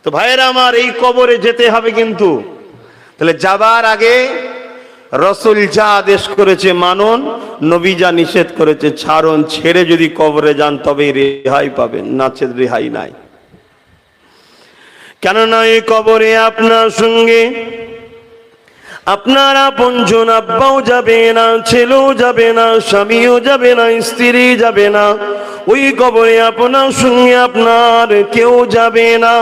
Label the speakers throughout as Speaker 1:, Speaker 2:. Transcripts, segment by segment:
Speaker 1: তো ভাইয়েরা আমার, এই কবরে যেতে হবে কিন্তু। তাহলে যাবার আগে রসুল যা আদেশ করেছে মানুন, নবী যা নিষেধ করেছে ছাড়ুন। ছেড়ে যদি কবরে যান তবে রেহাই পাবেন, না ছেড়ে রেহাই নাই। কেননা এই কবরে আপনার সঙ্গে আপনার আপনজন আব্বাও যাবে না, ছেলেও যাবে না, স্বামীও যাবে না, স্ত্রী যাবে না। ওই কবরে আপনার সঙ্গে আপনার কেউ যাবে না।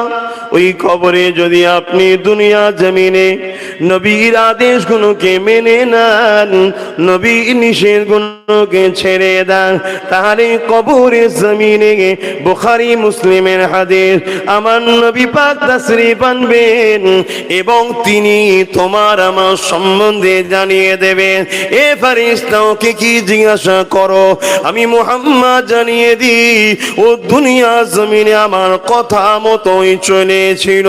Speaker 1: ওই কবরে যদি আপনি দুনিয়া জমিনে নবীর আদেশগুলোকে মেনে নেন, নবীর নিষেধগুলোকে ছেড়ে দেন, তাহলে কবরে জমিনে বুখারী মুসলিমের হাদিস আমার নবী পাক তাশরীফ আনবেন এবং তিনি তোমার আমার সম্বন্ধে জানিয়ে দেবেন। এ ফেরেশতাকে কি জিজ্ঞাসা করো, আমি মুহাম্মদ জানিয়ে দিই ও দুনিয়া জমিনে আমার কথা মতোই চলেছিল।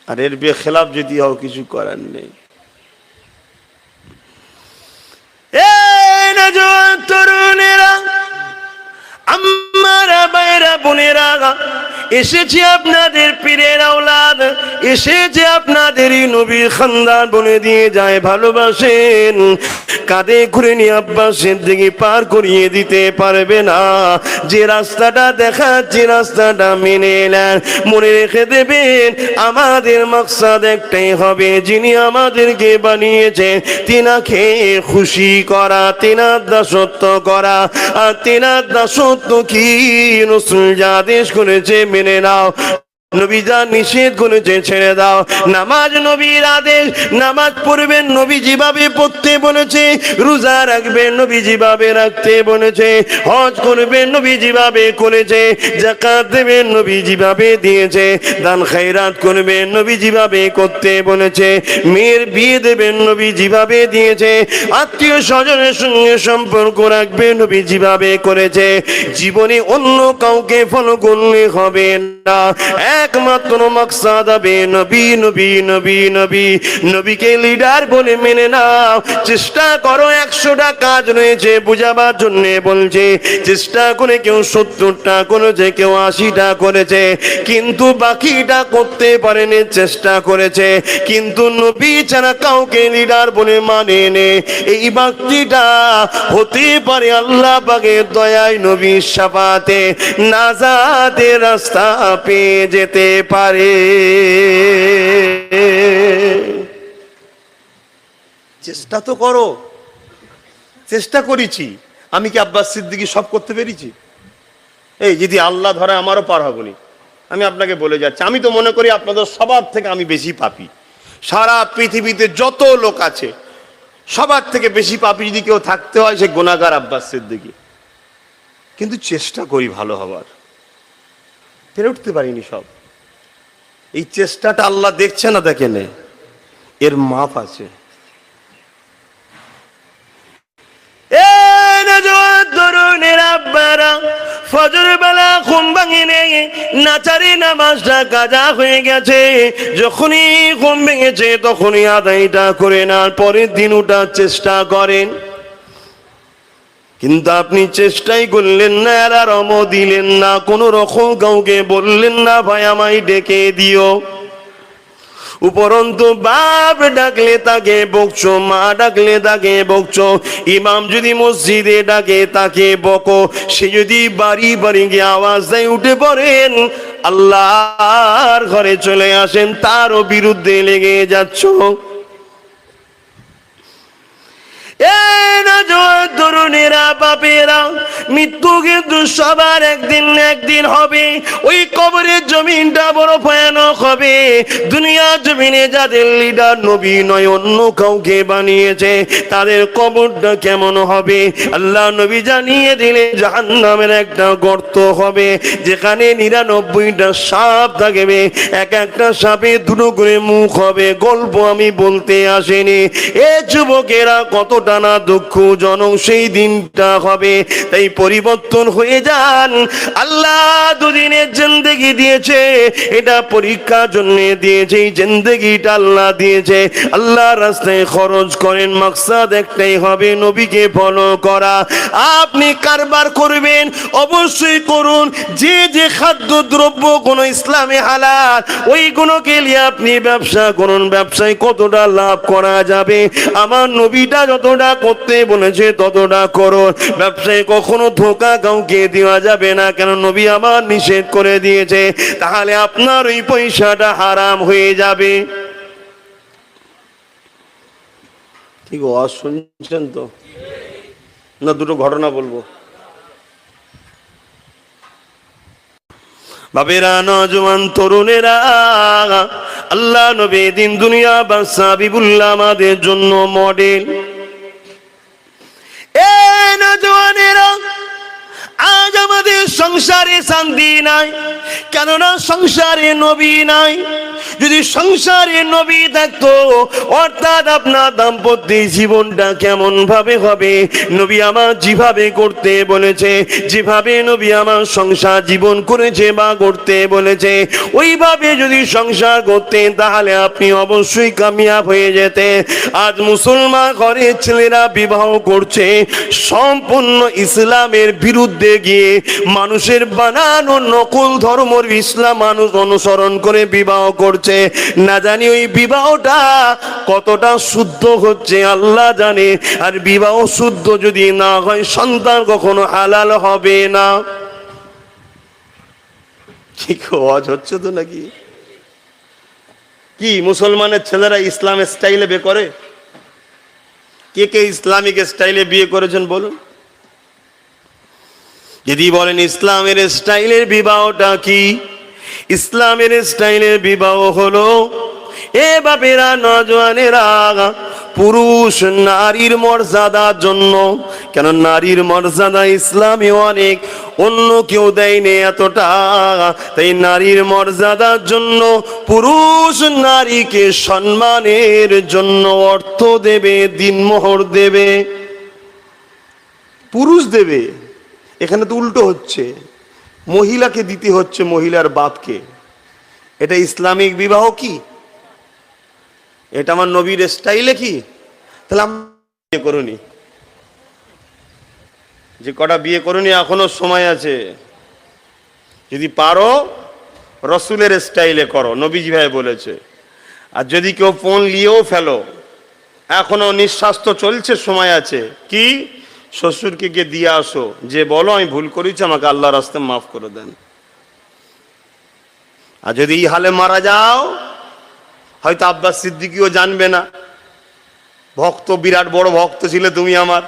Speaker 1: আর এর বেখেলাফ যদি হও কিছু করার নেই। তরুণেরা, আমারা বাইরা বোনেরা, এসেছে আপনাদের পীরের আওলাদ, এসেছে আপনাদেরই নবীর খানদান, বলে দিয়ে যায় ভালোবাসেন, কাঁধে ঘুরে নিয়ে আব্বাসের দিকে পার করিয়ে দিতে পারবে না। যে রাস্তাটা দেখাচ্ছে রাস্তাটা মেনে নেন, মনে রেখে দেবেন আমাদের মাকসাদ একটাই হবে, যিনি আমাদেরকে বানিয়েছেন তিনাকে খুশি করা, তিনার দাসত্ব করা। আর তিনার দাসত্ব কি, রাসূল যা আদেশ করেছে মেনে নাও, নবী যা নিষেধ করেছে ছেড়ে দাও। নামাজ নবীর আদেশ, নামাজ পড়বেন নবী যেভাবে পড়তে বলেছে, রোজা রাখবেন নবী যেভাবে রাখতে বলেছে, হজ করবেন নবী যেভাবে করেছে, যাকাত দেবেন নবী যেভাবে দিয়েছে, দান খায়রাত করবেন নবী যেভাবে করতে বলেছে, মেয়ের বিয়ে দেবেন নবী যেভাবে দিয়েছে, আত্মীয় স্বজনের সঙ্গে সম্পর্ক রাখবেন নবী যেভাবে করেছে। জীবনে অন্য কাউকে ফলো করলে হবে না, একমাত্র মাকসাদ হবে নবী নবী নবী নবী। নবীকে লিডার বলে মেনে নাও। চেষ্টা করো, 100টা কাজ রয়েছে বুঝাবার জন্য বলছে, চেষ্টা করে কেউ 70টা করেছে, কেউ 80টা করেছে, কিন্তু বাকিটা করতে পারেনি, চেষ্টা করেছে কিন্তু নবী ছাড়া কাউকে লিডার বলে মানে নে। এই বাক্তিটা হতে পারে আল্লাহ পাকের দয়ায় নবীর শাফাতে নাজাতের রাস্তা পেয়ে যেতে পারে। চেষ্টা তো করো। চেষ্টা করেছি, আমি কি আব্বাস সিদ্দিকী সব করতে পেরেছি? এই যদি আল্লাহ ধরে আমারও পার হবনি। আমি আপনাকে বলে যাচ্ছি, আমি তো মনে করি আপনাদের সবার থেকে আমি বেশি পাপী। সারা পৃথিবীতে যত লোক আছে সবার থেকে বেশি পাপী যদি কেউ থাকতে হয়, সে গুনাহগার আব্বাস সিদ্দিকী। কিন্তু চেষ্টা করি ভালো হবার, পেরে উঠতে পারিনি সব। এই চেষ্টাটা আল্লাহ দেখছে না, দেখেন এর মাপ আছে। ফজর বেলা ঘুম ভাঙিনি, নাচারি নামাজটা কাজা হয়ে গেছে, যখনই ঘুম ভেঙেছে তখনই আদায়টা করে না, পরের দিন ওঠার চেষ্টা করেন। কিন্তু আপনি চেষ্টাই করলেন না, অ্যালার্মও দিলেন না, কোনো রকম কাউকে বললেন না ভাই আমায় ডেকে দিও। উপরন্তু বাপ ডাকলে তাকে বকছো, মা ডাকলে তাকে বকছো, ইমাম যদি মসজিদে ডাকে তাকে বকো, সে যদি বাড়ি বাড়ি গিয়ে আওয়াজ দেয় উঠে পড়েন, আল্লাহর ঘরে চলে আসেন, তারও বিরুদ্ধে লেগে যাচ্ছ। তরুণেরা, বাপেরা, মৃত্যু কিন্তু সবার একদিন না একদিন হবে। ওই কবরের জমিনটা বড় ভয়ানক হবে। দুনিয়া জমিনে যাদের লিডার নবী নয় অন্য কাউকে বানিয়েছে, তাদের কবরটা কেমন হবে আল্লাহ নবী জানিয়ে দিলে, জাহান্নামের একটা গর্ত হবে, যেখানে 99টা সাপ থাকবে, এক একটা সাপে দুটো করে মুখ হবে। গল্প আমি বলতে আসেনি। এ যুবকেরা কতটা না দুঃখজনক সেই দিন দিনটা হবে। তাই পরিবর্তন হয়ে যান। আল্লাহ দুদিনের জিন্দেগি দিয়েছে, এটা পরীক্ষার জন্য দিয়েছে। এই জিন্দেগিটা আল্লাহ দিয়েছে, আল্লাহ রাস্তায় খরচ করেন, মাকসাদ একটাই হবে নবীকে ফলো করা। আপনি কারবার করবেন অবশ্যই করুন, যে যে খাদ্য দ্রব্য কোন ইসলামে হালাল ওইগুলোকে নিয়ে আপনি ব্যবসা করুন। ব্যবসায় কতটা লাভ করা যাবে, আমার নবীটা যতটা করতে বলেছে ততটা করুন। ব্যবসায় কখনো ধোঁকা কাউকে দেওয়া যাবে না, কেন নবী আমার নিষেধ করে দিয়েছে। তাহলে আপনার ওই পয়সাটা হারাম হয়ে যাবে। ঠিক আওয়াজ শুনছেন তো? না দুটো ঘটনা বলবো। বাবেরা, নওজোয়ান তরুণেরা, আল্লাহ নবী দিন দুনিয়া বাদশা হাবিবুল্লাহ আমাদের জন্য মডেল। এ নওজোয়ানেরা, আজ আমাদের সংসারে শান্তি নাই, কেননা সংসারে নবী নাই। যদি সংসারে নবী থাকতো, অর্থাৎ আপনার দাম্পত্য জীবনটা কেমন ভাবে হবে? নবী আমার যেভাবে করতে বলেছে, যেভাবে নবী আমার সংসার জীবন করেছে বা করতে বলেছে, ওইভাবে যদি সংসার করতেন তাহলে আপনি অবশ্যই কামিয়াব হয়ে যেতেন। আজ মুসলমান ঘরের ছেলেরা বিবাহ করছে সম্পূর্ণ ইসলামের বিরুদ্ধে গিয়ে, মানুষের বানানো নকল ধর্মের ইসলাম মানুষ অনুসরণ করে বিবাহ করছে। না জানি ওই বিবাহটা কতটা শুদ্ধ হচ্ছে আল্লাহ জানে। আর বিবাহ শুদ্ধ যদি না হয়, সন্তান কখনো হালাল হবে না। ঠিক আওয়াজ হচ্ছে তো নাকি? কি মুসলমানের ছেলেরা ইসলামের স্টাইলে বিয়ে করে? কে কে ইসলামিক স্টাইলে বিয়ে করেছেন বলুন? যদি বলেন ইসলামের স্টাইলের বিবাহটা কি, ইসলামের স্টাইলের বিবাহ হলো, এ বাপেরা নওজোয়ানেরা, পুরুষ নারীর মর্যাদার জন্য, কেন নারীর মর্যাদা ইসলামে অনেক, অন্য কেউ দেয়নি এতটা। তাই নারীর মর্যাদার জন্য পুরুষ নারীকে সম্মানের জন্য অর্থ দেবে, দিনমোহর দেবে, পুরুষ দেবে। এখানে তো উল্টো হচ্ছে, মহিলাকে দিতে হচ্ছে মহিলার বাপকে। এটা ইসলামিক বিবাহ কি? এটা আমার নবীর স্টাইলে কি? তাহলে আমি বিয়ে করুনি, যে কটা বিয়ে করুনি এখনো সময় আছে। যদি পারো রসুলের স্টাইলে করো, নবীজি ভাই বলেছে। আর যদি কেউ ফোন নিয়েও ফেলো, এখনো নিঃশ্বাস তো চলছে, সময় আছে। কি? শ্বশুরকে গিয়ে দিয়ে আসো, যে বলো আমি ভুল করেছি, আমাকে আল্লাহর রাস্তায় মাফ করে দেন। আর যদি এই হালে মারা যাও, হয়তো আব্বাস সিদ্দিকীও জানবে না, ভক্ত, বিরাট বড় ভক্ত ছিলে তুমি আমার,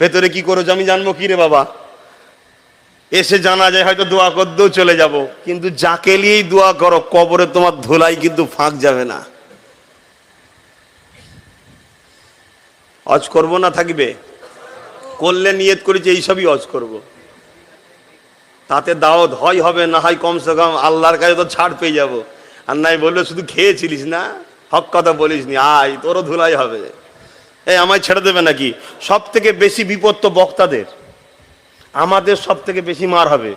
Speaker 1: ভেতরে কি করেছো আমি জানবো কি রে বাবা? এসে জানা যায় হয়তো দোয়া করতেও চলে যাব, কিন্তু যাকে নিয়েই দোয়া করো, কবরে তোমার ধুলাই কিন্তু ফাঁক যাবে না। হজ করবো না থাকবে? করলে নিয়ত করেছি এইসবই হজ করব, তাতে দাওয়াত হয় হবে না হয়, কমসে কম আল্লাহর কাছে তো ছাড় পেয়ে যাব। আর নাই বললে শুধু খেয়েছিলিস না, হক কথা বলিস নি, আয় তোরও ধুলাই হবে। এই আমায় ছেড়ে দেবে নাকি? সব থেকে বেশি বিপদ তো বক্তাদের, আমাদের সব থেকে বেশি মার হবে।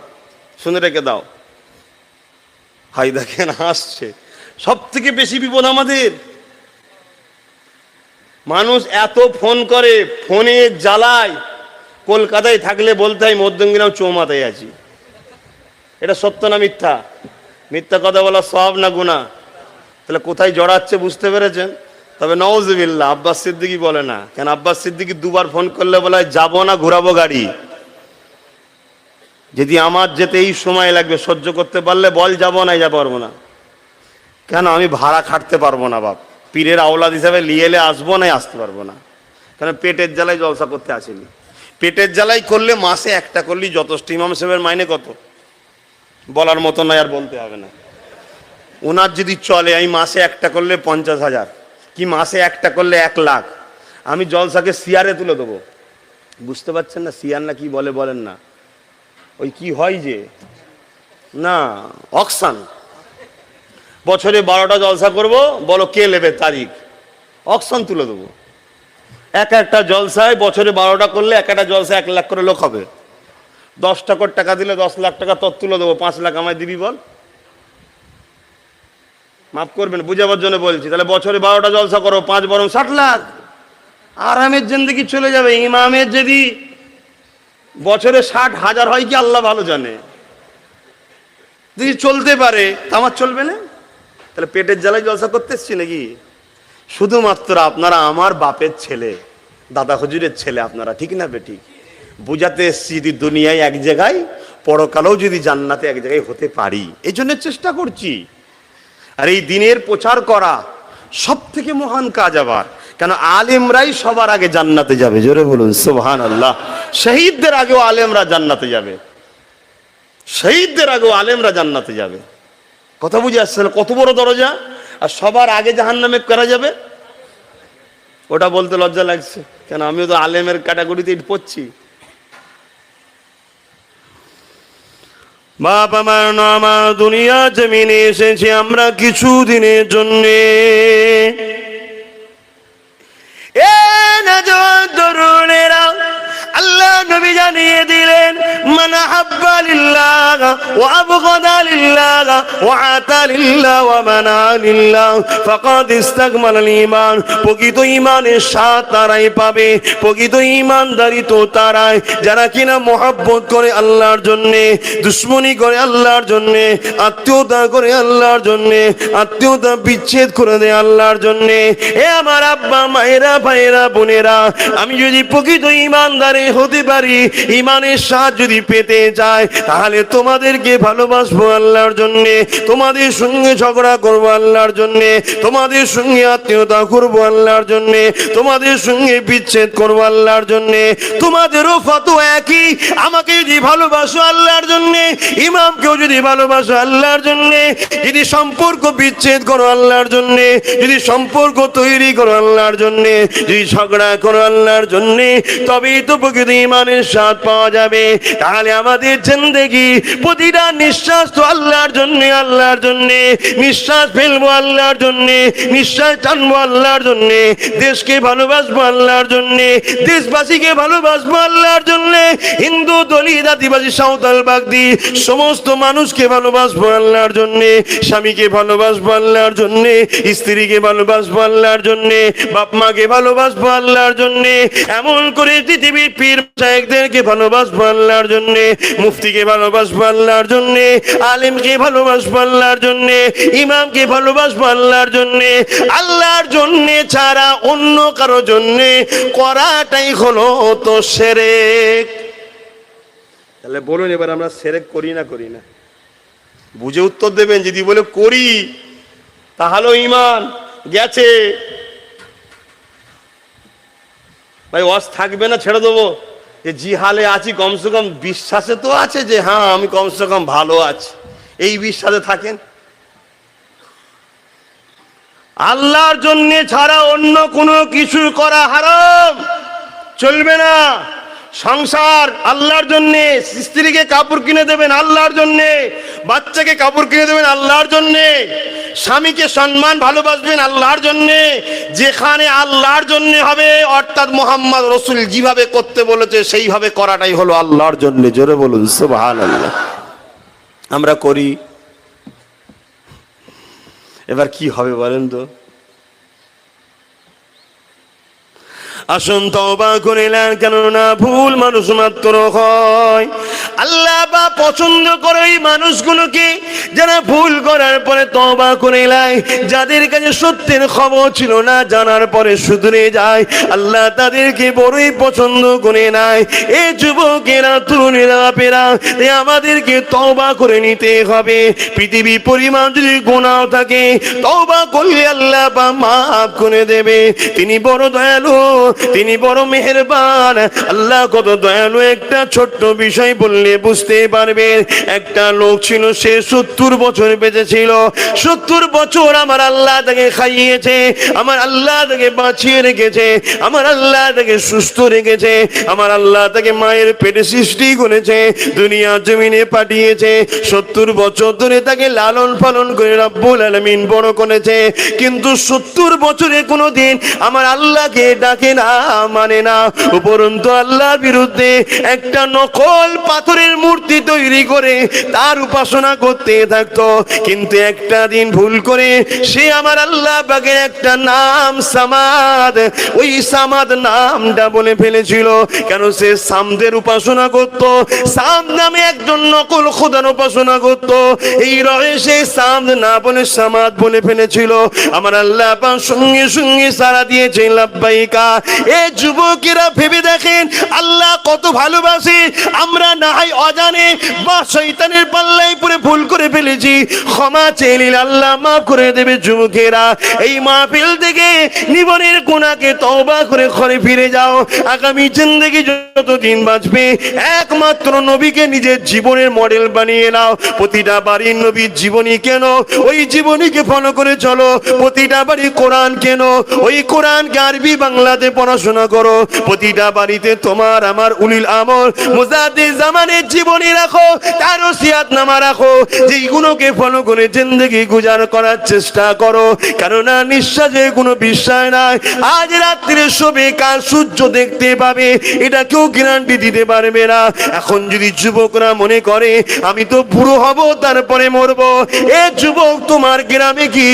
Speaker 1: শুনে রেখে দাও। হাই দেখেন হাসছে, সব থেকে বেশি বিপদ আমাদের। মানুষ এত ফোন করে, ফোনে জ্বালায়। কলকাতায় থাকলে বলতে হয় মধ্যমগ্রাম চৌমাথায় আছি। এটা সত্য না মিথ্যা? মিথ্যা কথা বলা সওয়াব না গুনাহ? তাহলে কোথায় জড়াচ্ছে বুঝতে পেরেছেন? তবে নওয়াজুবিল্লাহ, আব্বাস সিদ্দিকী বলে না কেন? আব্বাস সিদ্দিকী দুবার ফোন করলে বলে যাবো না, ঘুরাবো গাড়ি। যদি আমার যেতে এই সময় লাগবে, সহ্য করতে পারলে বল, যাবো না, যাবো পারবো না। কেন? আমি ভাড়া খাটতে পারবো না বাপ, পীরের আওলাদ হিসাবে নিয়ে এলে আসবো না, আসতে পারবো না। কেন? পেটের জ্বালায় জলসা করতে আসেনি। পেটের জ্বালাই করলে মাসে একটা করলেই যথেষ্ট। ইমাম সাহেবের মাইনে কত বলার মতো নয়, আর বলতে হবে না। ওনার যদি চলে, আমি মাসে একটা করলে 50,000, কি মাসে একটা করলে 1 লাখ, আমি জলসাকে সিয়ারে তুলে দেবো। বুঝতে পারছেন না? সিয়ার না কি বলে বলেন না, ওই কি হয় যে না, অকশান। বছরে 12টা জলসা করব, বলো কে নেবে তারিখ, অকশন তুলে দেবো। একটা জলসায় বছরে 12টা করলে একটা জলসায় 1 লাখ করে লোক হবে। 10 কোটি টাকা দিলে 10 লাখ টাকা তোর তুলে দেবো, 5 লাখ আমায় দিবি বল। মাফ করবেন, বুঝাবার জন্য বলছি। তাহলে বছরে 12টা জলসা করো, 5 বরং 60 লাখ, আরামের জিন্দেগি চলে যাবে। ইমামের যদি বছরে 60,000 হয় কি আল্লাহ ভালো জানে, যদি চলতে পারে আমার চলবে না? তাহলে পেটের জ্বালায় জলসা করতে এসছি নাকি? শুধুমাত্র আপনারা আমার বাপের ছেলে, দাদা হুজুরের ছেলে আপনারা, ঠিক না বেঠিক? বুঝাতে এসছি যদি দুনিয়ায় এক জায়গায়, পরকালেও যদি জান্নাতে এক জায়গায় হতে পারি, এই জন্য চেষ্টা করছি। আর এই দিনের প্রচার করা সব থেকে মহান কাজ। আবার কেন আলেমরাই সবার আগে জান্নাতে যাবে, জোরে বলুন সুবহানাল্লাহ। শহীদদের আগেও আলেমরা জান্নাতে যাবে, শহীদদের আগেও আলেমরা জান্নাতে যাবে। কথা বুঝে আসছেন কত বড় দরজা? আর সবার আগে জাহান্নামে করা যাবে, ওটা বলতে লজ্জা লাগছে। কেন আমিও তো আলেমের ক্যাটাগরিতে পড়ছি। বাপ আমার আমার দুনিয়া জমিনে এসেছি আমরা কিছু দিনের জন্যে। এ নওজোয়ান তরুণেরা, আল্লাহ নবী জানিয়ে দিলেন, মান হাব্বা লিল্লাহ ওয়া আবগাদা লিল্লাহ ওয়া আতা লিল্লাহ ওয়া মানা লিল্লাহ ফাকাদ ইসতাকমালাল ঈমান। প্রকৃত ঈমানের স্বাদ তারাই পাবে, প্রকৃত ঈমানদারি তো তারাই যারা কিনা মহব্বত করে আল্লাহর জন্যে, দুশ্মনী করে আল্লাহর জন্যে, আত্মীয়তা করে আল্লাহর জন্যে, আত্মীয়তা বিচ্ছেদ করে দেয় আল্লাহর জন্যে। এ আমার আব্বা মায়েরা, ভাইয়েরা, বোনেরা, আমি যদি প্রকৃত ঈমানদারি হতে পারি, ঈমানের স্বাদ যদি পেতে চাই, তাহলে তোমাদেরকে ভালোবাসবো আল্লাহর জন্যে, তোমাদের সঙ্গে ঝগড়া করবো আল্লাহর জন্যে, তোমাদের সঙ্গে আত্মীয়তা করবো আল্লাহর জন্যে, তোমাদের সঙ্গে বিচ্ছেদ করবো আল্লাহর জন্যে। তোমাদেরও ফতোয়া একই, আমাকে যদি ভালোবাসো আল্লাহর জন্যে, ইমামকেও যদি ভালোবাসো আল্লাহর জন্যে, যদি সম্পর্ক বিচ্ছেদ করো আল্লাহর জন্যে, যদি সম্পর্ক তৈরি করো আল্লাহর জন্যে, যদি ঝগড়া করো আল্লাহর জন্যে, তবেই তো প্রকৃত ঈমানের স্বাদ পাওয়া যাবে। তাহলে আমাদের জিন্দেগি, প্রতিটা নিঃশ্বাস তো আল্লাহর জন্যে, আল্লাহর জন্যে। নিঃশ্বাস ফেলবো আল্লাহর জন্যে, নিঃশ্বাস টানবো আল্লাহর জন্যে, দেশকে ভালোবাসবো আল্লাহর জন্যে, দেশবাসীকে ভালোবাসবো আল্লাহর জন্যে, হিন্দু, দলিত, আদিবাসী, সাঁওতাল, বাগদি সমস্ত মানুষকে ভালোবাসবো আল্লাহর জন্যে, স্বামীকে ভালোবাসবো আল্লাহর জন্যে, স্ত্রীকে ভালোবাসবো আল্লাহর জন্যে, বাপ মাকে ভালোবাসবো আল্লাহর জন্যে, এমন করে পৃথিবীর পীর শায়েখদেরকে ভালোবাসবো আল্লাহর জন্যে, মুফতিকে ভালোবাসবো আল্লাহর জন্যে, আলেমকে ভালোবাসবো আল্লাহর জন্যে, ইমামকে ভালোবাসবো আল্লাহর জন্যে। আল্লাহর জন্যে ছাড়া অন্য কারো জন্যে করাটাই হলো তো শিরক। তাহলে বলুন এবার আমরা শিরক করি না করি না? বুঝে উত্তর দেবেন। যদি বলে করি, তাহলে ঈমান গেছে। ভাই ওয়াজ থাকবে না, ছেড়ে দেবো? যে জিহালে আছি, কমসে কম বিশ্বাসে তো আছে যে হ্যাঁ আমি কমসে কম ভালো আছি, এই বিশ্বাসে থাকেন। আল্লাহর জন্য ছাড়া অন্য কোনো কিছু করা হারাম, চলবে না। সংসার আল্লাহর জন্যে, স্ত্রীকে কাপড় কিনে দেবেন আল্লাহর জন্যে, বাচ্চাকে কাপড় কিনে দেবেন আল্লাহর জন্যে, স্বামীকে সম্মান ভালোবাসবেন আল্লাহর জন্যে। যেখানে আল্লাহর জন্যে হবে, অর্থাৎ মুহাম্মদ রাসূল যেভাবে করতে বলেছে সেইভাবে করাটাই হলো আল্লাহর জন্যে। জোরে বলুন সুবহানাল্লাহ। আমরা করি, এবার কি হবে বলেন তো? আসুন তওবা করে নেন, কেননা ভুল মানুষ মাত্র হয়। আল্লাহ বা পছন্দ করে ওই মানুষগুলোকে যারা ভুল করার পরে তওবা করে নেয়, যাদের কাছে সত্যের খবর ছিল না, জানার পরে শুধরে যায়, আল্লাহ তাদেরকে বড়ই পছন্দ করে নেয়। এই যুবকেরা, তরুণেরা, বাপেরা, আমাদেরকে তওবা করে নিতে হবে। পৃথিবী পরিমাণ যদি গুনাহ থাকে, তওবা করলে আল্লাহ বা মাফ করে দেবে। তিনি বড় দয়ালু, তিনি বড় মেহেরবান। আল্লাহ কত দয়ালু। একটা ছোট্ট বিষয় বললে বুঝতে পারবে। একটা লোক ছিল, সে 70 বছর বেঁচে ছিল। 70 বছর আমার আল্লাহ তাকে খাইয়েছে, আমার আল্লাহ তাকে বাঁচিয়ে রেখেছে, আমার আল্লাহ তাকে সুস্থ রেখেছে, আমার আল্লাহ তাকে মায়ের পেটে সৃষ্টি করেছে, দুনিয়া জমিনে পাঠিয়েছে। 70 বছর ধরে তাকে লালন পালন করে রব্বুল আলামিন বড় করেছে। কিন্তু 70 বছরে কোনোদিন আমার আল্লাহকে ডাকে না, মানে না, উপরন্তু আল্লাহর বিরুদ্ধে একটা নকল পাথরের মূর্তি তৈরি করে তার উপাসনা করতে থাকতো। কিন্তু একটা দিন ভুল করে সে আমার আল্লাহ পাকের একটা নাম সামাদ, ওই সামাদ নামটা বলে ফেলেছিল। কেন? সে সামদের উপাসনা করত, সাম নামে একজন নকল খোদার উপাসনা করত। এই রয়ে সে সাম না বলে সামাদ বলে ফেলেছিল। আমার আল্লাহ পাক সঙ্গে সঙ্গে সাড়া দিয়েছে লাব্বাইকা। এ যুবকেরা ভেবে দেখেন আল্লাহ কত ভালোবাসে। আমরা না হয় অজানে বা শয়তানের পাল্লায় পড়ে ভুল করে ফেলেছি, ক্ষমা চেয়ে নিলে আল্লাহ মাফ করে দেবে। যুবকেরা এই মাহফিল থেকে জীবনের গুনাহকে তওবা করে ঘরে ফিরে যাও। আগামী জিন্দেগি যতদিন বাঁচবে একমাত্র নবীকে নিজের জীবনের মডেল বানিয়ে নাও। প্রতিটা বাড়ির নবীর জীবনী কেন, ওই জীবনীকে ফলো করে চলো। প্রতিটা বাড়ি কোরআন কেন, ওই কোরআনকে আরবি বাংলাতে পড়াশোনা করো। প্রতিটা বাড়িতে তোমার আমার উলিল আমর মুজাদ্দিদ জামানের জীবনী রাখো, তার ওসিয়াতনামা রাখো, যেইগুলোকে ফলো করে জিন্দেগি গুজার করার চেষ্টা করো। কেননা নিঃশ্বাসে কোনো বিশ্বাস নাই। আজ রাত্রে শোবে, কাল সূর্য দেখতে পাবে, এটা কেউ গ্যারান্টি দিতে পারবে না। এখন যদি যুবকরা মনে করে আমি তো বুড়ো হব তারপরে মরবো, এ যুবক তোমার গ্রামে কি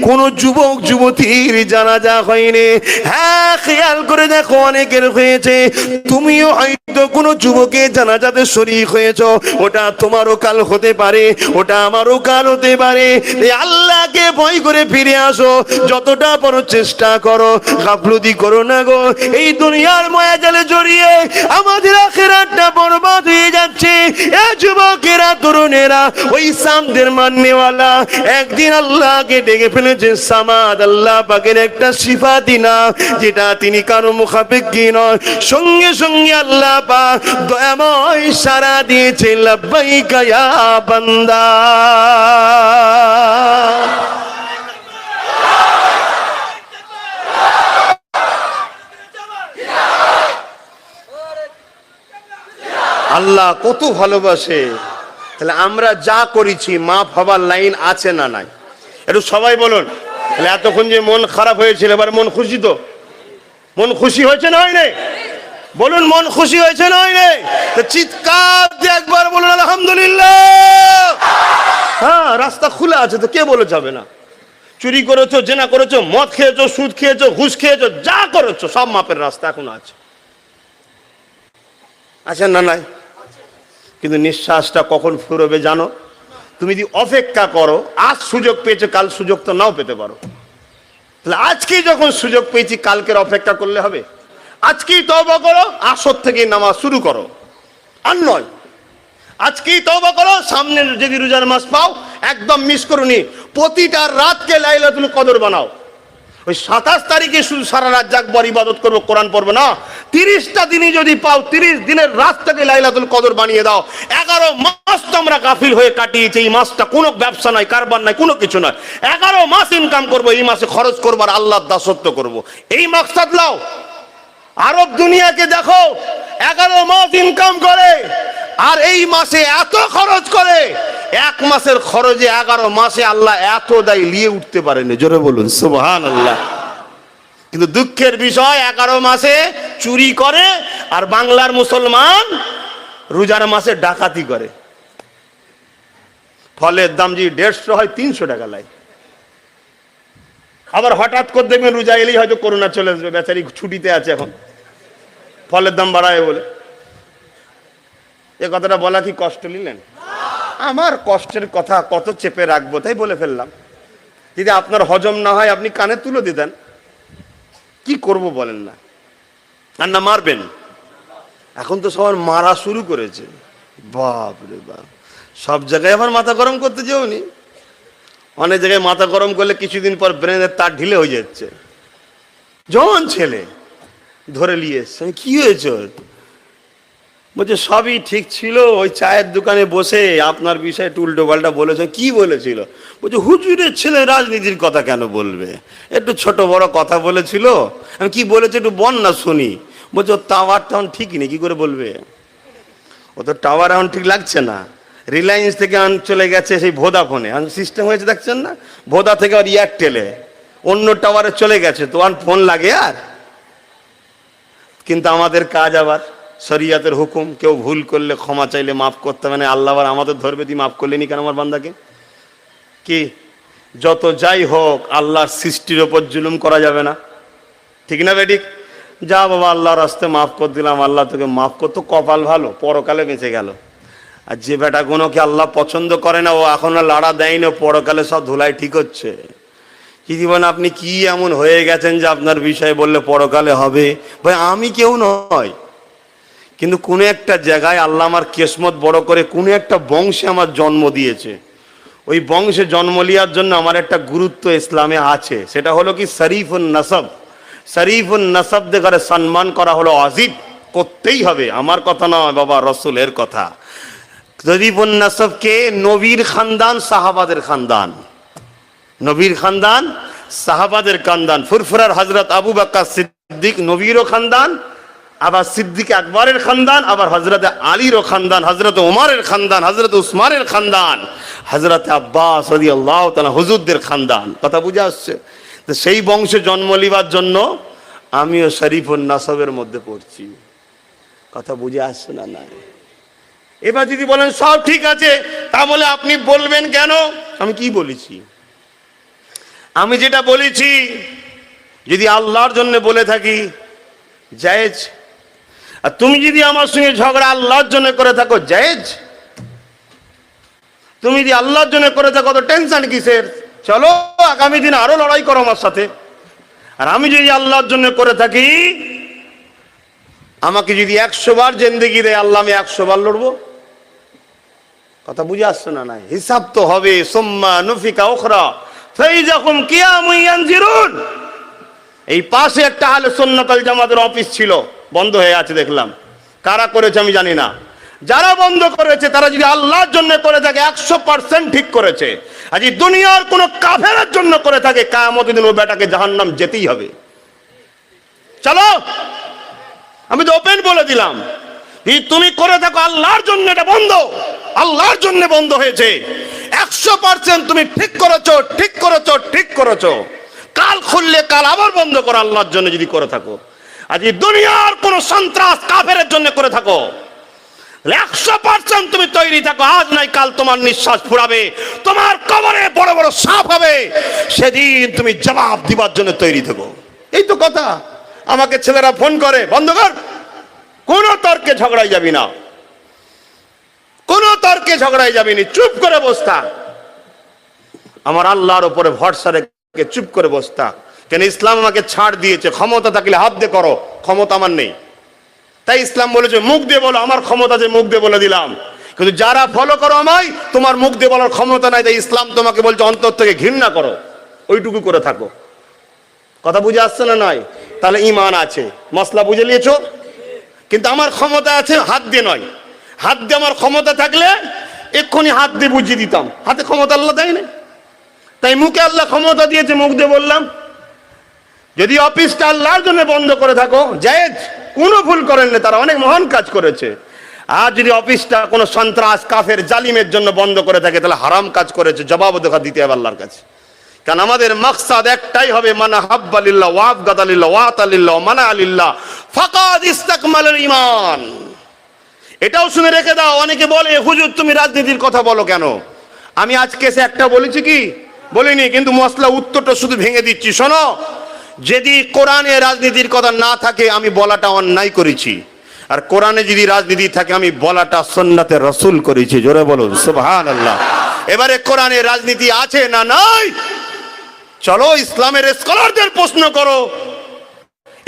Speaker 1: কোন যুবক যুবতীর জানাজা হয়নি? হ্যাঁ, খেয়াল করে দেখো অনেকের হয়েছে। তুমিও হয়তো কোনো যুবকের জানাজাতে শরীক হয়েছো। ওটা তোমারও কাল হতে পারে, ওটা আমারও কাল হতে পারে। আল্লাহকে ভয় করে ফিরে আসো, যতটা পারো চেষ্টা করো, গাফলতি করো না গো। এই দুনিয়ার মায়াজালে জড়িয়ে আমাদের আখিরাতটা বরবাদ হয়ে যাচ্ছে। এ যুবকেরা, তরুণেরা, ওই সামদের মাননেওয়ালা একদিন আল্লাহকে ডেকে ফেলেছে সামাদ। আল্লাহ পাকের একটা সিফাতি নাম, যেটা তিনি কারো মুখাপেক্ষী নয়। সঙ্গে সঙ্গে আল্লাহ পাক দয়াময় সাড়া দিয়েছে লাব্বাইকা ইয়া বান্দা। আল্লাহ কত ভালোবাসে। তাহলে আমরা যা করেছি মাফ হবার লাইন আছে না নাই? একটু সবাই বলুন। তাহলে এতক্ষণ যে মন খারাপ হয়েছিল, এবার মন খুশি তো? মন খুশি হয়েছে না হয় নাই? বলুন, মন খুশি হয়েছে না হয় নাই? তো চিৎকার দিয়ে একবার বলুন আলহামদুলিল্লাহ। হ্যাঁ, রাস্তা খোলা আছে তো, কে বলে যাবে না? চুরি করেছো, জেনা করেছো, মদ খেয়েছো, সুদ খেয়েছো, ঘুষ খেয়েছো, যা করেছো সব মাপের রাস্তা এখন আছে। আচ্ছা না নাই? কিন্তু নিঃশ্বাসটা কখন ফুরবে জানো? তুমি যদি অপেক্ষা করো, আজ সুযোগ পেয়েছো, কাল সুযোগ তো নাও পেতে পারো। তাহলে আজকেই যখন সুযোগ পেয়েছি, কালকের অপেক্ষা করলে হবে? আজকেই তওবা করো, আসর থেকে নামাজ শুরু করো। আর নয়, আজকেই তওবা করো, সামনের যদি রোজার মাস পাও একদম মিস করোনি। প্রতিটা রাতকে লাইলাতুল কদর বানাও। ওই 27 তারিখে শুধু সারা রাত জাগবো আর ইবাদত করবো, কোরআন পড়বো না। 30টা দিনই যদি পাও, 30 দিনের রাতটাকে লাইলাতুল কদর বানিয়ে দাও। 11 মাস তো আমরা গাফিল হয়ে কাটিয়েছি। এই মাসটা কোনো ব্যবসা নাই, কারবার নাই, কোনো কিছু নয়। 11 মাস ইনকাম করবো, এই মাসে খরচ করবো আর আল্লাহর দাসত্ব করবো, এই মাকসাদ লাও। আরব দুনিয়াকে দেখো, 11 মাস ইনকাম করে আর এই মাসে এত খরচ করে। এক মাসের খরচে 11 মাসে আল্লাহ এত দায় নিয়ে উঠতে পারেনি। জোরে বলুন সুবহানাল্লাহ। কিন্তু দুঃখের বিষয়, 11 মাসে চুরি করে আর বাংলার মুসলমান রোজার মাসে ডাকাতি করে। ফলের দাম যদি 150 হয়, 300 টাকা লাই। আবার হঠাৎ করে দেখবেন রোজা এলেই হয়তো করোনা চলে আসবে, বেচারি ছুটিতে আছে এখন, ফলের দাম বাড়ায় বলে। এ কথাটা বলা কি কষ্ট নিলেন? আমার কষ্টের কথা কত চেপে রাখবো, তাই বলে ফেললাম। যদি আপনার হজম না হয়, আপনি কানে তুলে দিতেন। কি করব বলেন না? আর না মারবেন? এখন তো সবার মারা শুরু করেছে। বাপ রে বাপ, সব জায়গায় আবার মাথা গরম করতে যেওনি। অনেক জায়গায় মাথা গরম করলে কিছুদিন পর ব্রেনের তার ঢিলে হয়ে যাচ্ছে। জওয়ান ছেলে ধরে নিয়ে এসছে, কি হয়েছে? বলছে সবই ঠিক ছিল, ওই চায়ের দোকানে বসে আপনার বিষয়ে উল্টো পাল্টা বলেছে। কি বলেছিল? বলছে হুজুরের ছেলে রাজনীতির কথা কেন বলবে, একটু ছোট বড় কথা বলেছিল। আমি কি বলেছে একটু বল না শুনি। বলছে ওর টাওয়ারটা এখন ঠিকই নেই, কি করে বলবে? ও তো টাওয়ার এখন ঠিক লাগছে না। রিলায়েন্স থেকে চলে গেছে সেই ভোদাফোনে, সিস্টেম হয়েছে দেখছেন না? ভোদা থেকে আর এয়ারটেলে, অন্য টাওয়ারে চলে গেছে। তো আর ফোন লাগে আর
Speaker 2: কিন্তু আমাদের কাজ আবার শরিয়াতের হুকুম, কেউ ভুল করলে ক্ষমা চাইলে মাফ করতে হবে না। আল্লাহ আবার আমাদের ধরবে, তুই মাফ করলে নি কেন আমার বান্দাকে? কি যত যাই হোক আল্লাহর সৃষ্টির ওপর জুলুম করা যাবে না, ঠিক না বেঠিক? যা বাবা আল্লাহর রাস্তায় মাফ করে দিলাম, আল্লাহ তোকে মাফ করতো, কপাল ভালো, পরকালে বেঁচে গেল। আর যে বেটাগুলোকে আল্লাহ পছন্দ করে না, ও এখনো লাড়া দেয়নি, পরকালে সব ধুলাই ঠিক হচ্ছে। কি দিবেন আপনি কি এমন হয়ে গেছেন যে আপনার বিষয়ে বললে পরকালে হবে? ভাই আমি কেউ নয়, কিন্তু কোনো একটা জায়গায় আল্লাহ আমার কিসমত বড় করে কোনো একটা বংশে আমার জন্ম দিয়েছে। ওই বংশে জন্ম নেওয়ার জন্য আমার একটা গুরুত্ব ইসলামে আছে, সেটা হলো কি শরীফুন নসব। শরীফুন নসব দেখে সম্মান করা হলো ওয়াজিব, করতেই হবে। আমার কথা নয় বাবা, রসুলের কথা। শরীফুন নসব কে? নবীর খানদান, সাহাবাদের খানদান। নবীর খানদান, সাহাবাদের খানদান। ফুরফুরার হযরত আবু বকর সিদ্দিক নবীরও খানদান, আবার সিদ্দিক আকবরের খানদান, আবার হযরত আলীরও খানদান, হযরত ওমরের খানদান, হযরত উসমানের খানদান, হযরত আব্বাস রাদিয়াল্লাহু তাআলা হুজুরদের খানদান। কথা বুঝে আসছে? তো সেই বংশে জন্ম নেবার জন্য আমিও শরীফুন নসবের মধ্যে পড়ছি। কথা বুঝে আসছে না? না। এবার যদি বলেন সব ঠিক আছে, তা বলে আপনি বলবেন কেন? আমি কি বলেছি? আমি যেটা বলেছি যদি আল্লাহর জন্য বলে থাকি জায়েজ, আর তুমি যদি আমার সঙ্গে ঝগড়া আল্লাহর জন্য করে থাকো জায়েজ। তুমি যদি আল্লাহর জন্য করে থাকো তো টেনশন কিসের? চলো আগামী দিন আরো লড়াই করো আমার সাথে। আর আমি যদি আল্লাহর জন্য করে থাকি, আমাকে যদি 100 বার জিন্দেগি দেয় আল্লাহ, আমি 100 বার লড়বো। কথা বুঝে আসছে না? নাই, হিসাব তো হবে। সুম্মা নুফিকা উখরা ফাইযাকুম কিয়ামুন ইয়ানজিরুন। এই পাশে একটা আহলে সুন্নাত ওয়াল জামাতের অফিস ছিল, বন্ধ হয়ে আছে দেখলাম। কারা করেছে আমি জানি না। যারা বন্ধ করেছে তারা যদি আল্লাহর জন্য করে থাকে 100% ঠিক করেছে। আর যদি দুনিয়ার কোন কাফেরের জন্য করে থাকে, কিয়ামতের দিন ওই বেটাকে জাহান্নাম যেতেই হবে। চলো, আমি তো ওপেন বলে দিলাম, তুমি করে থাকো আল্লাহর জন্য, এটা বন্ধ, আল্লাহর জন্য বন্ধ হয়েছে। 100% তুমি ঠিক করেছো, ঠিক করেছো, ঠিক করেছো। কাল খুললে কাল আবার বন্ধ করো আল্লাহর জন্য যদি করে থাকো। আর যদি দুনিয়ার কোন সন্ত্রাস কাফেরের জন্য করে থাকো, 100% তুমি তৈরি থাকো, আজ নাই কাল তোমার নিঃশ্বাস ফুরাবে, তোমার কবরে বড় বড় সাপ হবে, সেদিন তুমি জবাব দিবার জন্য তৈরি থাকো। এই তো কথা। আমাকে ছেলেরা ফোন করে, বন্ধ কর, কোন তর্কে ঝগড়াই যাবি না, কোন তর্কে ঝগড়াই যাবি না, চুপ করে বসতা। আমার আল্লাহর উপরে ভরসা রেখে চুপ করে বসতা। কেন? ইসলাম আমাকে ছাড় দিয়েছে, ক্ষমতা থাকলে হাত দিয়ে করো, ক্ষমতা আমার নেই। তাই ইসলাম বলেছে মুখ দিয়ে বলো, আমার ক্ষমতা আছে মুখ দিয়ে বলে দিলাম। কিন্তু যারা ফলো করো আমায়, তোমার মুখ দিয়ে বলার ক্ষমতা নাই। তাই ইসলাম তোমাকে বলছে অন্তর থেকে ঘৃণা করো, ওইটুকু করে থাকো। কথা বুঝে আসছে না? নয়, তাহলে ঈমান আছে। মশলা বুঝে নিয়েছো? কিন্তু আমার ক্ষমতা আছে হাত দিয়ে নয়। হাত দিয়ে আমার ক্ষমতা থাকলে এক্ষুনি হাত দিয়ে বুঝিয়ে দিতাম, হাতে ক্ষমতা আল্লাহ দেয় না। তাই মুখে আল্লাহ ক্ষমতা দিয়েছে, মুখ দিয়ে বললাম। যদি অফিসটা আল্লাহর জন্য বন্ধ করে থাকো জায়েজ, কোনো ভুল করেন না, তারা অনেক মহান কাজ করেছে। আর যদি অফিসটা কোনো সন্ত্রাস কাফের জালিমের জন্য বন্ধ করে থাকে, তাহলে হারাম কাজ করেছে, জবাব দেখা দিতে হবে আল্লাহর কাছে। কারণ আমাদের মাকসাদ একটাই হবে, মানা হাব্বা লিল্লাহ ওয়া আবগাদা লিল্লাহ ওয়া আতা লিল্লাহ মানা আলিল্লাহ ফাকাদ ইস্তাকমালাল ঈমান। এটাও শুনে রেখে দাও। অনেকে বলে হুজুর তুমি রাজনীতির কথা বলো কেন? আমি আজকে এসে একটা বলেছি কি? বলিনি, কিন্তু মশলা উত্তরটা শুধু ভেঙে দিচ্ছি। শোনো, যদি কোরআনে রাজনীতির কথা না থাকে আমি বলাটা অন্যায় করেছি, আর কোরআনে যদি রাজনীতি থাকে আমি বলাটা সুন্নাতে রাসূল করেছি। জোরে বলুন সুবহানাল্লাহ। এবারে কোরআনে রাজনীতি আছে না নাই? চলো ইসলামের স্কলারদের প্রশ্ন করো,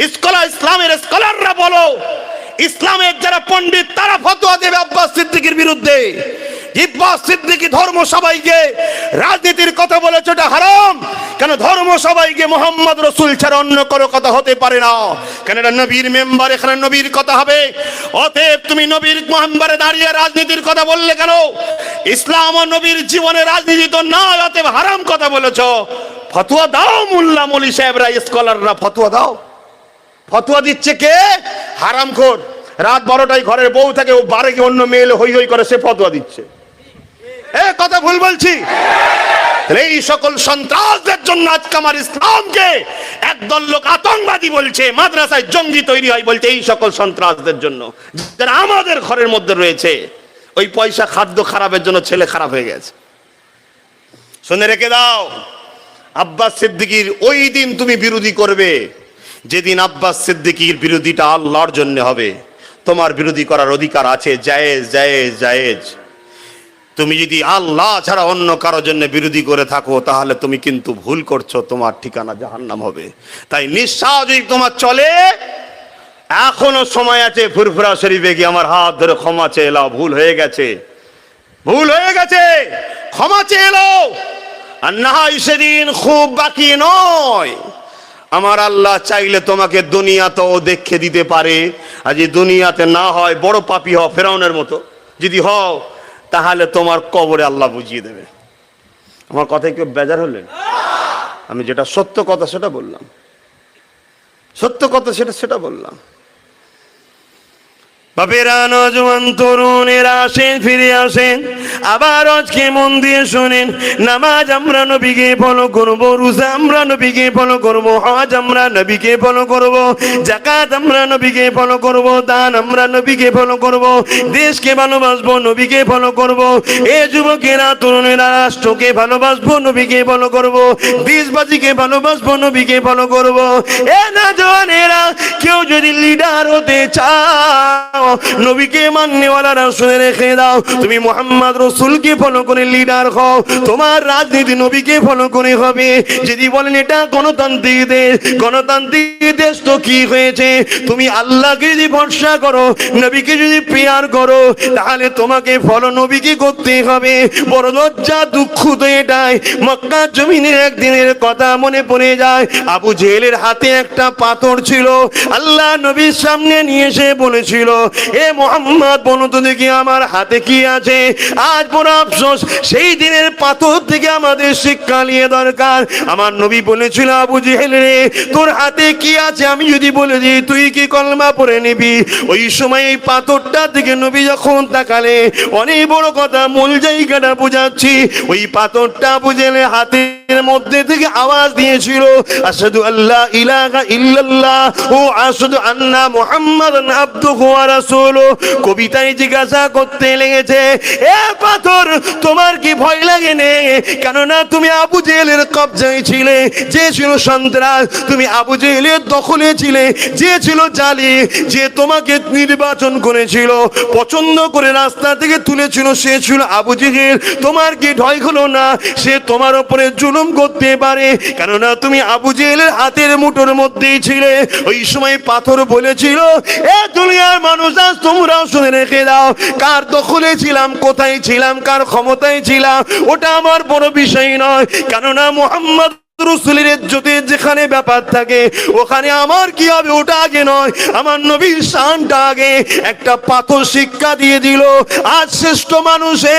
Speaker 2: ইসলামের স্কলাররা বলো, ইসলামের যারা পণ্ডিত তারা ফতোয়া দেবে আব্বাস সিদ্দিকীর বিরুদ্ধে। আব্বাস সিদ্দিকী ধর্ম সবাইকে রাজনীতির কথা বলেছে, এটা হারাম। কেন? ধর্ম সবাইকে মোহাম্মদ রসুল ছাড়া অন্য কোনো কথা হতে পারে না। কেন? এটা নবীর মেম্বার, এখানে নবীর কথা হবে। অতএব তুমি নবীর মেম্বারে দাঁড়িয়ে রাজনীতির কথা বললে কেন? ইসলাম ও নবীর জীবনে রাজনীতি তো না, অতএব হারাম কথা বলেছ। ফতোয়া দাও, মোল্লা মৌলী সাহেবরা, স্কলাররা ফতোয়া দাও। ফতোয়া দিচ্ছে কে? হারামখোর। রাত 12টায় ঘরের বউ থাকে, ও বারে গিয়ে অন্য মেয়ে হই হই করে, সে ফতোয়া দিচ্ছে। কথা ভুল বলছি? তাহলে এই সকল সন্ত্রাসদের জন্য আজকে আমার ইসলামকে একদল লোক আতঙ্কবাদী বলছে, মাদ্রাসায় জঙ্গি তৈরি হয় বলছে, এই সকল সন্ত্রাসদের জন্য যারা আমাদের ঘরের মধ্যে রয়েছে। ওই পয়সা খাদ্য খারাপের জন্য ছেলে খারাপ হয়ে গেছে। শুনে রেখে দাও, আব্বাস সিদ্দিকীর ওই দিন তুমি বিরোধী করবে যেদিন আব্বাস সিদ্দিকীর বিরোধিতা আল্লাহর জন্য হবে। তোমার বিরোধী করার অধিকার আছে, জায়েজ জায়েজ জায়েজ। তুমি যদি আল্লাহ ছাড়া অন্য কারোর জন্য বিরোধী করে থাকো তাহলে তুমি কিন্তু ভুল করছো, তোমার ঠিকানা জাহান্নাম হবে। তাই নিঃশ্বাস যদি তোমার চলে, এখনো সময় আছে, ফুরফুরা শরীফে গিয়ে আমার হাত ধরে ক্ষমা চেয়ে এলাও, ভুল হয়ে গেছে, ভুল হয়ে গেছে, ক্ষমা চেয়ে এলাও। আর না হয় সেদিন খুব বাকি নয়। আমার আল্লাহ চাইলে তোমাকে দুনিয়াতেও দেখে দিতে পারে, আর যদি দুনিয়াতে না হয় বড় পাপী হও ফেরাউনের মতো যদি হও, তাহলে তোমার কবরে আল্লাহ বুঝিয়ে দেবে। আমার কথায় কেউ বেজার হলেন? আমি যেটা সত্য কথা সেটা বললাম, সত্য কথা সেটা বললাম।
Speaker 1: বাপেরা, নজওয়ান তরুণেরা আসেন, ফিরে আসেন, আবার আজকে মন দিয়ে শোনেন। নামাজ আমরা নবীকে ফলো করব, রোজা আমরা নবীকে ফলো করব, হজ আমরা নবীকে ফলো করব, যাকাত আমরা নবীকে ফলো করব, দান আমরা নবীকে ফলো করব, দেশকে ভালোবাসবো, নবীকে ফলো করব। এ যুবকেরা, তরুণেরা, রাষ্ট্রকে ভালোবাসবো, নবীকে ফলো করব, দেশবাসীকে ভালোবাসবো, নবীকে ফলো করব। এ নজওয়ানেরা, কেউ যদি লিডার হতে চাও, নবীকে মাননেওয়ালারা শুনে রেখে দাও, তুমি মুহাম্মদ রাসূলকে ফলো করে লিডার হও। তোমার রাজনীতি নবীকে ফলো করে হবে। যদি বলেন এটা গণতান্ত্রিক দেশ, গণতান্ত্রিক দেশ তো কি হয়েছে? তুমি আল্লাহকে যদি ভরসা করো, নবীকে যদি প্রেয়ার করো, তাহলে তোমাকে ফলো নবীকে করতে হবে। বড় লজ্জা, দুঃখ তো এটাই, মক্কার জমিনে একদিনের কথা মনে পড়ে যায়। আবু জেহেলের হাতে একটা পাথর ছিল, আল্লাহ নবীর সামনে নিয়ে এসে বলেছিল, এ মুহাম্মদ, বলো তো দেখি আমার হাতে কি আছে? আজ বড় আফসোস, সেই দিনের পাথর থেকে আমাদের শিক্ষা নিয়ে দরকার। আমার নবী বলেছিল, আবু জেহেল রে, তোর হাতে কি আছে আমি যদি বলে দিই, তুই কি কলমা পড়ে নিবি? ওই সময় এই পাথরটা থেকে নবী যখন তাকালে, অনেক বড় কথা, মূল জায়গাটা বুঝাচ্ছি, ওই পাথরটা আবু জেহেলের হাতের মধ্যে থেকে আওয়াজ দিয়েছিল, আশহাদু আল্লা ইলাহা ইল্লাল্লাহ ও আশহাদু আন্না মুহাম্মাদান আবদুহু ওয়া রাসূলুহু। কবিতায় জিজ্ঞাসা করতে লেগেছে, এ পাথর, তোমার কি ভয় লাগে নে? কেননা তুমি আবু জেহেলের কবজায় ছিলে, যে ছিল সন্ত্রাস, তুমি আবু জেহেলের দখলে ছিলে, যে ছিল জালি, যে তোমাকে নির্বাচন করেছিল, পছন্দ করে রাস্তা থেকে তুলেছিল, সে ছিল আবু জেহেল। তোমার কি ভয় হলো না? সে তোমার উপরে জুলুম করতে পারে, কেননা তুমি আবু জেহেলের হাতের মুঠোর মধ্যেই ছিলে। ওই সময় পাথর বলেছিল, এ দুনিয়ার মানুষ, আজ তোমরাও শুনে রেখে দাও, কার দখলে ছিলাম, কোথায় ছিলাম, কার ক্ষমতায় ছিলাম, ওটা আমার বড় বিষয় নয়। কেননা মুহাম্মদ রাসূলের ইজ্জতের যেখানে ব্যাপার থাকে, ওখানে আমার কি হবে ওটা আগে নয়, আমার নবীর শানটা আগে। একটা পাথর শিক্ষা দিয়ে দিল। আজ শ্রেষ্ঠ মানুষে,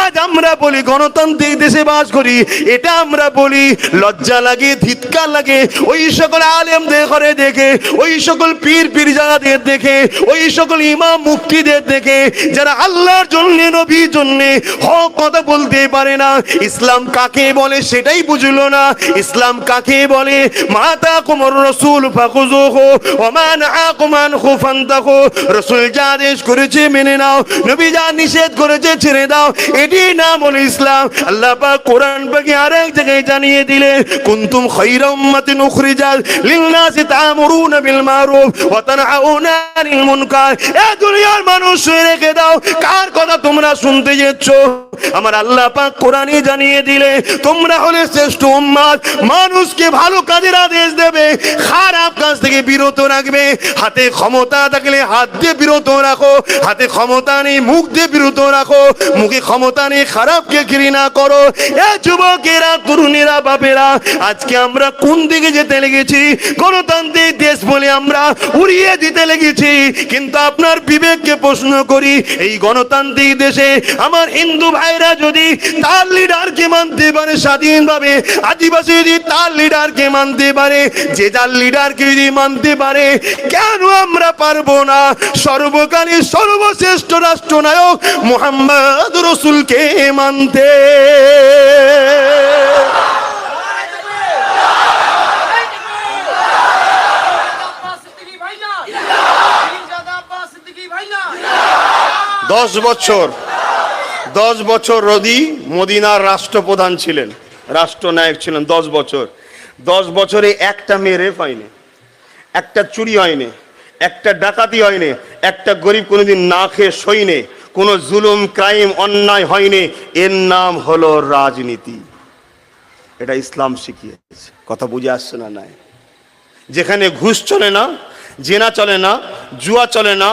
Speaker 1: আজ আমরা বলি গণতান্ত্রিক দেশে বাস করি, এটা আমরা বলি, লজ্জা লাগে, ধিক্কার লাগে ওই সকল আলেমদের ঘরে দেখে, ওই সকল পীর পীরজাদাদের দেখে, ওই সকল ইমাম মুফতিদের দেখে, যারা আল্লাহর জন্য, নবীর জন্য হক কথা বলতে পারে না। ইসলাম কাকে বলে সেটাই বুঝলো না। ইসলাম কাকে বলে? মাতাকুমুর রাসূল ফাখুযুহু ওয়া মা নাহাকুম আনহু ফান্তাহু। রাসূল যা আদেশ করেছে মেনে নাও, নবী যা নিষেধ করেছে ছেড়ে দাও, এটি নাম হলো ইসলাম। আল্লাহ পাক কোরআন পাকে আরেক জায়গায় জানিয়ে দিলেন, কুনতুম খায়রা উম্মাতিন উখরিজাত লিন-নাসি তা'মুরুনা বিল মারুফ ওয়া তানহাউনা আনিল মুনকার। এ দুনিয়ার মানুষ রেখে দাও, কার কথা তোমরা শুনতে যাচ্ছ? আমার আল্লাহ পাক কোরআনে জানিয়ে দিলে, তোমরা হলে শ্রেষ্ঠ উম্মত, মানুষকে ভালো কাজের আদেশ দেবে, খারাপ কাজ থেকে বিরত রাখবে। হাতে ক্ষমতা থাকলে হাত দিয়ে বিরত রাখো, হাতে ক্ষমতা নেই মুখ দিয়ে বিরত রাখো, মুখে ক্ষমতা নেই খারাপকে ঘৃণা করো। এ যুবকেরা, তরুণেরা, বাপেরা, আজকে আমরা কোন দিকে যেতে লেগেছি? গণতান্ত্রিক দেশ বলে আমরা উড়িয়ে দিতে লেগেছি। কিন্তু আপনার বিবেককে প্রশ্ন করি, এই গণতান্ত্রিক দেশে আমার হিন্দু ভাইরা যদি তার লিডারকে মানতে পারে স্বাধীনভাবে, আদিবাসী যদি তার লিডারকে মানতে পারে, যে যার লিডারকে যদি মানতে পারে, কেন আমরা পারবো না সর্বকালের সর্বশ্রেষ্ঠ রাষ্ট্রনায়ক মুহাম্মদ রাসূলকে মানতে?
Speaker 2: 10 বছর 10 বছর মদিনার রাষ্ট্রপ্রধান ছিলেন, রাষ্ট্রনায়ক ছিলেন 10 বছর। 10 বছরে একটা মেয়ে রেপ হয়নি, একটা চুরি হয়নি, একটা ডাকাতি হয়নি, একটা গরিব কোনোদিন না খেয়ে সইনে, কোনো জুলুম ক্রাইম অন্যায় হয়নি। এর নাম হলো রাজনীতি। এটা ইসলাম শিখিয়েছে। কথা বুঝে আসছে না? নাই। যেখানে ঘুষ চলে না, জেনা চলে না, জুয়া চলে না,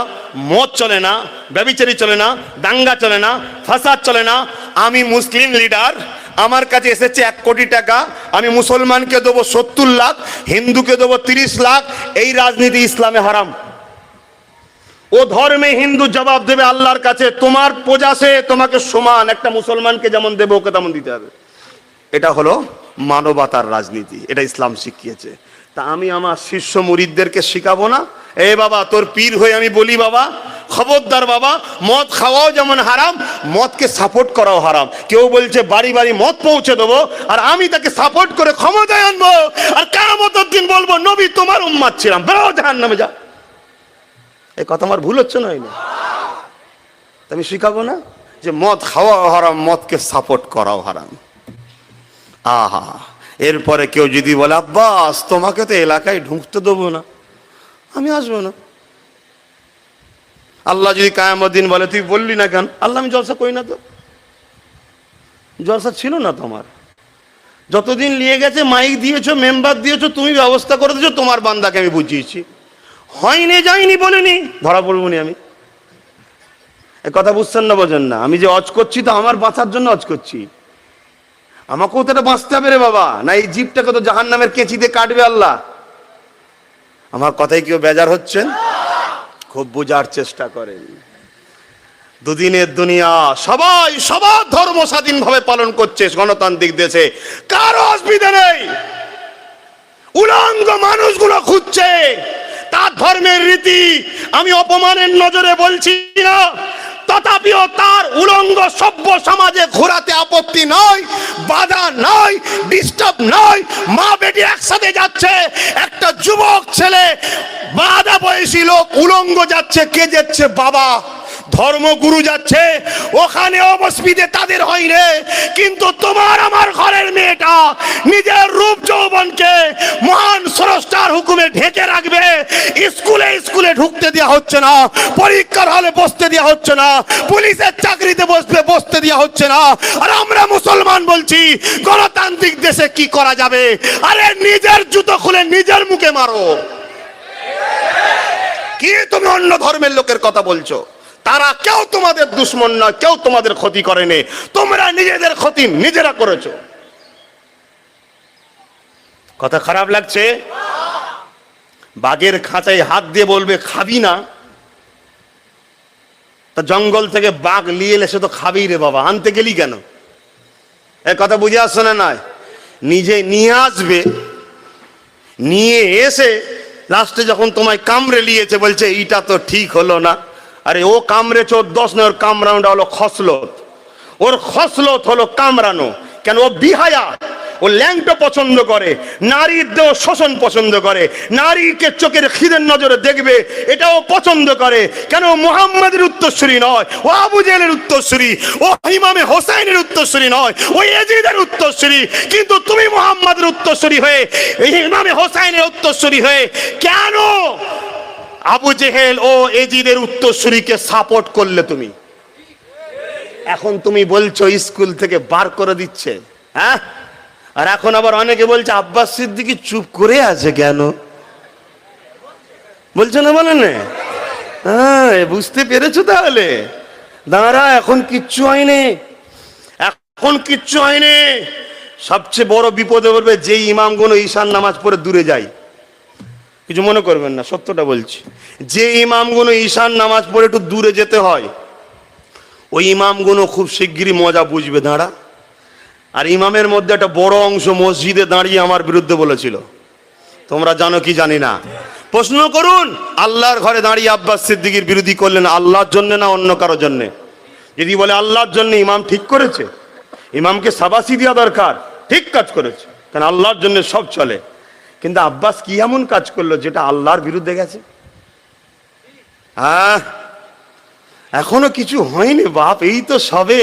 Speaker 2: মদ চলে না, ব্যভিচারী চলে না, দাঙ্গা চলে না, ফাসাদ চলে না। আমি মুসলিম লিডার, আমার কাছে এসেছে 1 কোটি টাকা, আমি মুসলমানকে দেবো 70 লাখ, হিন্দুকে দেবো 30 লাখ। এই রাজনীতি ইসলামে হারাম। ও ধর্মে হিন্দু জবাব দেবে আল্লাহর কাছে, তোমার প্রজা সে তোমাকে সমান, একটা মুসলমানকে যেমন দেবে ওকে তেমন দিতে হবে। এটা হলো মানবতার রাজনীতি, এটা ইসলাম শিখিয়েছে। তা আমি আমার শিষ্য মুরিদদেরকে শিখাবো না? এ বাবা, তোর পীর হয়ে আমি বলি, বাবা খবরদার বাবা, মদ খাওয়াও যেমন হারাম, মদকে সাপোর্ট করাও হারাম। কেউ বলছে বাড়ি বাড়ি মদ পৌঁছে দেবো, আর আমি তাকে সাপোর্ট করে ক্ষমতায় আনবো, আর কিয়ামতের দিন বলবো নবী তোমার উম্মত ছিলাম, বেরো জাহান্নামে যা। এই কথা আমার ভুল হচ্ছে না? আমি শিখাবো না যে মদ খাওয়াও হারাম, মদকে সাপোর্ট করাও হারাম। আহা, এরপরে কেউ যদি বলে আব্বাস তোমাকে তো এলাকায় ঢুকতে দেবো না, আমি আসবো না। আল্লাহ যদি কিয়ামতের দিন বলে তুই বললি না কেন? আল্লাহ, আমি জলসা করি না তো, জলসা ছিল না তোমার। যতদিন নিয়ে গেছে মাইক দিয়েছো, মেম্বার দিয়েছো, তুমি ব্যবস্থা করে দিয়েছো, তোমার বান্দাকে আমি বুঝিয়েছি। হয়নি যায়নি বলিনি, ধরা পড়বো নি আমি। এ কথা বুঝছেন না? বোঝেন না? আমি যে অজ করছি তো আমার বাঁচার জন্য অজ করছি। আমাকেও তো এটা বাঁচতে হবে রে বাবা, না এই জীবটাকে তো জাহান্নামের কেঁচি দিয়ে কাটবে আল্লাহ। আমার কথায় কেউ বেজার হচ্ছেন? খুব বোঝার চেষ্টা করেন। দুদিনের দুনিয়া, সবাই সবার ধর্ম স্বাধীনভাবে পালন করছে গণতান্ত্রিক দেশে, কারো অসুবিধা নেই। উলঙ্গ মানুষগুলো খুঁজছে তার ধর্মের রীতি। আমি অপমানের নজরে বলছি না, তথাপিও তার উলঙ্গ সভ্য সমাজে ঘোরাতে আপত্তি নয়, বাধা নয়, ডিস্টার্ব নয়। মা বেটি একসাথে যাচ্ছে, একটা যুবক ছেলে বাধা বয়সী লোক উলঙ্গ যাচ্ছে, কে যাচ্ছে? বাবা। ধর্মগুরু যাচ্ছে, ওখানে অবস্পিদে তাদের হয় রে। কিন্তু তোমার আমার ঘরের মেয়েটা নিজের রূপ যৌবনকে মহান স্রষ্টার হুকুমে ঢেকে রাখবে। স্কুলে স্কুলে ঢুকতে দেওয়া হচ্ছে না, পরীক্ষার হলে বসতে দেওয়া হচ্ছে না, পুলিশের চাকরিতে বসতে দেওয়া হচ্ছে না। আর আমরা মুসলমান বলছি গণতান্ত্রিক দেশে কি করা যাবে? আরে নিজের জুতো খুলে নিজের মুখে মারো। কি তুমি অন্য ধর্মের লোকের কথা বলছো? তারা কেউ তোমাদের দুশ্মন নয়, কেউ তোমাদের ক্ষতি করেনি, তোমরা নিজেদের ক্ষতি নিজেরা করেছো। কথা খারাপ লাগছে? বাঘের খাঁচায় হাত দিয়ে বলবে খাবি না, তা জঙ্গল থেকে বাঘ নিয়ে এলে সে তো খাবি রে বাবা, আনতে গেলি কেন? এ কথা বুঝে আসছে না? নয়, নিজে নিয়ে আসবে, নিয়ে এসে লাস্টে যখন তোমায় কামড়ে নিয়েছে বলছে এইটা তো ঠিক হলো না। আরে ও কামড়েছে, ওর দোষ নয়, ওর কামড়ানোটা হলো খসলত। ওর খসলত হলো কামড়ানো। কেন? ও বিহায়া, ও ল্যাংটো পছন্দ করে, নারীর দেহ শোষণ পছন্দ করে, নারীকে চোখের খিদের নজরে দেখবে এটাও পছন্দ করে। কেন? মুহাম্মাদের উত্তরসূরি নয়, ও আবু জেহেলের উত্তরসূরি, ও ইমামে হোসেনের উত্তরসূরি নয়, ও ইয়াজিদের উত্তরসূরি। কিন্তু তুমি মুহাম্মাদের উত্তরসূরি হয়ে, ইমামে হোসেনের উত্তরসূরি হয়ে কেন আবু জেহেল ও ইয়াজিদের উত্তরসূরিকে সাপোর্ট করলে? তুমি এখন তুমি বলছো স্কুল থেকে বার করে দিচ্ছে, হ্যাঁ? আর এখন আবার অনেকে বলছে আব্বাস সিদ্দিকী চুপ করে আছে কেন? বলছো না? বলেন না? হ্যাঁ, বুঝতে পেরেছো তাহলে? দাঁড়া, এখন কিচ্ছু হয়নি, এখন কিচ্ছু হয়নি। সবচেয়ে বড় বিপদে পড়বে যে ইমামগুলো ঈশান নামাজ পড়ে দূরে যায়। কিছু মনে করবেন না, সত্যটা বলছি। যে ইমামগুলো ঈশান নামাজ পড়ে একটু দূরে যেতে হয়, ওই ইমামগুলো খুব শিগগিরই মজা বুঝবে। দাঁড়া। আর ইমামের মধ্যে একটা বড় অংশ মসজিদে দাঁড়িয়ে আমার বিরুদ্ধে বলেছিল, তোমরা জানো কি জানি না। প্রশ্ন করুন, আল্লাহর ঘরে দাঁড়িয়ে আব্বাস সিদ্দিকীর বিরোধী করলেন আল্লাহর জন্য না অন্য কারোর জন্য? যদি বলে আল্লাহর জন্য, ইমাম ঠিক করেছে, ইমামকে শাবাশি দেওয়া দরকার, ঠিক কাজ করেছে, কারণ আল্লাহর জন্য সব চলে। কিন্তু আব্বাস কি এমন কাজ করলো যেটা আল্লাহর বিরুদ্ধে গেছে? হ্যাঁ, এখনো কিছু হয়নি বাপ, এই তো সবে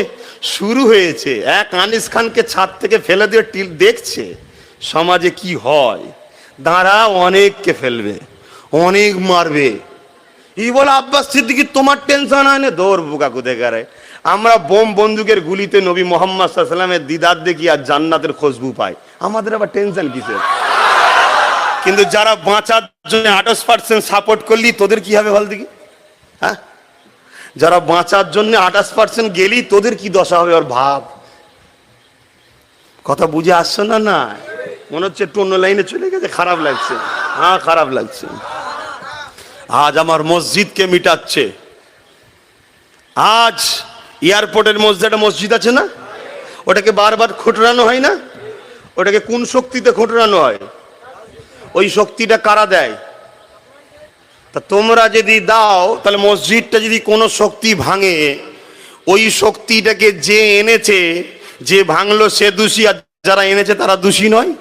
Speaker 2: শুরু হয়েছে। এক আনিস খানকে ছাদ থেকে ফেলে দিয়ে দেখছে সমাজে কি হয়। দাঁড়া, অনেককে ফেলবে, অনেক মারবে। ই বলে আব্বাস সিদ্দিকী তোমার টেনশন হয় না? দৌড় বোকা কোথায় গারে। আমরা বোম বন্দুকের গুলিতে নবী মোহাম্মদ সাল্লাল্লাহু আলাইহি ওয়াসাল্লামের দিদার দেখি আর জান্নাতের খুশবু পাই, আমাদের আবার টেনশন কিসের? কিন্তু যারা বাঁচার জন্য 28% সাপোর্ট করলি, তোদের কি হবে বল দেখি? হ্যাঁ, যারা বাঁচার জন্য 28% গেলি, তোদের কি দশা হবে ওর ভাব। কথা বুঝে আসছে না? না মনে হচ্ছে একটু অন্য লাইনে চলে গেছে, খারাপ লাগছে। হ্যাঁ খারাপ লাগছে। আজ আমার মসজিদকে মিটাচ্ছে। আজ এয়ারপোর্টের মধ্যে একটা মসজিদ আছে না, ওটাকে বারবার খোঁটরানো হয় না? ওটাকে কোন শক্তিতে খোঁটরানো হয়? ওই শক্তিটা কারা দেয়? তা তোমরা যদি দাও, তাহলে মসজিদটা যদি কোনো শক্তি ভাঙে, ওই শক্তিটাকে যে এনেছে, যে ভাঙলো সে দোষী, আর যারা এনেছে তারা দোষী নয়?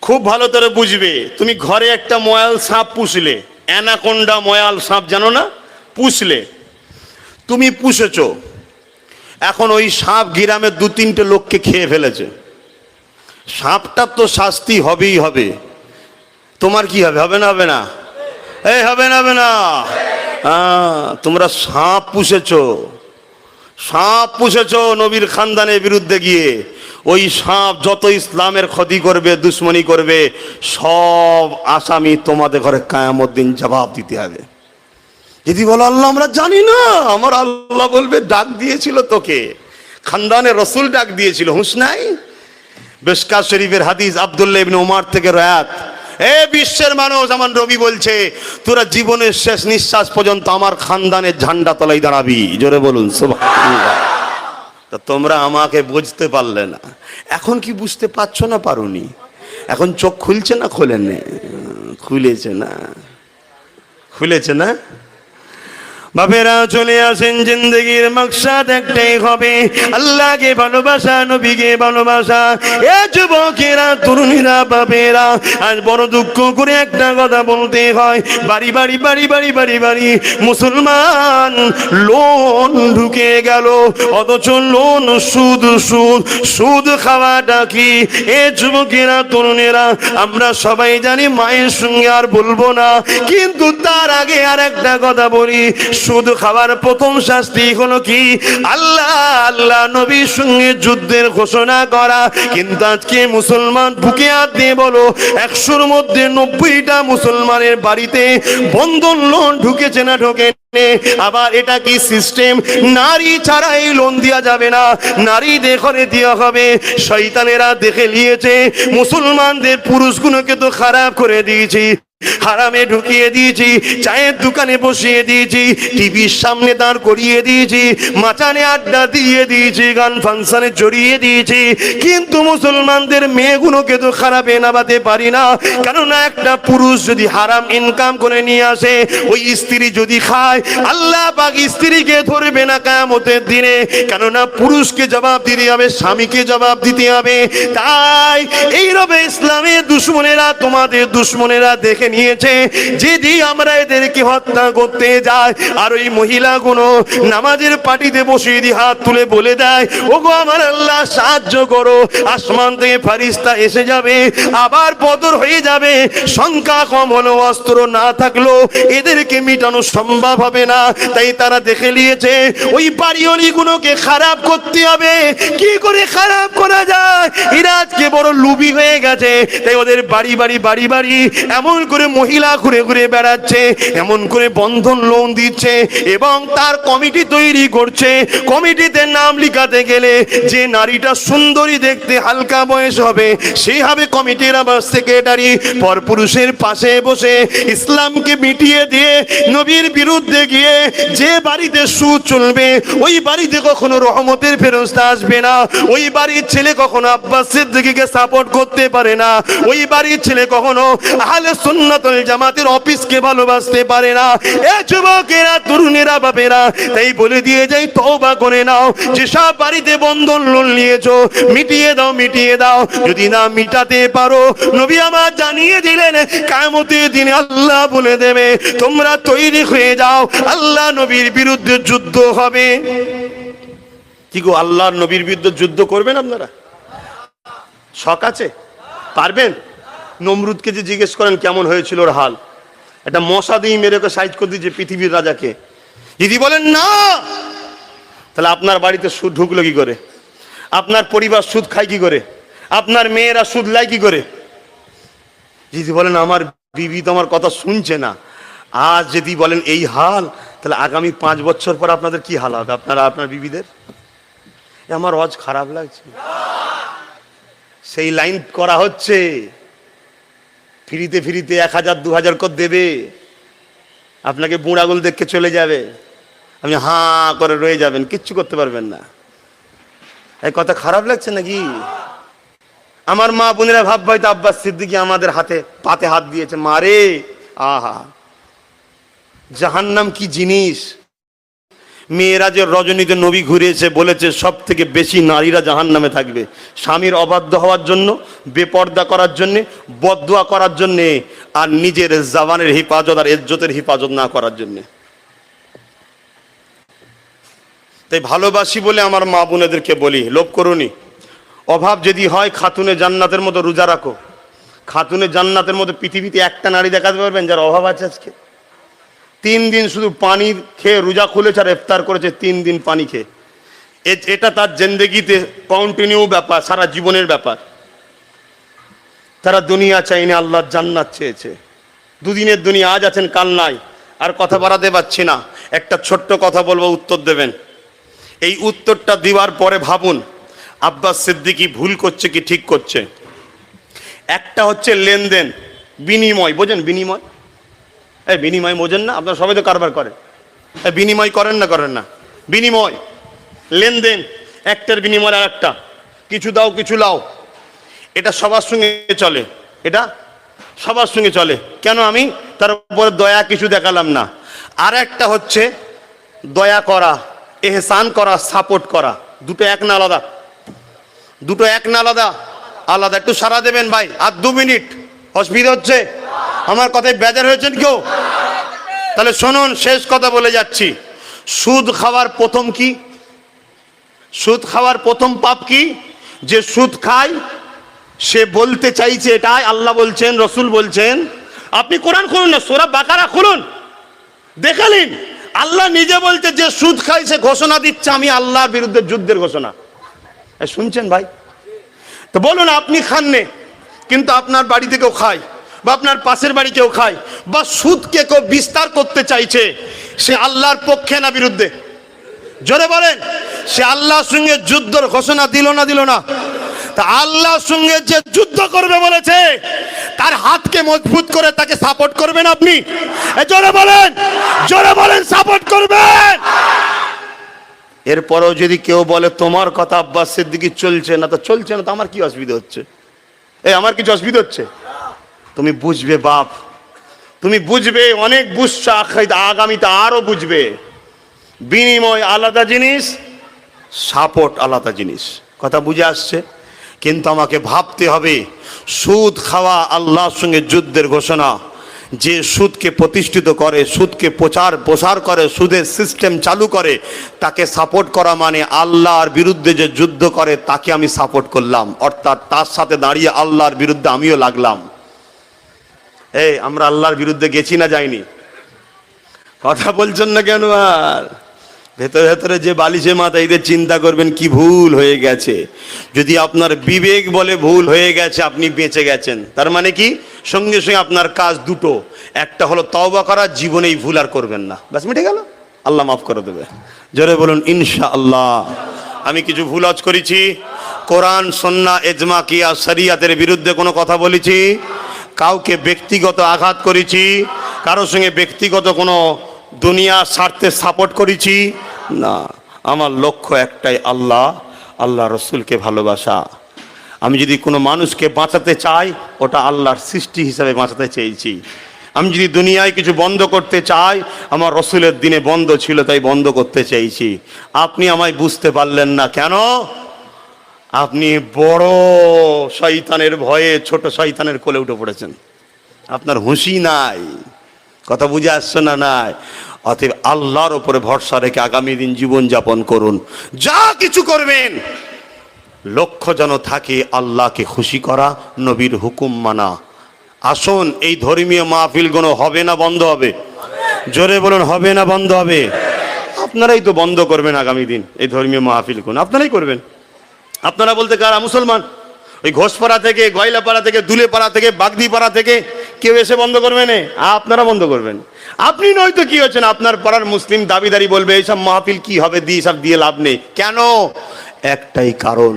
Speaker 2: খুব ভালো করে বুঝবে। তুমি ঘরে একটা ময়াল সাপ পুষলে, অ্যানাকোন্ডা ময়াল সাপ জানো না? পুষলে, তুমি পুষেছ, এখন ওই সাপ গ্রামের 2-3টে লোককে খেয়ে ফেলেছে। সাপটা তো শাস্তি হবেই হবে। তোমার কি হবে? হবে না? হবে না? এই হবে না? হবে না? তোমরা সাপ পুষেছো, সাপ পুষেছো নবীর খানদানের বিরুদ্ধে গিয়ে। ওই সাপ যত ইসলামের ক্ষতি করবে, দুশ্মনী করবে, সব আসামি তোমাদের ঘরে কিয়ামত দিন জবাব দিতে হবে। যদি বলো আল্লাহ আমরা জানি না, আমার আল্লাহ বলবে ডাক দিয়েছিল তোকে, খানদানের রসুল ডাক দিয়েছিল, হুঁশ নাই? মিশকাত শরীফের হাদিস, আব্দুল্লাহ ইবনে উমর থেকে রয়াত। এ বিশ্বের মানুষ, আমার নবী বলছে তোরা জীবনের শেষ নিঃশ্বাস পর্যন্ত আমার খানদানের ঝান্ডা তলায় দাঁড়াবি। জোরে বলুন সুবহানাল্লাহ। তা তোমরা আমাকে বুঝতে পারলে না। এখন কি বুঝতে পারছো না? পারোনি? এখন চোখ খুলছে না খোলেনি? খুলেছে না? খুলেছে না? বাপেরা চলে আসেন, জিন্দগির মাকসাদ একটাই হবে, আল্লাহকে ভালোবাসা, নবীকে ভালোবাসা। এ যুবকেরা, তরুণীরা, বাপেরা, আজ বড় দুঃখ করে একটা কথা বলতে হয়, বাড়ি বাড়ি বাড়ি বাড়ি বাড়ি বাড়ি মুসলমান লোন ঢুকে গেল, অথচ লোন সুদ, সুদ, সুদ খাওয়াটা কি? এ যুবকেরা, তরুণেরা, আমরা সবাই জানি, মায়ের সঙ্গে আর বলবো না, কিন্তু তার আগে আর একটা কথা বলি। সুদ খাওয়ার প্রথম শাস্তি হলো কি? আল্লাহ আল্লাহ নবীর সঙ্গে যুদ্ধের ঘোষণা করা। কিন্তু আজকে মুসলমান বুকে হাত দিয়ে বলো, 100-র মধ্যে 90টা মুসলমানের বাড়িতে বন্ধন লোন ঢুকেছে না ঢোকে? আবার এটা কি সিস্টেম? নারী ছাড়া এই লোন দেওয়া যাবে না, নারী দেখে দেওয়া হবে। শয়তানেরা দেখে নিয়েছে মুসলমানদের পুরুষগুলোকে তো খারাপ করে দিয়েছি, হারামে ঢুকিয়ে দিয়েছি, চায়ের দোকানে বসিয়ে দিয়েছি, টিভির সামনে দাঁড় করিয়ে দিয়েছি, মাচানে আড্ডা দিয়ে দিয়েছি, গান ফাংশনে জড়িয়ে দিয়েছি। কিন্তু মুসলমানদের মেয়েগুলোকে তো খারাপে নামাতে পারি না। কেননা একটা পুরুষ যদি হারাম ইনকাম করে নিয়ে আসে, ওই স্ত্রী যদি খায়, আল্লাহ পাক স্ত্রীকে ধরবে না কিয়ামতের দিনে। কেননা পুরুষকে জবাব দিতে হবে, স্বামীকে জবাব দিতে হবে। তাই এইভাবে ইসলামের দুশ্মনেরা, তোমাদের দুশ্মনেরা দেখে নিয়েছে, যদি আমরা এদেরকে হত্যা করতে যাই, আর ওই মহিলাগুলো নামাজের পাটিতে বসিয়ে দিয়ে হাত তুলে বলে দেয়, ওগো আমার আল্লাহ সাহায্য করো, আসমান থেকে ফেরেশতা এসে যাবে, আবার বদর হয়ে যাবে, সংখ্যা কম হলো, অস্ত্র না থাকলো এদেরকে মিটানো সম্ভব হবে না। তাই তারা দেখে নিয়েছে ওই বাড়িওয়ালিগুলোকে খারাপ করতে হবে। কি করে খারাপ করা যায়? এরা আজকে বড় লুবি হয়ে গেছে। তাই ওদের বাড়ি বাড়ি বাড়ি বাড়ি এমন করে মহিলা ঘুরে ঘুরে বেড়াচ্ছে, এমন করে বন্ধন লোন দিচ্ছে, এবং তার কমিটি তৈরি করছে। কমিটিতে নাম লিখাতে গেলে যে নারীটা সুন্দরী দেখতে, হালকা বয়স হবে, সেই হবে কমিটির আবার সেক্রেটারি। পরপুরুষের পাশে বসে ইসলামকে মিটিয়ে দিয়ে নবীর বিরুদ্ধে গিয়ে যে বাড়িতে সুদ চলবে, ওই বাড়িতে কখনো রহমতের ফেরেশতা আসবে না। ওই বাড়ির ছেলে কখনো আব্বাস সিদ্দিকীকে সাপোর্ট করতে পারে না। ওই বাড়ির ছেলে কখনো আহলে সুন্নাহ
Speaker 1: সুন্নাতুল জামাতের অফিসকে ভালোবাসতে পারে না। এ যুবকেরা, তরুণেরা, বাপেরা, তাই বলে দিয়ে যাই, তওবা করে নাও। যেসব বাড়িতে বন্ধন লোন নিয়েছো, মিটিয়ে দাও, মিটিয়ে দাও। যদি না মিটাতে পারো, নবী আমার জানিয়ে দিলেন কিয়ামতের দিনে আল্লাহ বলে দেবে তোমরা তৈরি হয়ে যাও, আল্লাহ নবীর বিরুদ্ধে যুদ্ধ হবে। কি গো, আল্লাহর নবীর বিরুদ্ধে যুদ্ধ করবেন আপনারা? শখ আছে? পারবেন? নমরুদকে যে জিজ্ঞেস করেন কেমন হয়েছিল ওর হাল, একটা মশা দিয়ে মেরে ওকে সাইজ করে দিয়েছে পৃথিবীর রাজাকে, যদি বলেন না, তাহলে আপনার বাড়িতে সুদ ঢুকলো কি করে? আপনার পরিবার সুদ খায় কি করে? আপনার মেয়েরা সুদ লাই কি করে? যদি বলেন আমার বিবি তো আমার কথা শুনছে না, আজ যদি বলেন এই হাল, তাহলে আগামী 5 বছর পর আপনাদের কি হাল হবে? আপনার বিবিদের? আমার ওয়াজ খারাপ লাগছে, সেই লাইন করা হচ্ছে, ফ্রিতে ফ্রিতে 1000-2000 করে দেবে, আপনাকে বুড়াগুল দেখে চলে যাবে, আপনি হাঁ করে রয়ে যাবেন, কিচ্ছু করতে পারবেন না। এই কথা খারাপ লাগছে নাকি? আমার মা বোনেরা ভাববে হয়তো আব্বাস সিদ্দিকী আমাদের হাতে পাতে হাত দিয়েছে, মারে আহা জাহান্নাম কি জিনিস। মেয়েরাজের রজনীতে নবী ঘুরেছে, বলেছে সব থেকে বেশি নারীরা জাহান্নামে থাকবে, স্বামীর অবাধ্য হওয়ার জন্য, বেপর্দা করার জন্যে, বদদুয়া করার জন্যে, আর নিজের জবানের হিফাজত আর ইজ্জতের হিফাজত না করার জন্যে। তাই ভালোবাসি বলে আমার মা বোনেদেরকে বলি, লোভ করুনি। অভাব যদি হয়, খাতুনে জান্নাতের মতো রোজা রাখো। খাতুনে জান্নাতের মতো পৃথিবীতে একটা নারী দেখাতে পারবেন যার অভাব আছে আজকে? 3 দিন শুধু পানি খেয়ে রোজা খুলেছে আর ইফতার করেছে, 3 দিন পানি খেয়ে। এটা তার জিন্দেগিতে কন্টিনিউ ব্যাপার, সারা জীবনের ব্যাপার। তারা দুনিয়া চাইনি, আল্লাহর জান্নাত চেয়েছে। দুদিনের দুনিয়া, আজ আছেন কাল নাই। আর কথা বাড়াতে পারছি না, একটা ছোট্ট কথা বলবো, উত্তর দেবেন। এই উত্তরটা দেওয়ার পরে ভাবুন আব্বাস সিদ্দিকী ভুল করছে কি ঠিক করছে। একটা হচ্ছে লেনদেন, বিনিময়, বোঝেন বিনিময়? এই বিনিময় বোঝেন না? আপনারা সবাই তো কারবার করেন, বিনিময় করেন না? করেন না? বিনিময়, লেনদেন, একটার বিনিময় আর একটা, কিছু দাও কিছু লাও, এটা সবার সঙ্গে চলে, এটা সবার সঙ্গে চলে। কেন আমি তার উপরে দয়া কিছু দেখালাম না? আর একটা হচ্ছে দয়া করা, এহসান করা, সাপোর্ট করা, দুটো এক না আলাদা? দুটো এক না আলাদা? আলাদা। একটু সারা দেবেন ভাই, আর 2 মিনিট। অসুবিধা হচ্ছে? আমার কথায় বেজার হয়েছেন কেউ? তাহলে শুনুন, শেষ কথা বলে যাচ্ছি। সুদ খাওয়ার প্রথম কি? সুদ খাওয়ার প্রথম পাপ কি? যে সুদ খায় সে বলতে চাইছে এটাই আল্লাহ বলছেন, রসুল বলছেন। আপনি কোরআন খুলুন না, সূরা বাকারা খুলুন, দেখালেন আল্লাহ নিজে বলছে যে সুদ খায় সে ঘোষণা দিচ্ছে আমি আল্লাহর বিরুদ্ধে যুদ্ধের ঘোষণা। শুনছেন ভাই? তো বলুন, আপনি খাননে কিন্তু আপনার বাড়িতে কেউ খায়, বা আপনার পাশের বাড়ি কেউ খায়, বা সুদকে কেউ বিস্তার করতে চাইছে, সে আল্লাহর পক্ষে না বিরুদ্ধে? জোরে বলেন। সে আল্লাহর সঙ্গে যুদ্ধের ঘোষণা দিল না দিল না? তা আল্লাহর সঙ্গে যে যুদ্ধ করবে বলেছে, তার হাতকে মজবুত করে তাকে সাপোর্ট করবেন আপনি? জোরে বলেন, জোরে বলেন, সাপোর্ট করবেন? এরপরেও যদি কেউ বলে তোমার কথা আব্বাস সিদ্দিকী চলছে না, তো চলছে না তো আমার কি অসুবিধা হচ্ছে? আমার কিছু অসুবিধা হচ্ছে? তুমি বুঝবে বাপ, তুমি বুঝবে, অনেক বুঝছো, আগামীতে আরো বুঝবে। বিনিময় আলাদা জিনিস, সাপোর্ট আলাদা জিনিস। কথা বুঝে আসছে? কিন্তু আমাকে ভাবতে হবে, সুদ খাওয়া আল্লাহর সঙ্গে যুদ্ধের ঘোষণা। যে সুদকে প্রতিষ্ঠিত করে, সুদকে প্রচার করে, সুদের সিস্টেম চালু করে, তাকে সাপোর্ট করা মানে আল্লাহর বিরুদ্ধে যে যুদ্ধ করে তাকে আমি সাপোর্ট করলাম, অর্থাৎ তার সাথে দাঁড়িয়ে আল্লাহর বিরুদ্ধে আমিও লাগলাম। আমরা আল্লাহর বিরুদ্ধে গেছি না যাইনি? কথা বলছেন না কেন? আর ভেতরে ভেতরে যে বালিশে মাথা, এদের চিন্তা করবেন কি ভুল হয়ে গেছে। যদি আপনার বিবেক বলে ভুল হয়ে গেছে, আপনি বেঁচে গেছেন। তার মানে কি? সঙ্গে সঙ্গে আপনার কাজ দুটো, একটা হলো তওবা করা, জীবনেই ভুল আর করবেন না, ব্যাস মিটে গেল, আল্লাহ মাফ করে দেবে। জোরে বলুন ইনশাআল্লাহ। আমি কিছু ভুল আজ করেছি, কোরআন সুন্নাহ ইজমা কিয়াস শরিয়াতের বিরুদ্ধে কোনো কথা বলেছি, কাউকে ব্যক্তিগত আঘাত করেছি, কারোর সঙ্গে ব্যক্তিগত কোনো দুনিয়ার স্বার্থে সাপোর্ট করেছি না। আমার লক্ষ্য একটাই, আল্লাহ, আল্লাহ রসুলকে ভালোবাসা।
Speaker 2: আমি যদি কোনো মানুষকে বাঁচাতে চাই, ওটা আল্লাহর সৃষ্টি হিসাবে বাঁচাতে চেয়েছি। আমি যদি দুনিয়ায় কিছু বন্ধ করতে চাই, আমার রসুলের দিনে বন্ধ ছিল, তাই বন্ধ করতে চাইছি। আপনি আমায় বুঝতে পারলেন না কেন? আপনি বড় শয়তানের ভয়ে ছোট শয়তানের কোলে উঠে পড়েছেন। আপনার হুঁশি নাই। কথা বুঝে আসছে না? নাই। অতএব আল্লাহর উপরে ভরসা রেখে আগামী দিন জীবন যাপন করুন। যা কিছু করবেন লক্ষ্য যেন থাকে আল্লাহকে খুশি করা, নবীর হুকুম মানা। আসুন, এই ধর্মীয় মাহফিলগুলো হবে না বন্ধ হবে? জোরে বলুন, হবে না বন্ধ হবে? আপনারাই তো বন্ধ করবেন আগামী দিন এই ধর্মীয় মাহফিলগুলো, আপনারাই করবেন। আপনারা বলতে কারা? মুসলমান। ওই ঘোষপাড়া থেকে, গয়লাপাড়া থেকে, দুলেপাড়া থেকে, বাগদিপাড়া থেকে কেউ এসে বন্ধ করবে না, আপনারা বন্ধ করবেন। আপনি নয়তো কি হচ্ছেন, আপনার পাড়ার মুসলিম দাবিদারি বলবে এইসব মাহফিল কি হবে, দিয়ে সব দিয়ে লাভ নেই। কেন? একটাই কারণ,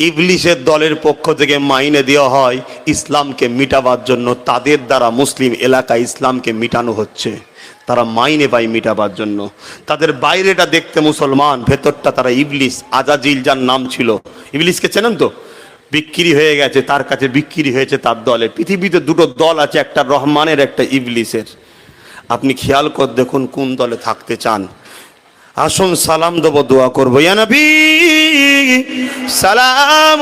Speaker 2: ইবলিসের দলের পক্ষ থেকে মাইনে দেওয়া হয় ইসলামকে মিটাবার জন্য। তাদের দ্বারা মুসলিম এলাকায় ইসলামকে মিটানো হচ্ছে। তারা মাইনে পায় মিটাবার জন্য। তাদের বাইরেটা দেখতে মুসলমান, ভেতরটা তারা ইবলিস। আজাজিল যার নাম ছিল, ইবলিসকে চেনেন তো? বিক্রি হয়ে গেছে, তার কাছে বিক্রি হয়েছে তার দলে। পৃথিবীতে দুটো দল আছে, একটা রহমানের, একটা ইবলিসের। আপনি খেয়াল করে দেখুন কোন দলে থাকতে চান। আসুন সালাম দেব, দোয়া করবো। ইয়া নবী সালাম।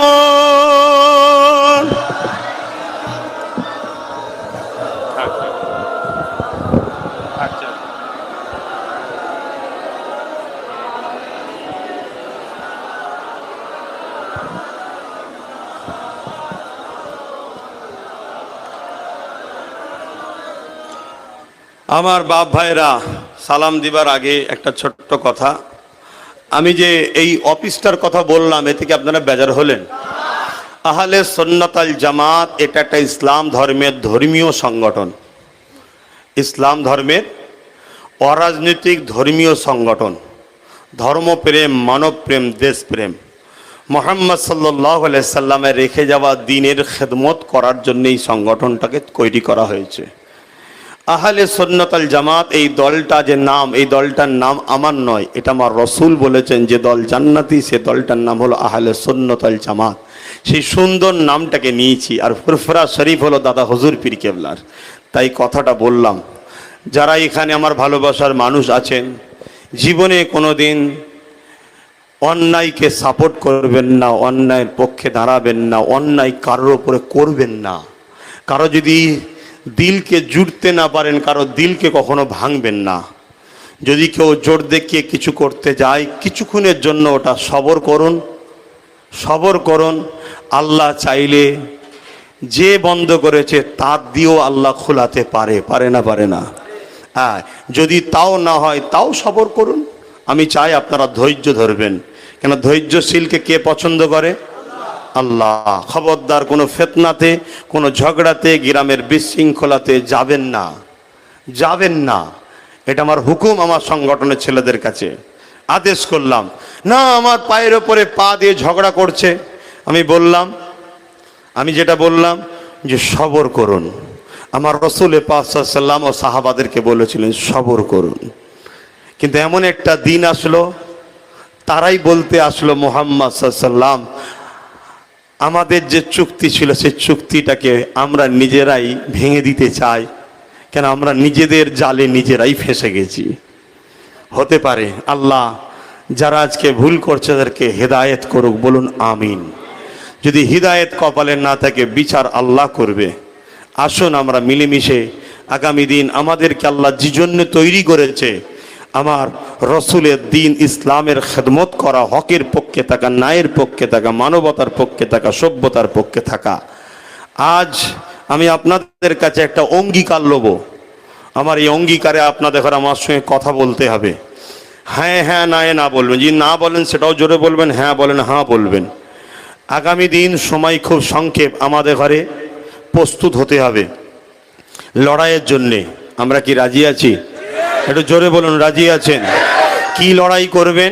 Speaker 2: আমার বাপ ভাইরা, সালাম দিবার আগে একটা ছোট্ট কথা। আমি যে এই অফিসটার কথা বললাম, এ থেকে আপনারা বেজার হলেন? আহলে সুন্নাত আল জামাত এটা একটা ইসলাম ধর্মের ধর্মীয় সংগঠন। ইসলাম ধর্মের অরাজনৈতিক ধর্মীয় সংগঠন। ধর্মপ্রেম, মানবপ্রেম, দেশপ্রেম, মুহাম্মদ সাল্লাল্লাহু আলাইহি সাল্লামের রেখে যাওয়া দ্বীনের খেদমত করার জন্য এই সংগঠনটাকে তৈরি করা হয়েছে। আহলে সুন্নাত আল জামাত, এই দলটা যে নাম, এই দলটার নাম আমার নয়, এটা আমার রসুল বলেছেন যে দল জান্নাতি, সে দলটার নাম হলো আহলে সুন্নাত আল জামাত। সেই সুন্দর নামটাকে নিয়েছি। আর ফুরফুরা শরীফ হলো দাদা হুজুর পীর কেবলার। তাই কথাটা বললাম। যারা এখানে আমার ভালোবাসার মানুষ আছেন, জীবনে কোনোদিন অন্যায়কে সাপোর্ট করবেন না, অন্যায়ের পক্ষে দাঁড়াবেন না, অন্যায় কারোর উপরে করবেন না। কারো যদি দিলকে জুড়তে না পারেন, কারো দিলকে কখনো ভাঙবেন না। যদি কেউ জোর দেখিয়ে কিছু করতে যায়, কিছুক্ষণের জন্য ওটা সবর করুন, সবর করুন। আল্লাহ চাইলে যে বন্ধ করেছে তার দিয়েও আল্লাহ খোলাতে পারে, পারে না? পারে না? হ্যাঁ, যদি তাও না হয় তাও সবর করুন। আমি চাই আপনারা ধৈর্য ধরবেন, কেন ধৈর্যশীলকে কে পছন্দ করে? আল্লাহ। খবরদার কোনো ফিতনাতে, কোনো ঝগড়াতে, গ্রামের বিশৃঙ্খলাতে যাবেন না, যাবেন না। এটা আমার হুকুম আমার সংগঠনের ছেলেদের কাছে। আদেশ করলাম না, আমার পায়ের ওপরে পা দিয়ে ঝগড়া করছে, আমি যেটা বললাম যে সবর করুন। আমার রসুল পাক সাল্লাল্লাহু আলাইহি ওয়াসাল্লাম ও সাহাবাদেরকে বলেছিলেন সবর করুন। কিন্তু এমন একটা দিন আসলো, তারাই বলতে আসলো মুহাম্মদ সাল্লাল্লাহু আলাইহি ওয়াসাল্লাম, আমাদের যে চুক্তি ছিল সেই চুক্তিটাকে আমরা নিজেরাই ভেঙে দিতে চাই, কেন আমরা নিজেদের জালে নিজেরাই ফেঁসে গেছি। হতে পারে আল্লাহ যারা আজকে ভুল করছে তাদেরকে হেদায়েত করুক, বলুন আমিন। যদি হিদায়েত কপালে না থাকে, বিচার আল্লাহ করবে। আসুন আমরা মিলেমিশে আগামী দিন আমাদেরকে আল্লাহ যে জন্য তৈরি করেছে, আমার রসুলের দিন ইসলামের খেদমত করা, হকের পক্ষে থাকা, ন্যায়ের পক্ষে থাকা, মানবতার পক্ষে থাকা, সভ্যতার পক্ষে থাকা। আজ আমি আপনাদের কাছে একটা অঙ্গীকার লব। আমার এই অঙ্গীকারে আপনাদের আমার সঙ্গে কথা বলতে হবে। হ্যাঁ হ্যাঁ, না না বলবেন। যদি না বলেন সেটাও জোরে বলবেন, হ্যাঁ বলেন, হ্যাঁ বলবেন। আগামী দিন সময় খুব সংক্ষেপ, আমাদের ঘরে প্রস্তুত হতে হবে লড়াইয়ের জন্যে। আমরা কি রাজি আছি? একটু জোরে বলুন, রাজি আছেন? কি লড়াই করবেন?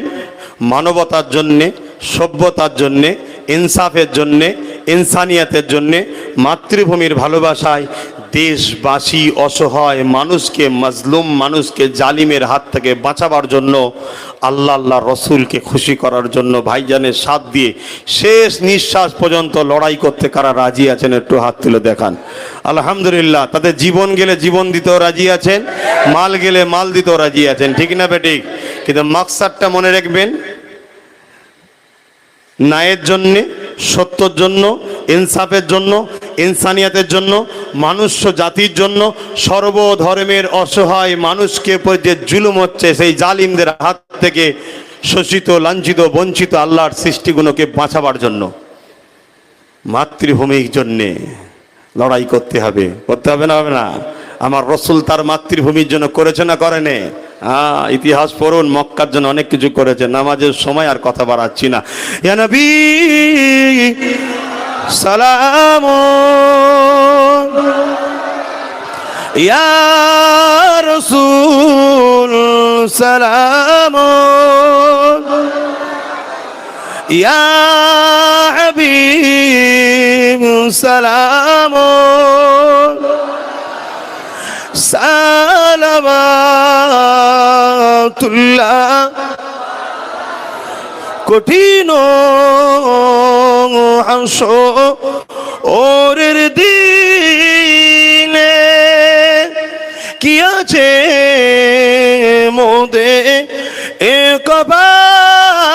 Speaker 2: মানবতার জন্যে, সভ্যতার জন্যে, ইনসাফের জন্যে, ইনসানিয়াতের জন্যে, মাতৃভূমির ভালোবাসায়, দেশবাসী অসহায় মানুষকে, মাজলুম মানুষকে জালিমের হাত থেকে বাঁচাবার জন্য, আল্লাহ রসুলকে খুশি করার জন্য ভাইজানের সাথ দিয়ে শেষ নিঃশ্বাস পর্যন্ত লড়াই করতে কারা রাজি আছেন একটু হাত তুলে দেখান। আলহামদুলিল্লাহ, তাদের জীবন গেলে জীবন দিতেও রাজি আছেন, মাল গেলে মাল দিতেও রাজি আছেন, ঠিক না বেঠিক? কিন্তু মাকসাদটা মনে রাখবেন, ন্যায়ের জন্যে, সত্যর জন্য, ইনসাফের জন্য, ইনসানিয়াতের জন্য, মানুষ্য জাতির জন্য, সর্বধর্মের অসহায় মানুষকে উপর যে জুলুম হচ্ছে সেই জালিমদের হাত থেকে শোষিত, লাঞ্ছিত, বঞ্চিত আল্লাহর সৃষ্টিগুলোকে বাঁচাবার জন্য, মাতৃভূমির জন্যে লড়াই করতে হবে। করতে হবে না? হবে না? আমার রসুল তার মাতৃভূমির জন্য করেছে না করেনি? ইতিহাস পড়ুন, মক্কার জন্য অনেক কিছু করেছে। নামাজের সময় আর কথা বাড়াচ্ছি না। ইয়া নবী সালাম, ইয়া রাসূল সালাম, ইয়া হাবিব সালাম, সালাওয়াতুল্লাহ। কঠিন হাসরের দিনে কি আছে মোদে এ কপালে,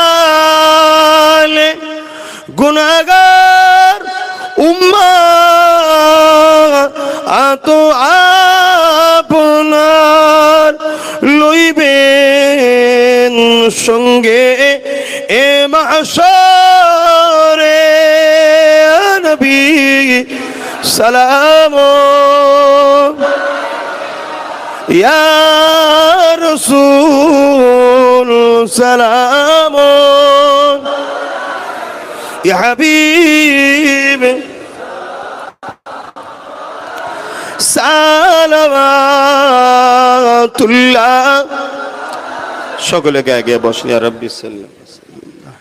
Speaker 2: গুনাহগার উম্মাত আপনার লইবেন সঙ্গে এ মাহশরে। নবী সালাম, ইয়া রাসূল সালাম, ইয়া হাবিব সালাওয়াতুল্লাহ। সকলে গে বসেন। ইয়া রাব্বি সাল্লাল্লাহু আলাইহি ওয়াসাল্লাম।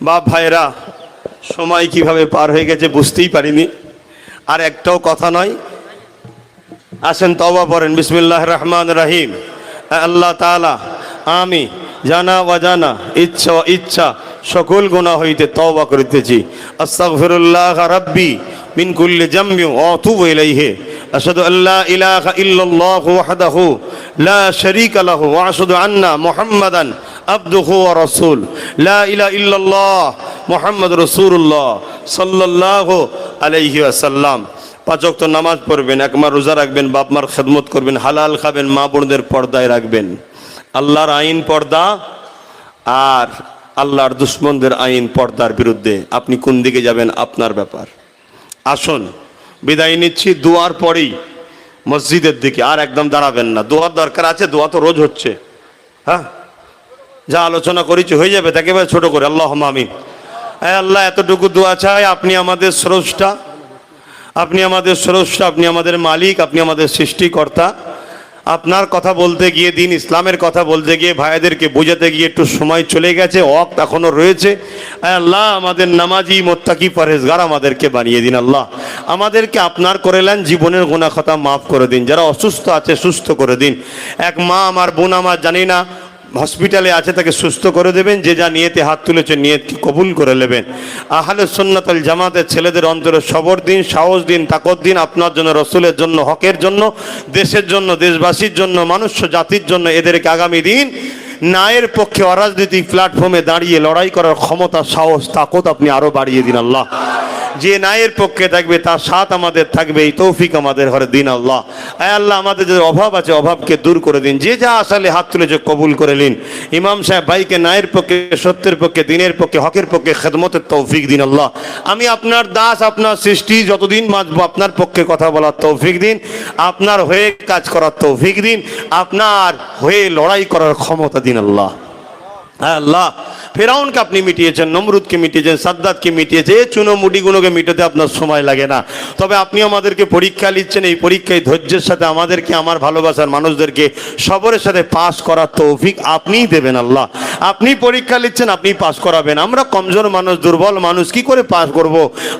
Speaker 2: বাপ ভাইরা, সময় কিভাবে পার হয়ে গেছে বুঝতেই পারিনি। আর একটাও কথা নয়, আসেন তওবা পড়েন। বিসমিল্লাহির রহমানির রহিম। আল্লাহ তাআলা, আমি জানা অজানা, ইচ্ছা ইচ্ছা সকল গুনাহ হইতে তওবা করিতেছি। আস্তাগফিরুল্লাহ রাব্বি মিন কুল্লি জামবি ওয়া আতুবু ইলাইহি। আশহাদু আল্লা ইলাহা ইল্লাল্লাহু ওয়াহদাহু লা শারীকা লাহু ওয়া আশহাদু আন্না মুহাম্মাদান আবদুহু ওয়া রাসূল। লা ইলাহা ইল্লাল্লাহ মুহাম্মাদুর রাসূলুল্লাহ সাল্লাল্লাহু আলাইহি ওয়াসাল্লাম। 5 ওয়াক্ত নামাজ পড়বেন, একমার রোজা রাখবেন, বাপ মার খেদমত করবেন, হালাল খাবেন, মা বোনদের পর্দায় রাখবেন। আল্লাহর আইন পর্দা, আর আল্লাহর দুশ্মনদের আইন পর্দার বিরুদ্ধে। আপনি কোন দিকে যাবেন আপনার ব্যাপার। আসুন বিদায় নিচ্ছি দোয়ার পরেই মসজিদের দিকে। আর একদম দাঁড়াবেন না, দোয়ার দরকার আছে, দোয়া তো রোজ হচ্ছে। হ্যাঁ, যা আলোচনা করেছি হয়ে যাবে, তাকে এবার ছোট করে আল্লাহুম্মা আমিন। আল্লাহ, এতটুকু দোয়া চাই, আপনি আমাদের স্রষ্টা, আপনি আমাদের স্রষ্টা, আপনি আমাদের মালিক, আপনি আমাদের সৃষ্টিকর্তা। আপনার কথা বলতে গিয়ে, দিন ইসলামের কথা বলতে গিয়ে, ভাইদেরকে বোঝাতে গিয়ে একটু সময় চলে গেছে, ওয়াক্ত এখনো রয়েছে। আল্লাহ, আমাদের নামাজি মুত্তাকি পরহেজগার আমাদেরকে বানিয়ে দিন। আল্লাহ, আমাদেরকে আপনার করে নেন, জীবনের গুনাহ খাতা মাফ করে দিন। যারা অসুস্থ আছে সুস্থ করে দিন। এক মা আমার, বোন আমার, জানি না হসপিটালে আছে, তাকে সুস্থ করে দেবেন। যে যা নিয়তে হাত তুলেছে নিয়তকে কবুল করে নেবেন। আহলে সুন্নাত ওয়াল জামাতের ছেলেদের অন্তরে সবর দিন, সাহস দিন, তাকত দিন, আপনার জন্য, রসুলের জন্য, হকের জন্য, দেশের জন্য, দেশবাসীর জন্য, মানুষ জাতির জন্য। এদেরকে আগামী দিন ন্যায়ের পক্ষে অরাজনৈতিক প্ল্যাটফর্মে দাঁড়িয়ে লড়াই করার ক্ষমতা, সাহস, তাকত আপনি আরো বাড়িয়ে দিন। আল্লাহ, যে ন্যায়ের পক্ষে থাকবে তার সাথ আমাদের থাকবে, এই তৌফিক আমাদের ঘরে দিন। আল্লাহ, আল্লাহ, আমাদের যে অভাব আছে অভাবকে দূর করে দিন। যে যা আসলে হাত তুলেছে কবুল করে নিন। ইমাম সাহেব ভাইকে ন্যায়ের পক্ষে, সত্যের পক্ষে, দিনের পক্ষে, হকের পক্ষে খেদমতের তৌফিক দিন। আল্লাহ, আমি আপনার দাস, আপনার সৃষ্টি, যতদিন বাঁচবো আপনার পক্ষে কথা বলার তৌফিক দিন, আপনার হয়ে কাজ করার তৌফিক দিন, আপনার হয়ে লড়াই করার ক্ষমতা দিন। আল্লাহ, আল্লাহ, ফেরাউনকে আপনি মিটিয়েছেন, নমরুদকে মিটিয়েছেন, সাদ্দাতকে মিটিয়েছে, এই চুনো মুটিগুলোকে মিটাতে আপনার সময় লাগে না। তবে আপনি আমাদেরকে পরীক্ষা নিচ্ছেন, এই পরীক্ষায় ধৈর্যের সাথে আমাদেরকে, আমার ভালোবাসার মানুষদেরকে সবরের সাথে পাস করার তৌফিক আপনিই দেবেন আল্লাহ। আপনি পরীক্ষা নিচ্ছেন, আপনি পাস করাবেন। আমরা কমজোর মানুষ, দুর্বল মানুষ, কি করে পাস করব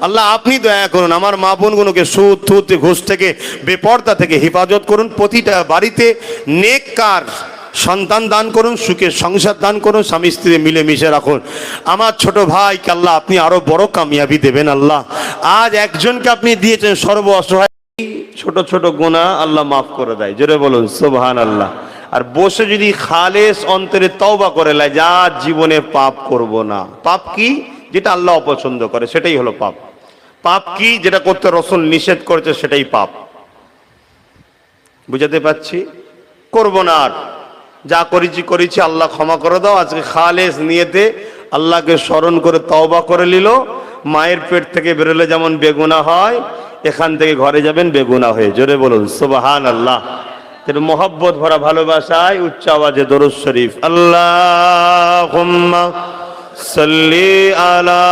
Speaker 2: আল্লাহ? আপনি দয়া করুন, আমার মা বোনগুলোকে সুদ থুত ঘুষ থেকে, বেপর্দা থেকে হেফাজত করুন। প্রতিটা বাড়িতে নেককার সন্তান দান করুন, সুখের সংসার দান করুন, স্বামী স্ত্রী মিলেমিশে রাখুন। আমার ছোট ভাইকে আল্লাহ আপনি আরো বড় কামিয়াবি দেবেন আল্লাহ। আজ একজনকে আপনি দিয়েছেন সর্ব অসহায়, ছোট ছোট গুনাহ আল্লাহ মাফ করে দেয়, জোরে বলুন সুবহানাল্লাহ। আর বসে যদি খালেস অন্তরে তওবা করে লাই, যা জীবনে পাপ করব না। পাপ কি? যেটা আল্লাহ অপছন্দ করে সেটাই হলো পাপ। পাপ কি? যেটা করতে রাসূল নিষেধ করেছে সেটাই পাপ। বুঝাতে পারছি? করব না আর, যা করেছি আল্লাহ ক্ষমা করে দাও। আজকে খালেস নিয়েতে আল্লাহকে স্মরণ করে তওবা করে নিল। মায়ের পেট থেকে বেরোলে যেমন বেগুনাহ হয়, এখান থেকে ঘরে যাবেন বেগুনাহ হয়ে। জোরে বলুন সুবহানাল্লাহ। কিন্তু মোহব্বত ভরা ভালোবাসায় উচ্চ আওয়াজে দরুদ শরীফ, আল্লাহুম্মা সাল্লি আলা।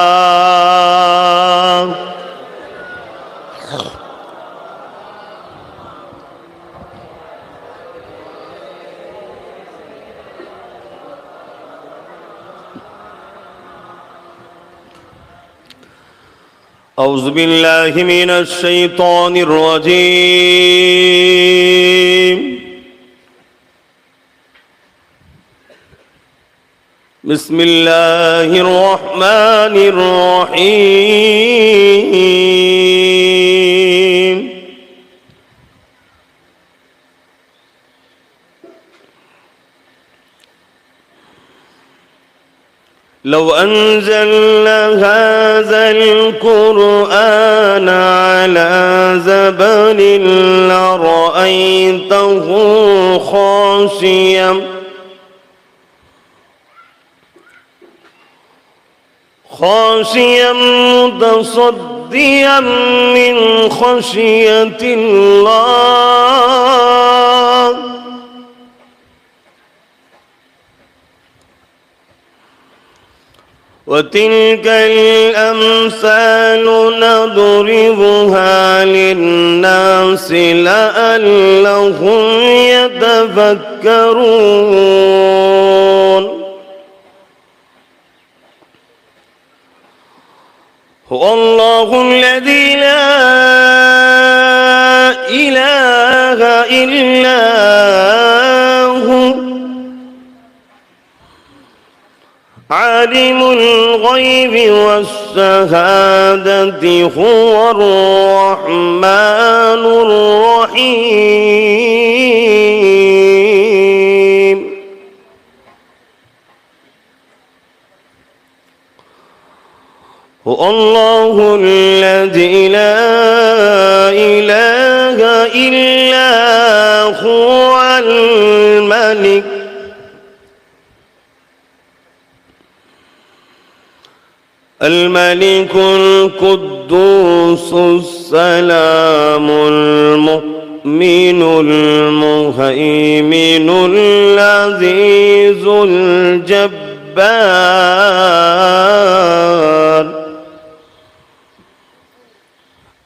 Speaker 2: أعوذ بالله من الشيطان الرجيم. بسم الله الرحمن الرحيم. لو أنزلنا هذا القرآن على جبل لرأيته خاشعا متصدعا من خشية الله. وتلك الأمثال نضربها للناس لعلهم يتفكرون. هو الله الذي لا إله إلا هو عالم الغيب والشهادة هو الرحمن الرحيم. هو الله الذي لا إله إلا هو الملك القدوس السلام المؤمن المهيمن العزيز الجبار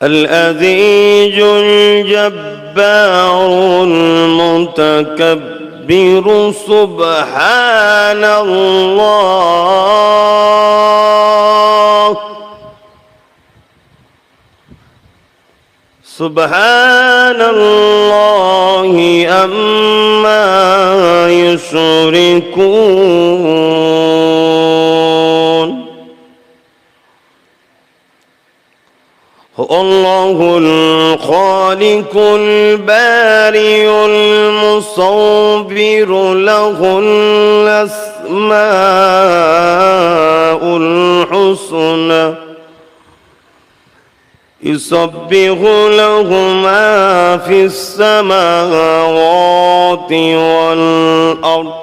Speaker 2: العزيز الجبار المتكبر سبحان الله سبحان الله عما يشركون. هو الله الخالق البارئ المصور له الأسماء الحسنى يسبح له ما في السماوات والأرض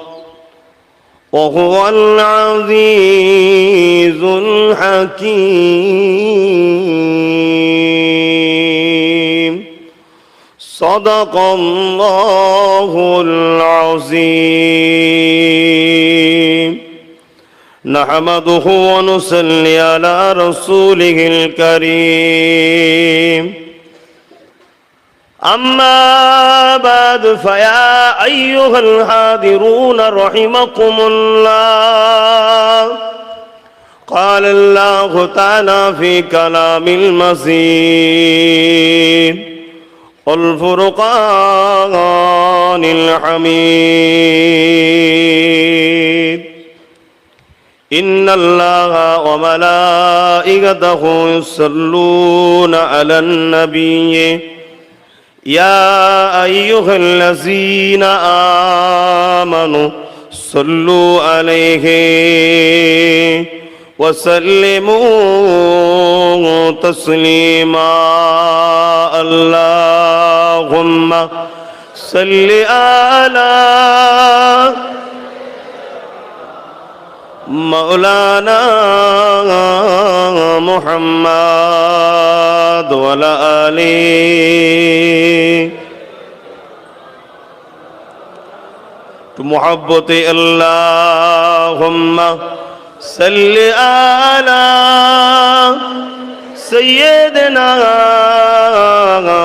Speaker 2: وهو العزيز الحكيم. صدق الله العظيم.
Speaker 1: نحمده ونصلي على رسوله الكريم أما بعد فيا أيها الحاضرون رحمكم الله قال الله تعالى في كلام المزيد والفرقان الحميد إن الله وملائكته يصلون على النبي يا أيها الذين آمنوا صلوا عليه وسلموا تسليما اللهم صل على مولانا محمد وعلى آله محبت اللهم صل على سيدنا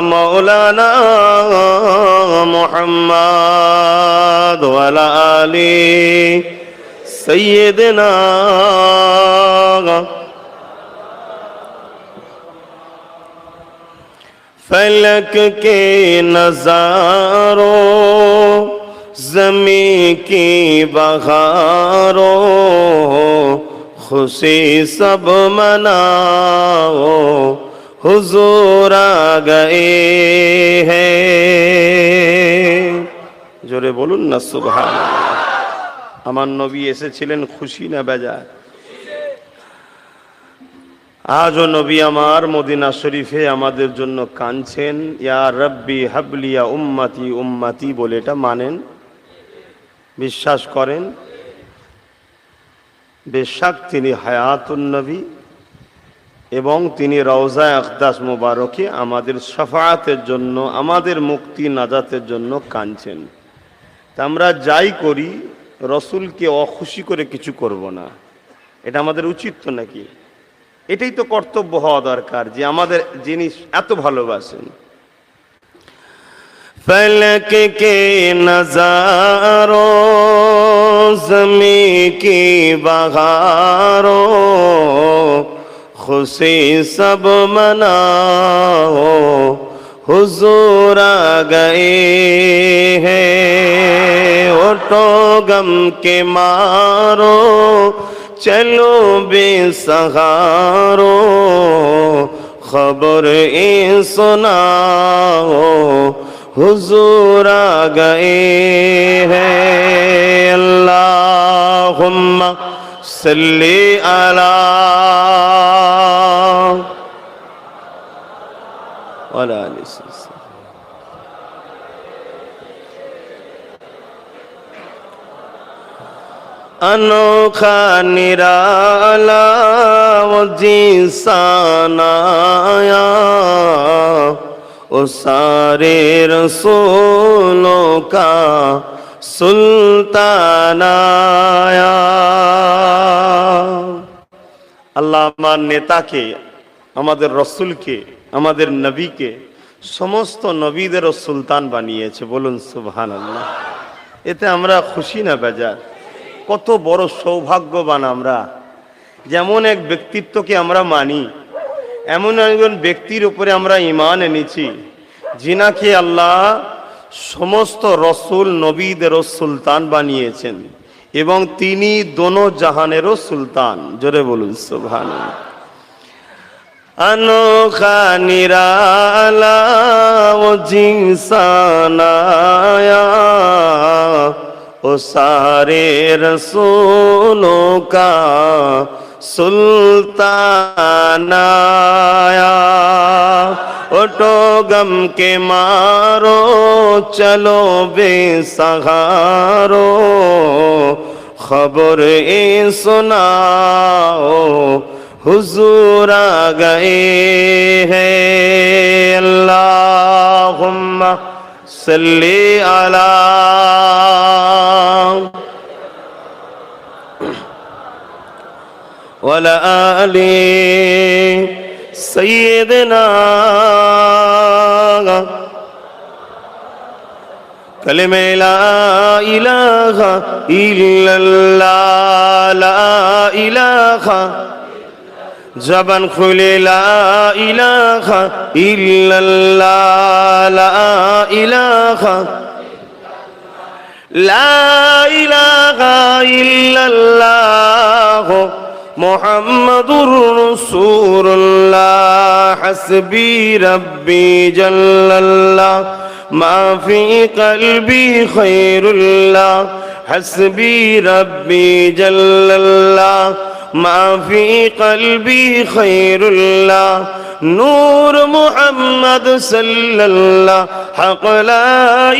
Speaker 1: مولانا محمد وعلى آله سيدنا فلک کے نظاروں زمین کی بہاروں خوشی سب مناؤ حضور آ گئے ہیں জোরে বলুন না সুবহানাল্লাহ আমার নবী এসেছিলেন খুশি না বেজার আজও নবী আমার মদিনা শরীফে আমাদের জন্য কাঁদছেন ইয়া রব্বি হাবলিয়া উম্মতি উম্মতি বলে এটা মানেন বিশ্বাস করেন বেশক তিনি হায়াতুন নবী এবং তিনি রওজা আকদাস মুবারকে আমাদের শাফাআতের জন্য আমাদের মুক্তি নাজাতের জন্য কাঁদছেন তা আমরা যাই করি রসুলকে অখুশি করে কিছু করব না এটা আমাদের উচিত তো নাকি এটাই তো কর্তব্য হওয়া দরকার যে আমাদের যিনি এত ভালোবাসেন ফলক কে নজারো জমি কি বহারো খুশি সব মনাও हुजूर आ गए हैं उठो गम के मारो चलो बेसहारो खबर ए सुनाओ हुजूर आ गए हैं अल्लाहुम्मा सल्ली अला अनोखा निराला वो जीसानाया वो सारे रसूलों का सुल्तान आया अल्लाह আমার নেতাকে আমাদের রসুলকে আমাদের নবীকে সমস্ত নবীদেরও সুলতান বানিয়েছে বলুন সুবহানাল্লাহ এতে আমরা খুশি না বেজার কত বড় সৌভাগ্যবান আমরা যেমন এক ব্যক্তিত্বকে আমরা মানি এমন একজন ব্যক্তির উপরে আমরা ঈমান এনেছি যিনাকে আল্লাহ সমস্ত রসুল নবীদেরও সুলতান বানিয়েছেন এবং তিনি দোনো জাহানেরও সুলতান জোরে বলুন সুবহানাল্লাহ अनोखा निराला वो इंसान आया वो सारे रसूलों का सुल्तान आया उठो गम के मारो चलो बेसहारो खबर ए सुनाओ हुजूर आ गए हैं अल्लाहुम्मा सल्ली अला وعلى آل سيدنا كلمة لا إله إلا الله لا إله জবান খুলে লা ইলাহা ইল্লাল্লাহ লা ইলাহা ইল্লাল্লাহ মুহাম্মাদুর রাসূলুল্লাহ হাসবি রাব্বি জাল্লাল্লাহ মা ফি কলবি খায়রুল্লাহ হাসবি রাব্বি জাল্লাল্লাহ ما في قلبي خير الله نور محمد صلى الله حق لا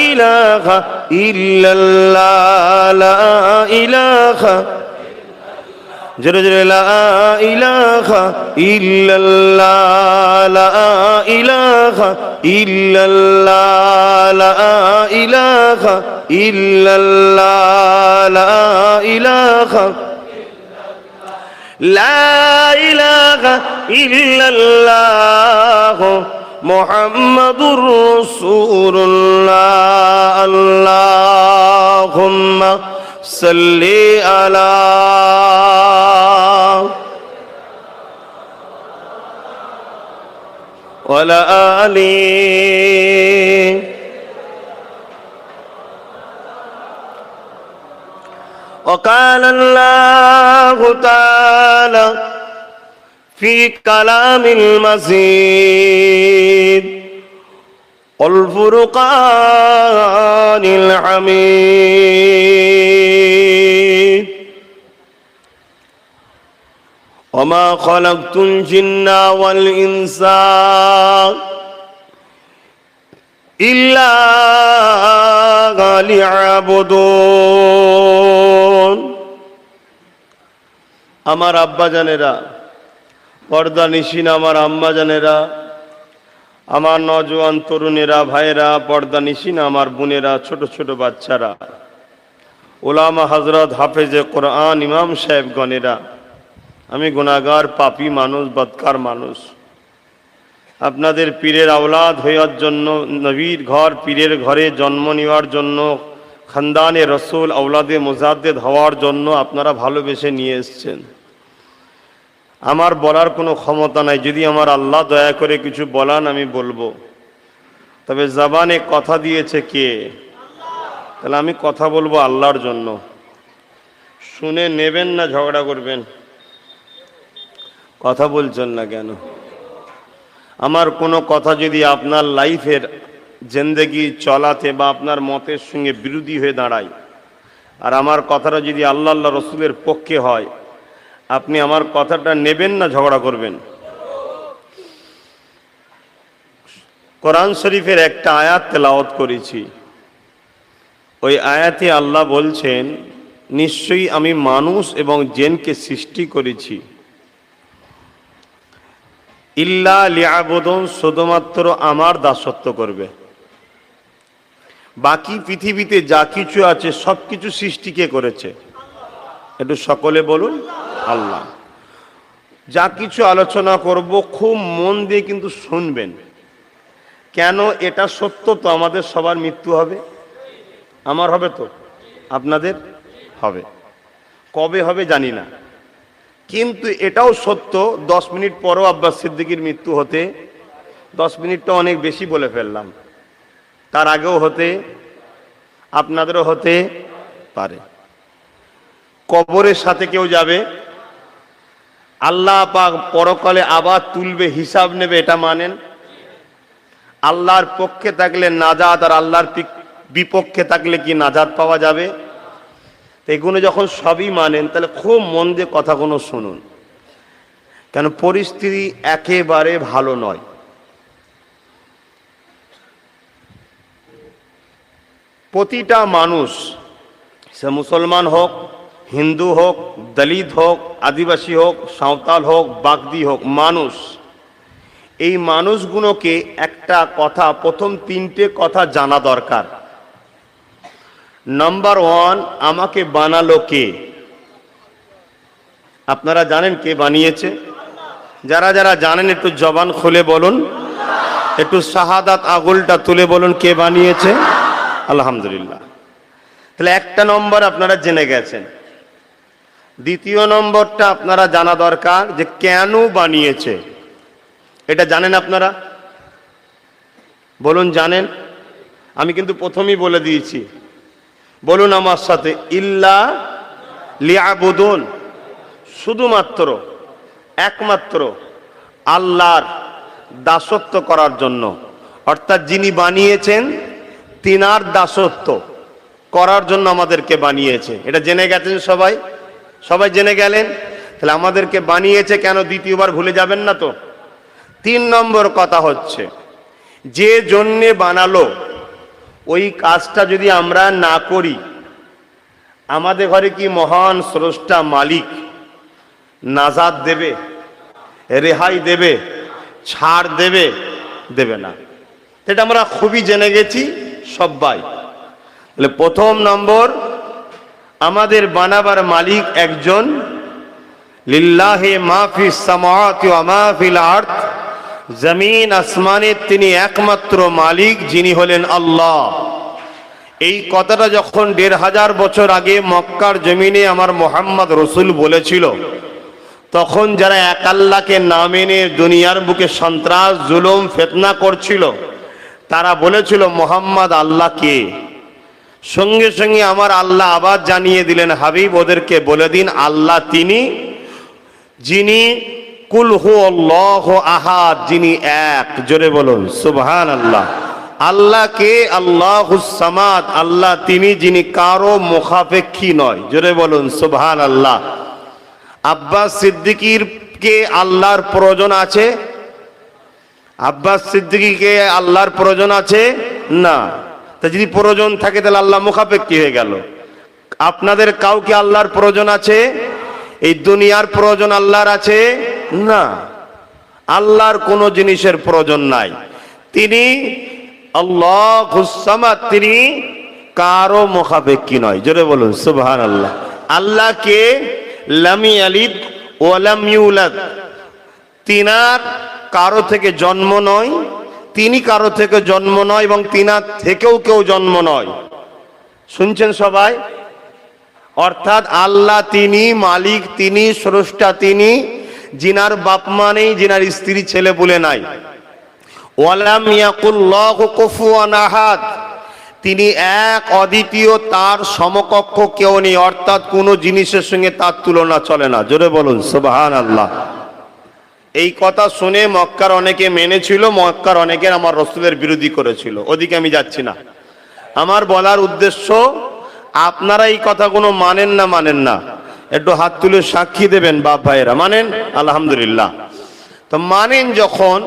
Speaker 1: إله إلا الله لا إله جل لا إله إلا الله لا إله إلا الله لا إله إلا الله لا إله لا إله إلا الله محمد رسول الله اللهم صل على وعلى آله وقال الله تعالى في كلام المزيد والفرقان الحميد وما خلقت الجن والإنس إلا ليعبدون আমার আব্বা জানেরা, পর্দা নিশিন আমার আম্মা জানেরা, আমার নওজোয়ান তরুণেরা, ভাইয়েরা, পর্দা নিশিন আমার বোনেরা, ছোট ছোট বাচ্চারা, ওলামা হযরত, হাফেজে কোরআন, ইমাম সাহেবগণেরা, আমি গুনাহগার পাপী মানুষ, বদকার মানুষ। আপনাদের পীরের আওলাদ হওয়ার জন্য, নবীর ঘর পীরের ঘরে জন্ম নেওয়ার জন্য, খানদানে রসুল আওলাদে মুজাদ্দেদ হওয়ার জন্য আপনারা ভালোবেসে নিয়ে এসছেন। আমার বলার কোনো ক্ষমতা নাই, যদি আমার আল্লাহ দয়া করে কিছু বলান আমি বলবো, তবে জবানে কথা দিয়েছে কে? তাহলে আমি কথা বলবো আল্লাহর জন্য। শুনে নেবেন না ঝগড়া করবেন? কথা বলছেন না কেন? আমার কোনো কথা যদি আপনার লাইফের জিন্দেগি চলাতে বা আপনার মতের সঙ্গে বিরোধী হয়ে দাঁড়ায়, আর আমার কথাটা যদি আল্লাহ আল্লাহ রসুলের পক্ষে হয়, আপনি আমার কথাটা নেবেন না ঝগড়া করবেন? কোরআন শরীফের একটা আয়াত তেলাওয়াত করেছি। ওই আয়াতে আল্লাহ বলছেন, নিশ্চয়ই আমি মানুষ এবং জিনকে সৃষ্টি করেছি ইল্লা লিয়াবুদুন, শুধুমাত্র আমার দাসত্ব করবে। বাকি পৃথিবীতে যা কিছু আছে সব কিছু সৃষ্টি কে করেছে? একটু সকলে বলুন, আল্লাহ। যা কিছু আলোচনা করব খুব মন দিয়ে কিন্তু শুনবেন। কেন? এটা সত্য তো আমাদের সবার মৃত্যু হবে। আমার হবে তো, আপনাদের হবে। কবে হবে জানি না, কিন্তু এটাও সত্য 10 মিনিট পরও আব্বাস সিদ্দিকীর মৃত্যু হতে, 10 মিনিটটা অনেক বেশি বলে ফেললাম, তার আগেও হতে, আপনাদেরও হতে পারে। কবরের সাথে কেউ যাবে, আল্লাহ পাক পরকালে আবার তুলবে, হিসাব নেবে, এটা মানেন? আল্লাহর পক্ষে থাকলে নাজাত, আর আল্লাহর বিপক্ষে থাকলে কি নাজাত পাওয়া যাবে? এগুলো যখন সবই মানেন, তাহলে খুব মন দিয়ে কথাগুলো শুনুন। কেন? পরিস্থিতি একেবারে ভালো নয়। প্রতিটা মানুষ, সে মুসলমান হোক, হিন্দু হোক, দলিত হোক, আদিবাসী হোক, সাঁওতাল হোক, বাগদি হোক, মানুষ, এই মানুষগুলোকে একটা কথা, প্রথম 3টে কথা জানা দরকার। নাম্বার 1, আমাকে বানালো কে?
Speaker 2: আপনারা জানেন কে বানিয়েছে? যারা যারা জানেন একটু জবান খুলে বলুন, একটু শাহাদাত আগুলটা তুলে বলুন কে বানিয়েছে। আলহামদুলিল্লাহ। তাহলে একটা নম্বর আপনারা জেনে গেছেন। দ্বিতীয় নম্বরটা আপনারা জানা দরকার যে কেন বানিয়েছে। এটা জানেন আপনারা? বলুন জানেন? আমি কিন্তু প্রথমেই বলে দিয়েছি, বলুন আমার সাথে, ইল্লা লিয়াবুদুন, শুধুমাত্র একমাত্র আল্লাহর দাসত্ব করার জন্য। অর্থাৎ যিনি বানিয়েছেন তিনার দাসত্ব করার জন্য আমাদেরকে বানিয়েছে। এটা জেনে গেছেন সবাই? সবাই জেনে গেলেন? তাহলে আমাদেরকে বানিয়েছে কেন দ্বিতীয়বার ভুলে যাবেন না তো। 3 নম্বর কথা হচ্ছে, যে জন্যে বানালো ওই কাজটা যদি আমরা না করি, আমাদের ঘরে কি মহান স্রষ্টা মালিক নাজাত দেবে, রেহাই দেবে, ছাড় দেবে? দেবে না। এটা আমরা খুবই জেনে গেছি সবাই। তাহলে প্রথম নম্বর, আমাদের বানাবার মালিক একজন, লিল্লাহি মা ফিস সামাওয়াতি ওয়া মা ফিল আরদ, জমিন আসমানের তিনি একমাত্র মালিক, যিনি হলেন আল্লাহ। এই কথাটা যখন 1500 বছর আগে মক্কার জমিনে আমার মোহাম্মদ রসুল বলেছিল, তখন যারা এক আল্লাহকে না মেনে দুনিয়ার বুকে সন্ত্রাস জুলুম ফিতনা করছিল, তারা বলেছিল মোহাম্মদ আল্লাহ কে? সঙ্গে সঙ্গে আমার আল্লাহ আবার জানিয়ে দিলেন, হাবিব ওদেরকে বলে দিন আল্লাহ তিনি যিনি কুল হু আল্লাহু আহাদ, যিনি এক। জোরে বলুন সুবহানাল্লাহ। আল্লাহ কে? আল্লাহুস সামাদ, আল্লাহ তিনি যিনি কারো মুখাপেক্ষী নয়। জোরে বলুন সুবহানাল্লাহ। আব্বাস সিদ্দিকীর কে আল্লাহর প্রয়োজন আছে? আব্বাস সিদ্দিকীকে আল্লাহর প্রয়োজন আছে না। তা যদি প্রয়োজন থাকে তাহলে আল্লাহ মুখাপেক্ষী হয়ে গেল। আপনাদের কাউকে আল্লাহর প্রয়োজন আছে? এই দুনিয়ার প্রয়োজন আল্লাহর আছে না। আল্লাহর কোনো জিনিসের প্রয়োজন নাই। তিনি আল্লাহুস সামাদ, তিনি কারো মুখাপেক্ষী নয়। জোরে বলুন সুবহানাল্লাহ। আল্লাহ কে? লাম ইয়ালিদ ওয়া লাম ইউলাদ, তিনার কারো থেকে জন্ম নয়, তিনি কারো থেকে জন্ম নয় এবং তিনার থেকেও কেউ জন্ম নয়। শুনছেন সবাই? অর্থাৎ আল্লাহ তিনি মালিক, তিনি স্রষ্টা, তিনি যিনার বাপ মা নেই, যিনার স্ত্রী ছেলে বলে নাই। ওয়ালাম ইয়াকুল্লাহু কুফুয়ান আহাদ, তিনি এক অদ্বিতীয়, তার সমকক্ষ কেউ নেই। অর্থাৎ কোনো জিনিসের সঙ্গে তার তুলনা চলে না। জোরে বলুন সুবহানাল্লাহ। এই কথা শুনে মক্কার অনেকে মেনেছিল, মক্কার অনেকে আমার রাসূলের বিরোধী করেছিল। ওদিকে আমি যাচ্ছি না। আমার বলার উদ্দেশ্য, আপনারা এই কথাগুলো মানেন না? মানেন না? একটু হাত তুলে সাক্ষী দেবেন বাপ ভাইয়েরা। মানেন? আলহামদুলিল্লাহ। তো মানেন যখন,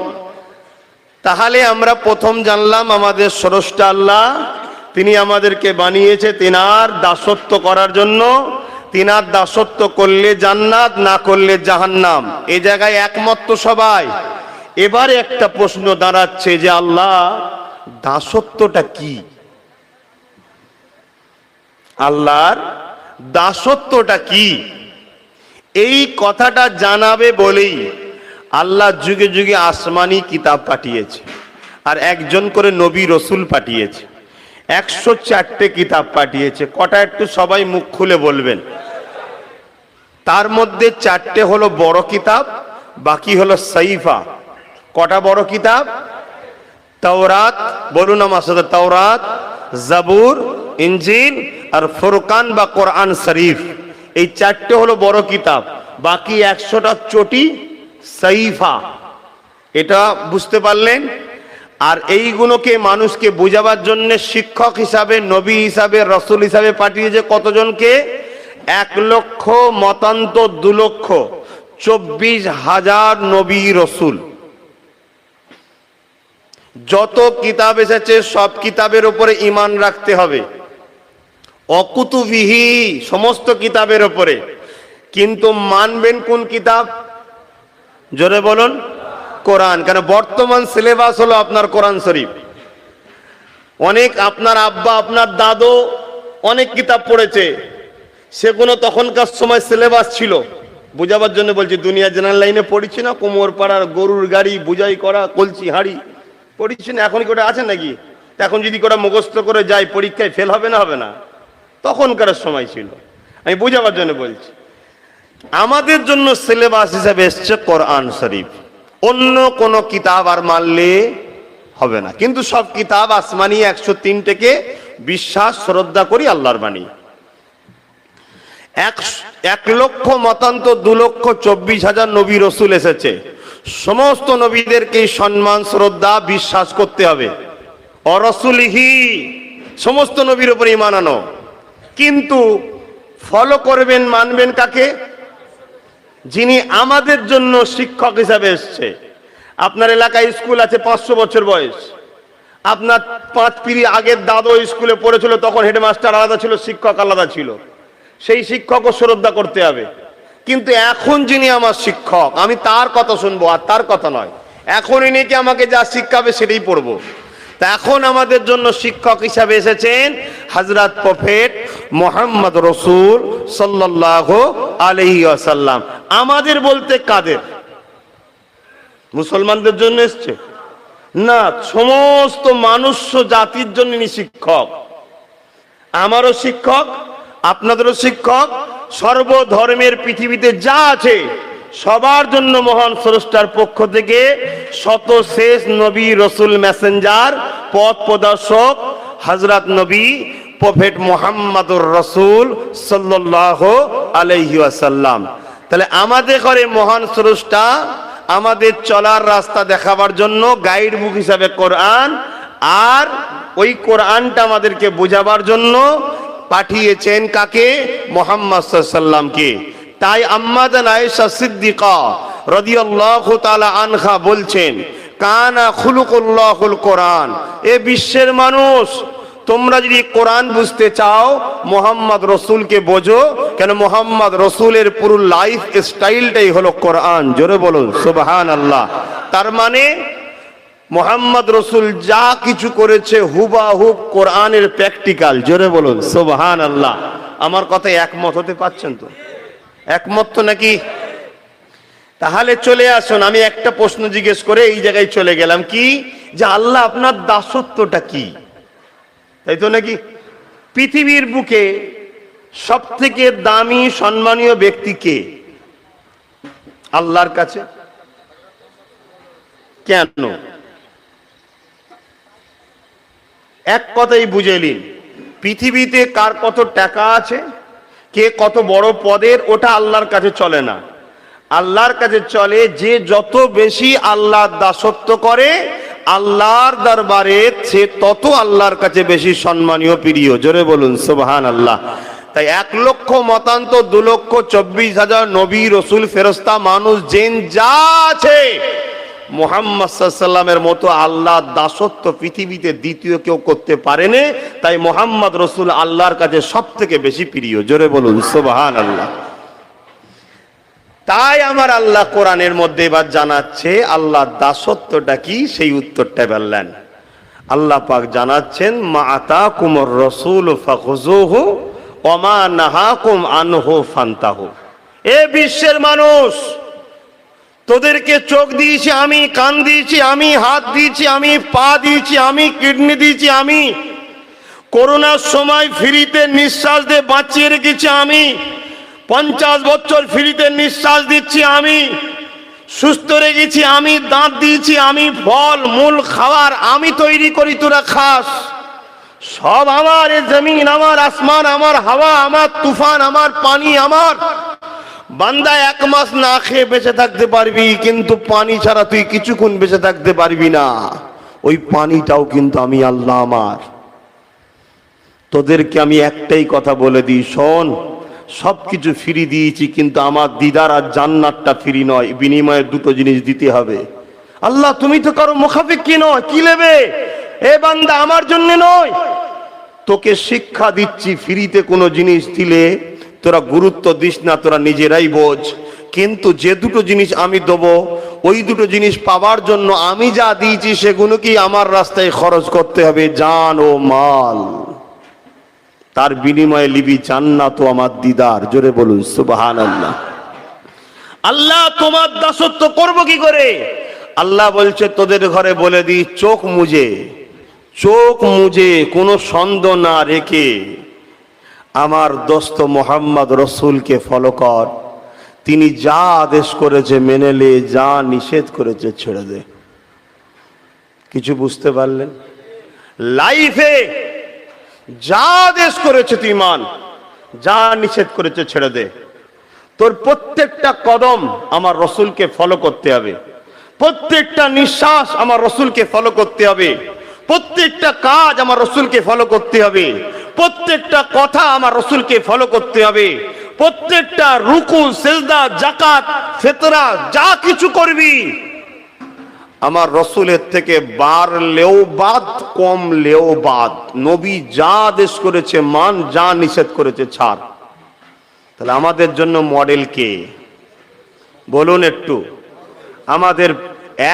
Speaker 2: তাহলে আমরা প্রথম জানলাম আমাদের স্রষ্টা আল্লাহ, তিনি আমাদেরকে বানিয়েছে তিনার দাসত্ব করার জন্য। তিনার দাসত্ব করলে জান্নাত, না করলে জাহান্নাম। এই জায়গায় একমত তো সবাই। এবারে একটা প্রশ্ন দাঁড়াচ্ছে যে আল্লাহ দাসত্বটা কি? আল্লাহর দাসত্বটা কি? এই কথাটা জানাবে বলেই আল্লাহ যুগে যুগে আসমানি কিতাব পাঠিয়েছে, আর একজন করে নবী রসুল পাঠিয়েছে। 104টে কিতাব পাঠিয়েছে। কটা একটু সবাই মুখ খুলে বলবেন। তার মধ্যে 4টে হলো বড় কিতাব, বাকি হলো সাইফা। কটা বড় কিতাব? তাওরাত, বলুন আমার সাথে, তাওরাত, জাবুর, ইনজিল আর ফুরকান বা কোরআন শরীফ। এই 4টে হলো বড় কিতাব। বাকি 100টা চটি সাইফা। এটা বুঝতে পারলেন? আর এইগুলোকে মানুষকে বোঝাবার জন্য শিক্ষক হিসাবে, নবী হিসাবে, রসুল হিসাবে পাঠিয়েছে কতজনকে? 1 লক্ষ মতান্তর 2 লক্ষ 24,000 নবী রসুল। যত কিতাব এসেছে সব কিতাবের উপরে ঈমান রাখতে হবে। অকুতুবিহি, সমস্ত কিতাবের উপরে। কিন্তু মানবেন কোন কিতাব? জোরে বলুন কোরআন। কেন? বর্তমান সিলেবাস হলো আপনার কোরআন শরীফ। অনেক আপনার আব্বা, আপনার দাদু অনেক কিতাব পড়েছে, সেগুলো তখনকার সময় সিলেবাস ছিল। বুঝাবার জন্য বলছি, দুনিয়া জেনারেল লাইনে পড়িছি না, কোমর পাড়ার গরুর গাড়ি বুঝাই করা, কলসি হাঁড়ি পড়িছি না? এখন কি ওটা আছে নাকি? এখন যদি কোটা মুখস্থ করে যায় পরীক্ষায় ফেল হবে না? হবে না? তখনকার সময় ছিল, আমি বুঝাবার জন্য বলছি। আমাদের জন্য সিলেবাস হিসাবে এসছে কোরআন শরীফ, অন্য কোন কিতাব আর মানলে হবে না। কিন্তু সব কিতাব আসমানি 103 বিশ্বাস শ্রদ্ধা করি, আল্লাহর বাণী। 1 লক্ষ মতান্তর 2,24,000 নবী রসুল এসেছে, সমস্ত নবীদেরকে সম্মান শ্রদ্ধা বিশ্বাস করতে হবে। অরসুলিহি, সমস্ত নবীর উপরে ঈমান আনো, কিন্তু ফলো করবেন মানবেন কাকে? যিনি আমাদের জন্য শিক্ষক হিসাবে এসছে। আপনার এলাকায় স্কুল আছে 500 বছর বয়স, আপনার 5 পিঢ়ি আগের দাদু স্কুলে পড়েছিল, তখন হেডমাস্টার আলাদা ছিল, শিক্ষক আলাদা ছিল, সেই শিক্ষকও শ্রদ্ধা করতে হবে। কিন্তু এখন যিনি আমার শিক্ষক, আমি তার কথা শুনবো আর তার কথা নয়। এখন ইনি কি আমাকে যা শিক্ষাবে সেটাই পড়বো। তা এখন আমাদের জন্য শিক্ষক হিসাবে এসেছেন হযরত প্রফেট মুহাম্মদ রাসূল সাল্লাল্লাহু আলাইহি ওয়াসাল্লাম। আমাদের বলতে কাদের? মুসলমানদের জন্য এসছে না, সমস্ত মানুষ জাতির জন্য ইনি শিক্ষক। আমারও শিক্ষক, আপনাদেরও শিক্ষক, সর্বধর্মের পৃথিবীতে যা আছে সবার জন্য মহান স্রষ্টার পক্ষ থেকে শত শেষ নবী রসুল মেসেঞ্জার পথ প্রদর্শক হযরত নবী প্রফেট মুহাম্মদুর রাসূল সাল্লাল্লাহু আলাইহি ওয়াসাল্লাম। তাহলে আমাদের ঘরে মহান স্রষ্টা আমাদের চলার রাস্তা দেখাবার জন্য গাইড বুক হিসাবে কোরআন, আর ওই কোরআনটা আমাদেরকে বোঝাবার জন্য পাঠিয়েছেন কাকে? মুহাম্মদ সাল্লাল্লাহু আলাইহি ওয়াসাল্লামকে। তাই আম্মা জান আয়েশা সিদ্দিকা রাদিয়াল্লাহু তাআলা আনহা বলছেন, কানা খুলুকুল্লাহুল কোরআন। এ বিশ্বের মানুষ, তোমরা যদি কোরআন বুঝতে চাও মুহাম্মদ রসুলকে বোঝো, কেন মুহাম্মদ রসুলের পুরো লাইফ স্টাইলটাই হলো কোরআন। জোরে বলুন সুবহানাল্লাহ। তার মানে মুহাম্মদ রসুল যা কিছু করেছে হুবাহুব কোরআনের প্র্যাকটিক্যাল। জোরে বলুন সুবহানাল্লাহ। আমার কথা একমত হতে পারছেন তো? একমত তো নাকি? তাহলে চলে আসুন, আমি একটা প্রশ্ন জিজ্ঞেস করে এই জায়গায় চলে গেলাম, কি যে আল্লাহ আপনার দাসত্বটা কি, তাই তো নাকি? পৃথিবীর বুকে সব থেকে দামি সম্মানীয় ব্যক্তি কে আল্লাহর কাছে? কেন? এক কথাই বুঝে নিন, পৃথিবীতে কার কত টাকা আছে, কে কত বড় পদের, ওটা আল্লাহর কাছে চলে না। আল্লাহর কাছে চলে যে যত বেশি আল্লাহর দাসত্ব করে আল্লাহর দরবারে সে তত আল্লাহর কাছে বেশি সম্মানীয় প্রিয়। জোরে বলুন সুবহানাল্লাহ। তাই 1 লক্ষ মতান্তর 2,24,000 নবী রসুল ফেরেশতা মানুষ জিন যা আছে, মুহাম্মদ সাল্লাল্লাহু আলাইহি ওয়াসাল্লামের মতো আল্লাহর দাসত্ব পৃথিবীতে দ্বিতীয় কেউ করতে পারেনি। তাই মুহাম্মদ রসুল আল্লাহর কাছে সব থেকে বেশি প্রিয়। জোরে বলুন সুবহানাল্লাহ। তাই আমার আল্লাহ কোরআনের মধ্যে এবার জানাচ্ছে আল্লাহর দাসত্বটা কি, সেই উত্তরটা বললেন। আল্লাহ পাক জানাচ্ছেন, মা আতাকুমুর রাসূল ফাখুযুহু ওয়া মা নাহাকুম আনহু ফান্তাহু। এ বিশ্বের মানুষ, তোদেরকে চোখ দিয়েছি আমি, কান দিয়েছি আমি, হাত দিয়েছি আমি, পা দিয়েছি আমি, কিডনি দিয়েছি আমি, করোনার সময় ফ্রিতে নিঃশ্বাস দিয়ে বাঁচিয়ে রেখেছি আমি, 50 বছর ফ্রিতে নিঃশ্বাস দিচ্ছি আমি, সুস্থ রেখেছি আমি, দাঁত দিয়েছি আমি, ফল মূল খাবার আমি তৈরি করি, তোরা খাস। সব আমার, এ জমিন আমার, আসমান আমার, হাওয়া আমার, তুফান আমার, পানি আমার। বান্দা 1 মাস না খেয়ে বেঁচে থাকতে পারবি, কিন্তু পানি ছাড়া তুই কিছুক্ষণ বেঁচে থাকতে পারবি না। ওই পানিটাও কিন্তু আমি আল্লাহ আমার। তোদেরকে আমি একটাই কথা বলে দিই, শোন, সবকিছু ফ্রি দিয়েছি, কিন্তু আমার দিদার আর জান্নাতটা ফ্রি নয়, বিনিময়ে 2টো জিনিস দিতে হবে। আল্লাহ তুমি তো কারো মুখাপেক্ষী নয়, কি নেবে? এ বান্দা আমার জন্য নয়, তোকে শিক্ষা দিচ্ছি, ফ্রিতে কোনো জিনিস দিলে তোরা গুরুত্ব দিস না, তোরা নিজেরাই বোঝ। কিন্তু যে 2টো জিনিস আমি দেবো, ওই 2টো জিনিস পাওয়ার জন্য আমি যা দিয়েছি সেগুলো কি আমার রাস্তায় খরচ করতে হবে, জান ও মাল। তার বিনিময়ে লিবি জান্নাত ও আমার দিদার। জোরে বলুন সুবহানাল্লাহ। আল্লাহ তোমার দাসত্ব করব কি করে? আল্লাহ বলছে তোদের ঘরে বলে দি চোখ মুজে কোনো সন্দেহ না রেখে আমার দোস্ত মোহাম্মদ রসুলকে ফলো কর। তিনি যা আদেশ করেছে মেনে লে, যা নিষেধ করেছে ছেড়ে দে। কিছু বুঝতে পারলেন? লাইফে যা আদেশ করেছে তুই মান, যা নিষেধ করেছে ছেড়ে দে। তোর প্রত্যেকটা কদম আমার রসুলকে ফলো করতে হবে, প্রত্যেকটা নিঃশ্বাস আমার রসুলকে ফলো করতে হবে, প্রত্যেকটা কাজ আমার রসুলকে ফলো করতে হবে, প্রত্যেকটা কথা আমার রসুলকে ফলো করতে হবে, প্রত্যেকটা রুকু সেজদা জাকাত ফিতরা যা কিছু করবি আমার রসুলের থেকে বাড়লেও বাদ কমলেও বাদ। নবী যা আদেশ করেছে মান, যা নিষেধ করেছে ছাড়। তাহলে আমাদের জন্য মডেল কে বলুন একটু? আমাদের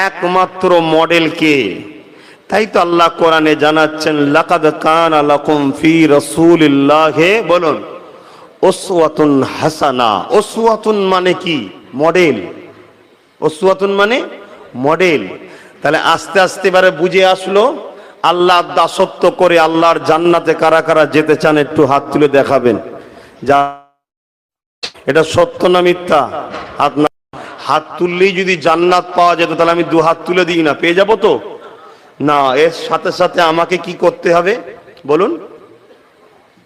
Speaker 2: একমাত্র মডেল কে? তাই তো আল্লাহ কোরআনে জানাচ্ছেন লাকাদ কানা লাকুম ফি রাসূলিল্লাহি বলুন উসওয়াতুন হাসানা। উসওয়াতুন মানে কি? মডেল। উসওয়াতুন মানে মডেল। তাহলে আস্তে আস্তে এবারে বুঝে আসলো আল্লাহর দাসত্ব করে আল্লাহর জান্নাতে কারা কারা যেতে চান একটু হাত তুলে দেখাবেন। যা এটা সত্য না মিথ্যা? হাত তুললেই যদি জান্নাত পাওয়া যেত তাহলে আমি দু হাত তুলে দিই না, পেয়ে যাবো তো? না, এর সাথে সাথে আমাকে কি করতে হবে বলুন?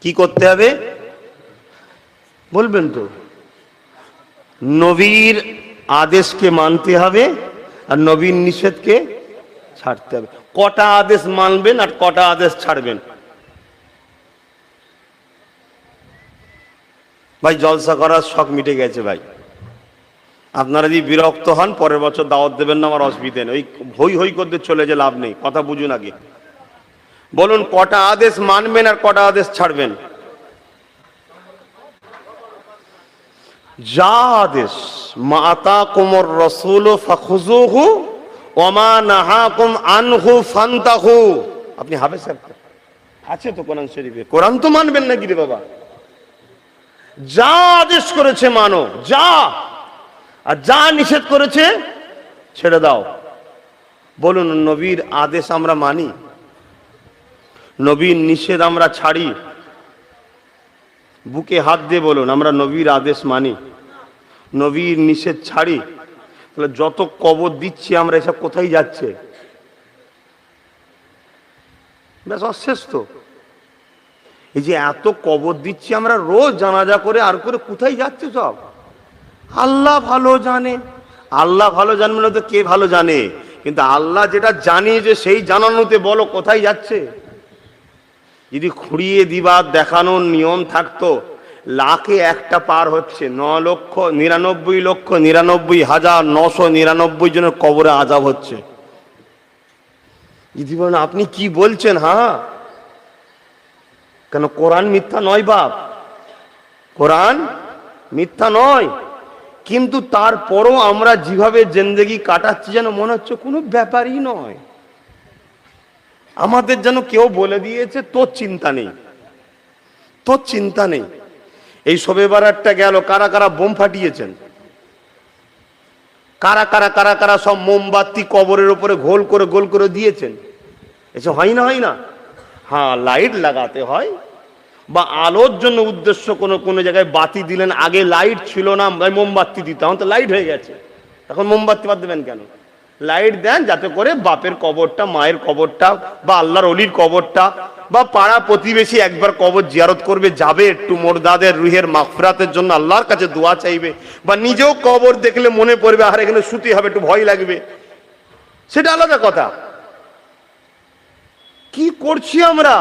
Speaker 2: কি করতে হবে বলবেন তো? নবীর আদেশকে মানতে হবে আর নবীর নিষেধকে ছাড়তে হবে। কটা আদেশ মানবেন আর কটা আদেশ ছাড়বেন? ভাই জলসা করার শখ মিটে গেছে ভাই। আপনারা যদি বিরক্ত হন পরের বছর দাওয়াত দেবেন না, আমার অসুবিধা নেই। ওই হই হই করতে চলে যে লাভ নেই, কথা বুঝুন আগে। বলুন কটা আদেশ মানবেন আর কটা আদেশ ছাড়বেন? যা আদেশ মা আতাকুমুর রাসূলু ফাখুযুহু ওয়া মা নাহাকুম আনহু ফান্তাহু। আপনি হাফেজ সাহেব আছে তো কোরআন শরীফে? কোরআন তো মানবেন না কি রে বাবা? যা আদেশ করেছে মানো, যা, আর যা নিষেধ করেছে ছেড়ে দাও। বলুন নবীর আদেশ আমরা মানি, নবীর নিষেধ আমরা ছাড়ি? বুকে হাত দিয়ে বলুন আমরা নবীর আদেশ মানি, নবীর নিষেধ ছাড়ি। তাহলে যত কবর দিচ্ছি আমরা এসব কোথায় যাচ্ছে? ব্যাস অশেষ তো। এই যে এত কবর দিচ্ছি আমরা রোজ জানাজা করে আর করে, কোথায় যাচ্ছে সব? আল্লাহ ভালো জানে। আল্লাহ ভালো জানবে না তো কে ভালো জানে? কিন্তু আল্লাহ যেটা জানে যে সেই জানানোতে বলো কোথায় যাচ্ছে? যদি খুঁড়িয়ে দিবার দেখানোর নিয়ম থাকতো, লাখে একটা পার হচ্ছে 9,99,99,999 জনের কবরে আযাব হচ্ছে। যদি বলেন আপনি কি বলছেন? হ্যাঁ, কেন কোরআন মিথ্যা নয় বাপ, কোরআন মিথ্যা নয়। কিন্তু তারপরও আমরা যেভাবে জিন্দেগি কাটাচ্ছি যেন মনে হচ্ছে কোনো ব্যাপারই নয়। আমাদের যেন কেউ বলে দিয়েছে তোর চিন্তা নেই, তোর চিন্তা নেই। এই শবে বারাতটা গেল, কারা কারা বোম ফাটিয়েছেন? কারা কারা কারা কারা সব মোমবাতি কবরের উপরে গোল করে দিয়েছেন? এসব হয় না, হয় না? হ্যাঁ, লাইট লাগাতে হয় বা আলোর জন্য উদ্দেশ্য কোনো জায়গায় বাতি দিলেন, আগে লাইট ছিল না, মোমবাতি দিতাম, তো লাইট হয়ে গেছে, এখন মোমবাতি বাদ দেবেন কেন? লাইট দেন যাতে করে বাপের কবরটা, মায়ের কবরটা বা আল্লাহর অলির কবরটা বা পাড়া প্রতিবেশী একবার কবর জিয়ারত করবে, যাবে একটু মোরদাদের রুহের মাগফিরাতের জন্য আল্লাহর কাছে দোয়া চাইবে, বা নিজেও কবর দেখলে মনে পড়বে আর এখানে শুতে হবে, একটু ভয় লাগবে, সেটা আলাদা কথা। কি করছি আমরা?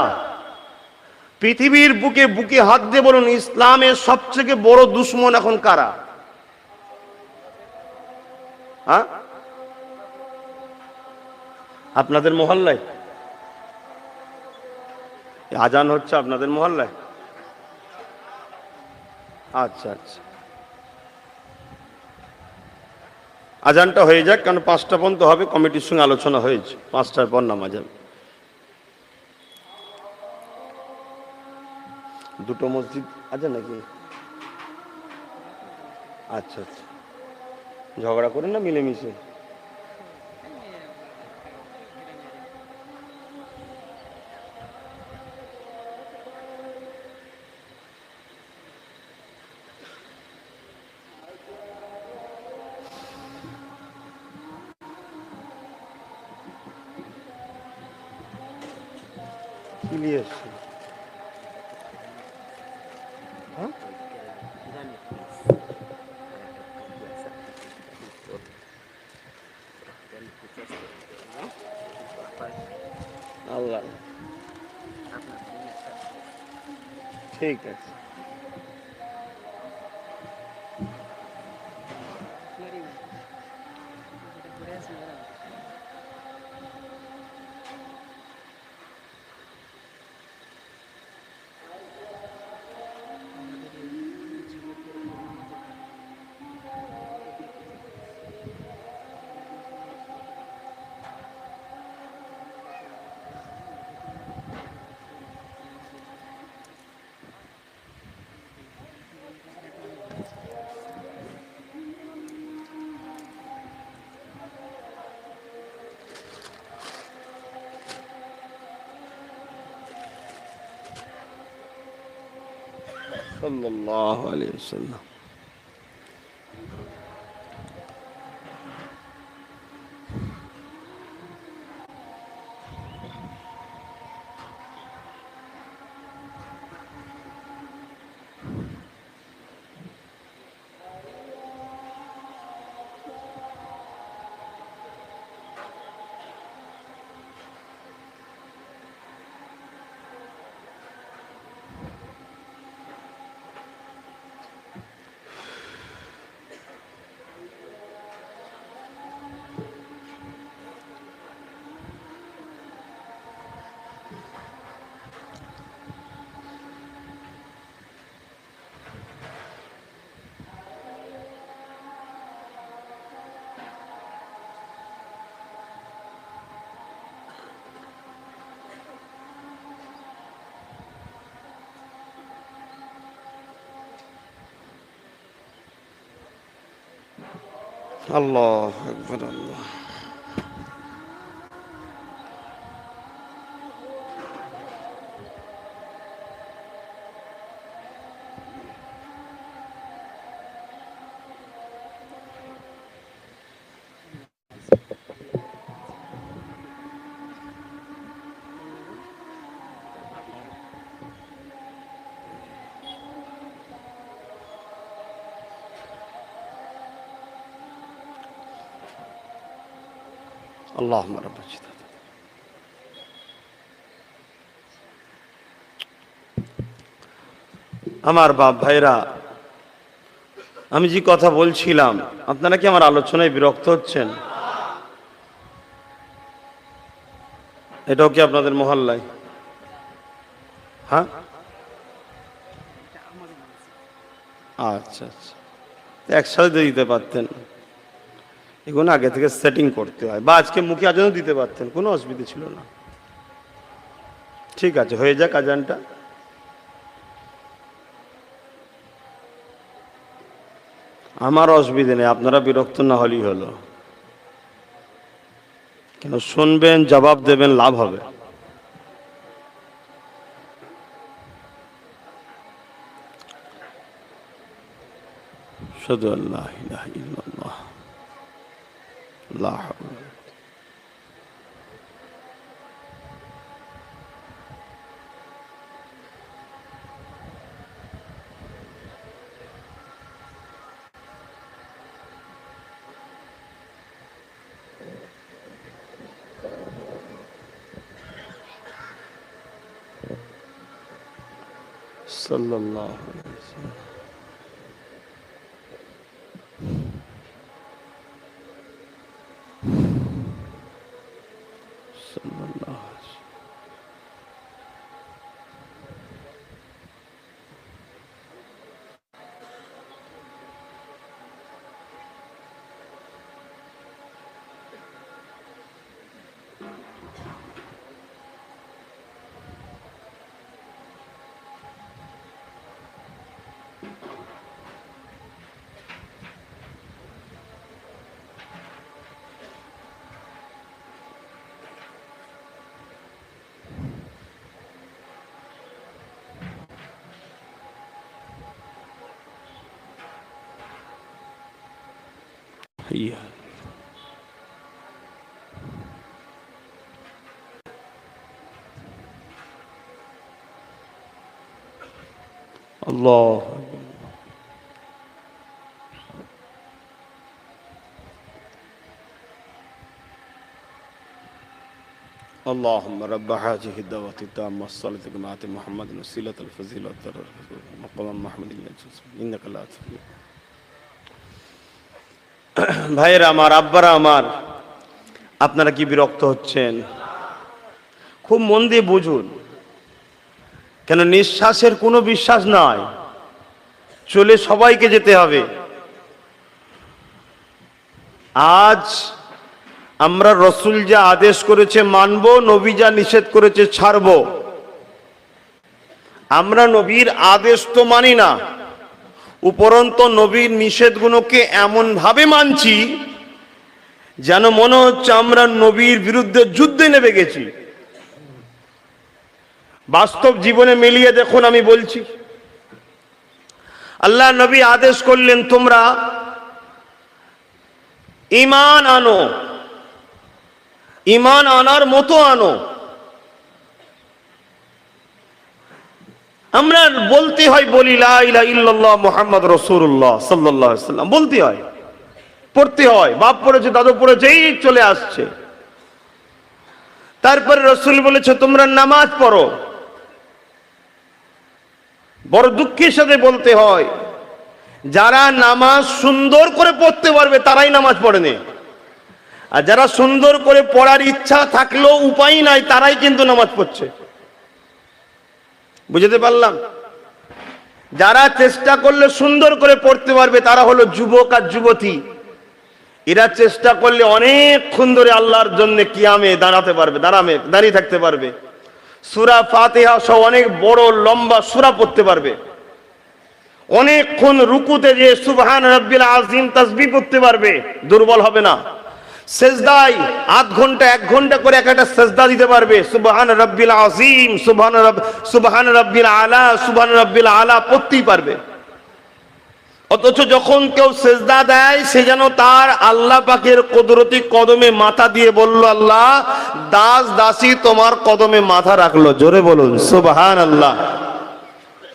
Speaker 2: পৃথিবীর বুকে বুকে হাত দিয়ে বলুন ইসলামের সবথেকে বড় দুশ্মন এখন কারা? হ্যাঁ, আপনাদের মহল্লায় আজান হচ্ছে? আপনাদের মহল্লায়? আচ্ছা আচ্ছা, আজানটা হয়ে যাক, কারণ 5টা পর্যন্ত হবে, কমিটির সঙ্গে আলোচনা হয়েছে, 5টার পর নামাজ হবে। দুটো মসজিদ আছে নাকি? আচ্ছা আচ্ছা, ঝগড়া করে না মিলেমিশে? কি নিয়ে এসছে? হ্যাঁ? আল্লাহ, ঠিক আছে। সাল্লাল্লাহু আলাইহি ওয়াসাল্লাম। আল্লাহু আকবার, আল্লাহ। আল্লাহুম্মা রাব্বানা জিদ। আমার বাপ ভাইরা, আমি যে কথা বলছিলাম, আপনারা কি আমার আলোচনায় বিরক্ত হচ্ছেন? এটাও কি আপনাদের মহল্লায়? হ্যাঁ, আচ্ছা আচ্ছা, একসাথে দিয়ে দিতে পারতেন। এগুলো আগে থেকে সেটিং করতে হয়, বা আজকে মুখে আজানও দিতে পারতেন, কোনো অসুবিধা ছিল না। ঠিক আছে, হয়ে যাক আজানটা। আমার অসুবিধা নেই, আপনারা বিরক্ত না হলেই হলো। কেন শুনবেন, জবাব দেবেন, লাভ হবে। শুধু আল্লাহ ইলাহা ইল্লাল্লাহ, লা হাওলা। সাল্লাল্লাহু আলাইহি ওয়াসাল্লাম। সাল্লাল্লাহু আলাইহি ওয়াসাল্লাম।
Speaker 1: ইয়া আল্লাহ اللهم رب هذه الدعوة التامة الصلاة جماعة محمد وسيلة الفضيلة مقام محمد إنك لا تفلح ভাইরা আমার, আব্বারা আমার, আপনারা কি বিরক্ত হচ্ছেন? খুব মন দিয়ে বুঝুন, কেন নিঃশ্বাসের কোনো বিশ্বাস নাই, চলে সবাইকে যেতে হবে। আজ আমরা রসুল যা আদেশ করেছে মানব, নবী যা নিষেধ করেছে ছাড়ব। আমরা নবীর আদেশ তো মানি না, উপরন্ত নবীর নিষেধগুলোকে এমন ভাবে মানছি যেন মনে হচ্ছে আমরা নবীর বিরুদ্ধে যুদ্ধে নেমে গেছি। বাস্তব জীবনে মিলিয়ে দেখুন, আমি বলছি, আল্লাহ নবী আদেশ করলেন তোমরা ঈমান আনো, ঈমান আনার মতো আনো। আমরা বলতে হয়, বলি লা ইলাহা ইল্লাল্লাহ মুহাম্মদ রাসূলুল্লাহ সাল্লাল্লাহু আলাইহি ওয়াসাল্লাম, বলতে হয়, পড়তে হয়, বাপ পড়েছে, দাদু পড়েছে, এই চলে আসছে। তারপরে রাসূল বলেছে তোমরা নামাজ পড়ো। বড় দুঃখের সাথে বলতে হয়, যারা নামাজ সুন্দর করে পড়তে পারবে তারাই নামাজ পড়েনি, আর যারা সুন্দর করে পড়ার ইচ্ছা থাকলেও উপায় নাই তারাই কিন্তু নামাজ পড়ছে। বুঝতে পারলাম? যারা চেষ্টা করলে সুন্দর করে পড়তে পারবে তারা হলো যুবক আর যুবতী। এরা চেষ্টা করলে অনেকক্ষণ ধরে আল্লাহর জন্য কিয়ামে দাঁড়াতে পারবে, দাঁড়িয়ে থাকতে পারবে। সূরা ফাতিহা সহ অনেক বড় লম্বা সূরা পড়তে পারবে। অনেকক্ষণ রুকুতে যে সুবহান রাব্বিল আযীম তাসবিহ পড়তে পারবে, দুর্বল হবে না। সেজদায় আধ ঘন্টা 1 ঘন্টা করে একটা সেজদা দিতে পারবে, সুবহান রাব্বিল আযীম, সুবহান রাব্বিল আলা, সুবহান রাব্বিল আলা পড়তেই পারবে। অথচ যখন কেউ সেজদা দেয় সে যেন তার আল্লাহ পাকের কুদরতি কদমে মাথা দিয়ে বলল, আল্লাহ দাস দাসী তোমার কদমে মাথা রাখলো। জোরে বলুন সুবহানাল্লাহ।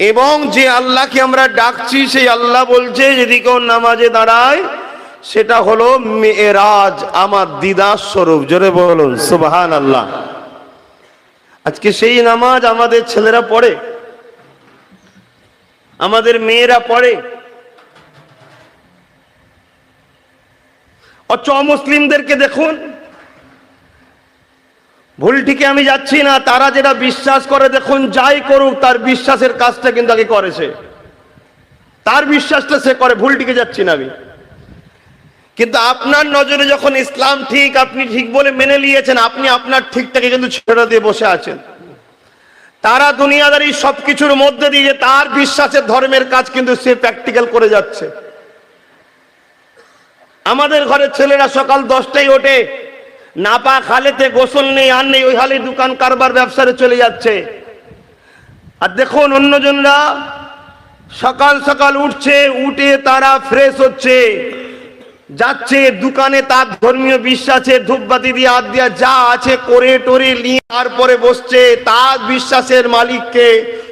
Speaker 1: এবং যে আল্লাহকে আমরা ডাকছি সেই আল্লাহ বলছে যদি কেউ নামাজে দাঁড়ায় সেটা হলো মেরাজ, আমার দিদার স্বরূপ। জোরে বলুন সুবহানাল্লাহ। আজকে সেই নামাজ আমাদের ছেলেরা পড়ে, আমাদের মেয়েরা পড়ে। অমুসলিমদেরকে দেখুন, ভুল ঠিকই আমি যাচ্ছি না, তারা যেটা বিশ্বাস করে দেখুন, যাই করুক তার বিশ্বাসের কাজটা কিন্তু আগে করেছে, তার বিশ্বাসটা সে করে, ভুল ঠিকই যাচ্ছি না আমি। কিন্তু আপনার নজরে যখন ইসলাম ঠিক, আপনি ঠিক বলে মেনে নিয়েছেন, আপনি আপনার ঠিকটাকে কিন্তু ছেড়ে দিয়ে বসে আছেন। তারা দুনিয়াদারি সবকিছুর মধ্যে দিয়ে তার বিশ্বাসের ধর্মের কাজ কিন্তু সে প্র্যাকটিক্যাল করে যাচ্ছে। আমাদের ঘরের ছেলেরা সকাল 10টায় ওঠে, নাপাক হালেতে, গোসল নেই আর নেই, ওই হালে দোকান কারবার ব্যবসারে চলে যাচ্ছে। আর দেখুন অন্যজনরা সকাল সকাল উঠছে, উঠে তারা ফ্রেশ হচ্ছে, যাচ্ছে দোকানে, তার ধর্মীয় বিশ্বাসে ধূপবাতি দিয়ে হাত দিয়া যা আছে করে টোরে নিয়ে তারপরে বসছে, তার বিশ্বাসের মালিককে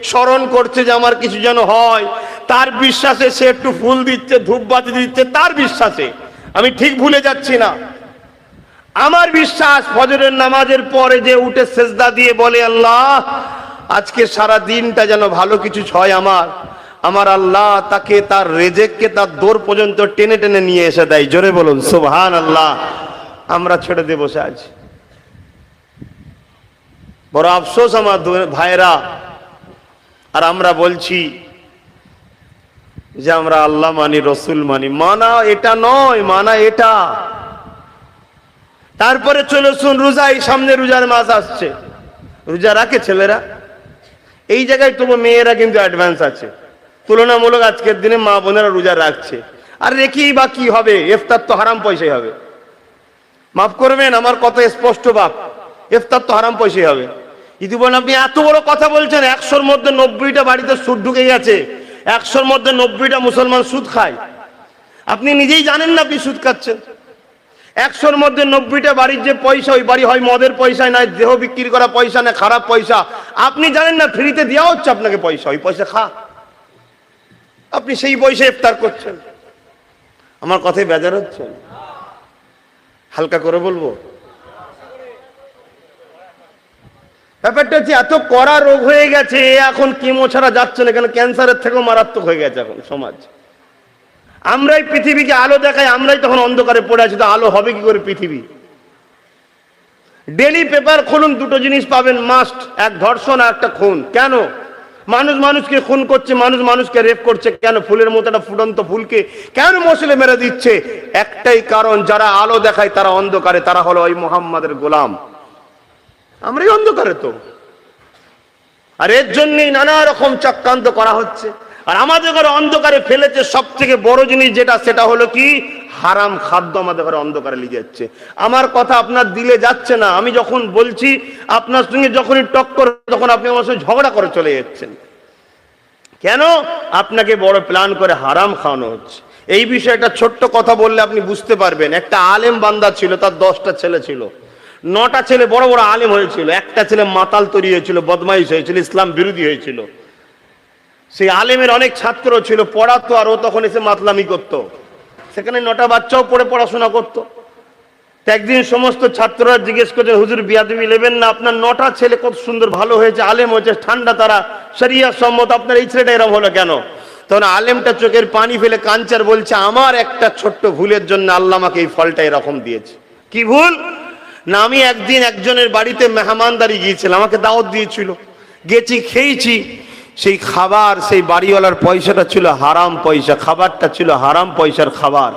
Speaker 1: স্মরণ করছে যে আমার কিছু যেন হয়। তার বিশ্বাসে সে একটু ফুল দিচ্ছে, ধূপবাতি দিচ্ছে, তার বিশ্বাসে। আমি ঠিক ভুলে যাচ্ছি না। আমার বিশ্বাস ফজরের নামাজের পরে যে উঠে সেজদা দিয়ে বলে, আল্লাহ আজকে সারা দিনটা যেন ভালো কিছু হয় আমার আল্লাহ তাকে তার রেজেককে তার দোর পর্যন্ত টেনে টেনে নিয়ে এসে দেয়। জোরে বলুন সুবহানাল্লাহ। আমরা ছেড়ে দিয়ে বসে আছি। বড় আফসোস আমার ভাইরা। আর আমরা বলছি যে আমরা আল্লাহ মানি, রসুল মানি। মানা এটা নয়, মানা এটা। তারপরে চলে শুন রোজাই, সামনে রোজার মাস আসছে, রোজা রাখে ছেলেরা। এই জায়গায় তবু মেয়েরা কিন্তু অ্যাডভান্স আছে তুলনামূলক। আজকের দিনে মা বোনেরা রোজা রাখছে। আর রেখেই বা কি হবে? ইফতার তো হারাম পয়সাই হবে। মাফ করবেন, আমার কথা স্পষ্ট বাপ, ইফতার তো হারাম পয়সাই হবে। যদি বলেন আপনি এত বড় কথা বলছেন, 100-র মধ্যে 90টা বাড়িতে সুদ ঢুকে গেছে, 100-র মধ্যে 90টা মুসলমান সুদ খায়।
Speaker 2: আপনি নিজেই জানেন না আপনি সুদ খাচ্ছেন। 100-র মধ্যে 90টা বাড়ির যে পয়সা, ওই বাড়ি হয় মদের পয়সায়, নয় দেহ বিক্রি করা পয়সা, না খারাপ পয়সা। আপনি জানেন না ফ্রিতে দেওয়া হচ্ছে আপনাকে পয়সা, ওই পয়সা খা, আপনি সেই পয়সা ইফতার করছেন। আমার কথায় বেজার হচ্ছে? হালকা করে বলবো, ব্যাপারটা হচ্ছে এত কড়া রোগ হয়ে গেছে, এখন কেমো ছাড়া যাচ্ছে না, কেন ক্যান্সারের থেকেও মারাত্মক হয়ে গেছে এখন সমাজ। আমরাই পৃথিবীকে আলো দেখাই, আমরাই তখন অন্ধকারে পড়ে আছি। তো আলো হবে কি করে পৃথিবী? ডেলি পেপার খুলুন, দুটো জিনিস পাবেন মাস্ট, এক ধর্ষণ আর একটা খুন। কেন? মানুষ মানুষকে খুন করছে, মানুষ মানুষকে রেপ করছে। কেন? ফুলের মতো একটা ফুটন্ত ফুলকে কেন মশলে মেরে দিচ্ছে? একটাই কারণ, যারা আলো দেখায় তারা অন্ধকারে, তারা হলো ওই মুহাম্মাদের গোলাম। আমরাই অন্ধকারে তো। আর এর জন্যই নানা রকম চক্রান্ত করা হচ্ছে। আর আমাদের ঘরে অন্ধকারে ফেলেছে সব থেকে বড় জিনিস যেটা, সেটা হলো কি? হারাম খাদ্য আমাদের ঘরে অন্ধকারে নিয়ে যাচ্ছে। আমার কথা আপনার দিলে যাচ্ছে না। আমি যখন বলছি আপনার সঙ্গে যখনই টক্কর, তখন আপনি আমার সঙ্গে ঝগড়া করে চলে যাচ্ছেন। কেন? আপনাকে বড় প্ল্যান করে হারাম খাওয়ানো হচ্ছে। এই বিষয়ে একটা ছোট্ট কথা বললে আপনি বুঝতে পারবেন। একটা আলেম বান্দা ছিল, তার 10টা ছেলে ছিল। 9টা ছেলে বড় বড় আলেম হয়েছিল, একটা ছেলে মাতাল তৈরি হয়েছিল, বদমাইশ হয়েছিল, ইসলাম বিরোধী হয়েছিল। সেই আলেমের অনেক ছাত্র ছিল, পড়াতো, আর ও তখন এসে মাতলামি করত। সেখানে 9টা বাচ্চাও পড়ে পড়াশোনা করতো। একদিন সমস্ত ছাত্ররা জিজ্ঞেস করছেন, হুজুর বিয়াদবি নেবেন না? আপনার 9টা ছেলে কত সুন্দর ভালো হয়েছে, আলেম হয়েছে, ঠান্ডা তারা, শরিয়া সম্মত, আপনার এই ছেলেটা এরকম হলো কেন? তখন আলেমটা চোখের পানি ফেলে কাঞ্চার বলছে, আমার একটা ছোট্ট ভুলের জন্য আল্লাহ আমাকে এই ফলটা এরকম দিয়েছে। কি ভুল? না, আমি একদিন একজনের বাড়িতে মেহমানদারি গিয়েছিলাম, আমাকে দাওয়াত দিয়েছিল, গেছি, খেয়েছি। সেই খাবার, সেই বাড়িওয়ালার পয়সাটা ছিল হারাম পয়সা, খাবারটা ছিল হারাম পয়সার খাবার।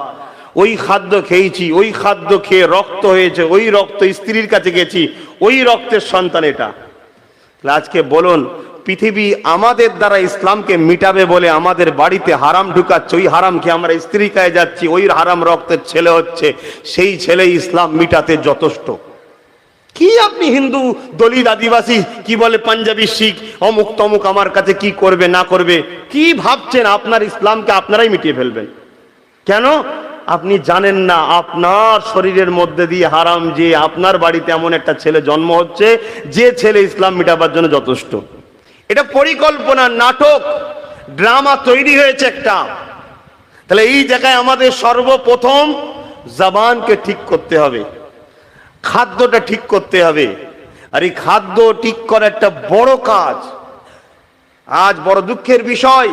Speaker 2: ওই খাদ্য খেয়েছি, ওই খাদ্য খেয়ে রক্ত হয়েছে, ওই রক্ত স্ত্রীর কাছে গেছি, ওই রক্তের সন্তান এটা। আজকে বলুন, পৃথিবী আমাদের দ্বারা ইসলামকে মিটাবে বলে আমাদের বাড়িতে হারাম ঢুকাচ্ছে, ওই হারাম খেয়ে আমরা স্ত্রী কাছে যাচ্ছি, ওই হারাম রক্তের ছেলে হচ্ছে, সেই ছেলে ইসলাম মিটাতে যথেষ্ট। কি আপনি হিন্দু, দলিত, আদিবাসী, কি বলে পাঞ্জাবি, শিখ, অমুক তমুক আমার কাছে কি করবে না করবে, কি ভাবছেন? আপনার ইসলামকে আপনারাই মিটিয়ে ফেলবেন। কেন? আপনি জানেন না আপনার শরীরের মধ্যে দিয়ে হারাম, যে আপনার বাড়িতে এমন একটা ছেলে জন্ম হচ্ছে, যে ছেলে ইসলাম মিটাবার জন্য যথেষ্ট। এটা পরিকল্পনা, নাটক, ড্রামা তৈরি হয়েছে একটা। তাহলে এই জায়গায় আমাদের সর্বপ্রথম জবানকে ঠিক করতে হবে, খাদ্যটা ঠিক করতে হবে। আর এই খাদ্য ঠিক করা একটা বড় কাজ। আজ বড় দুঃখের বিষয়,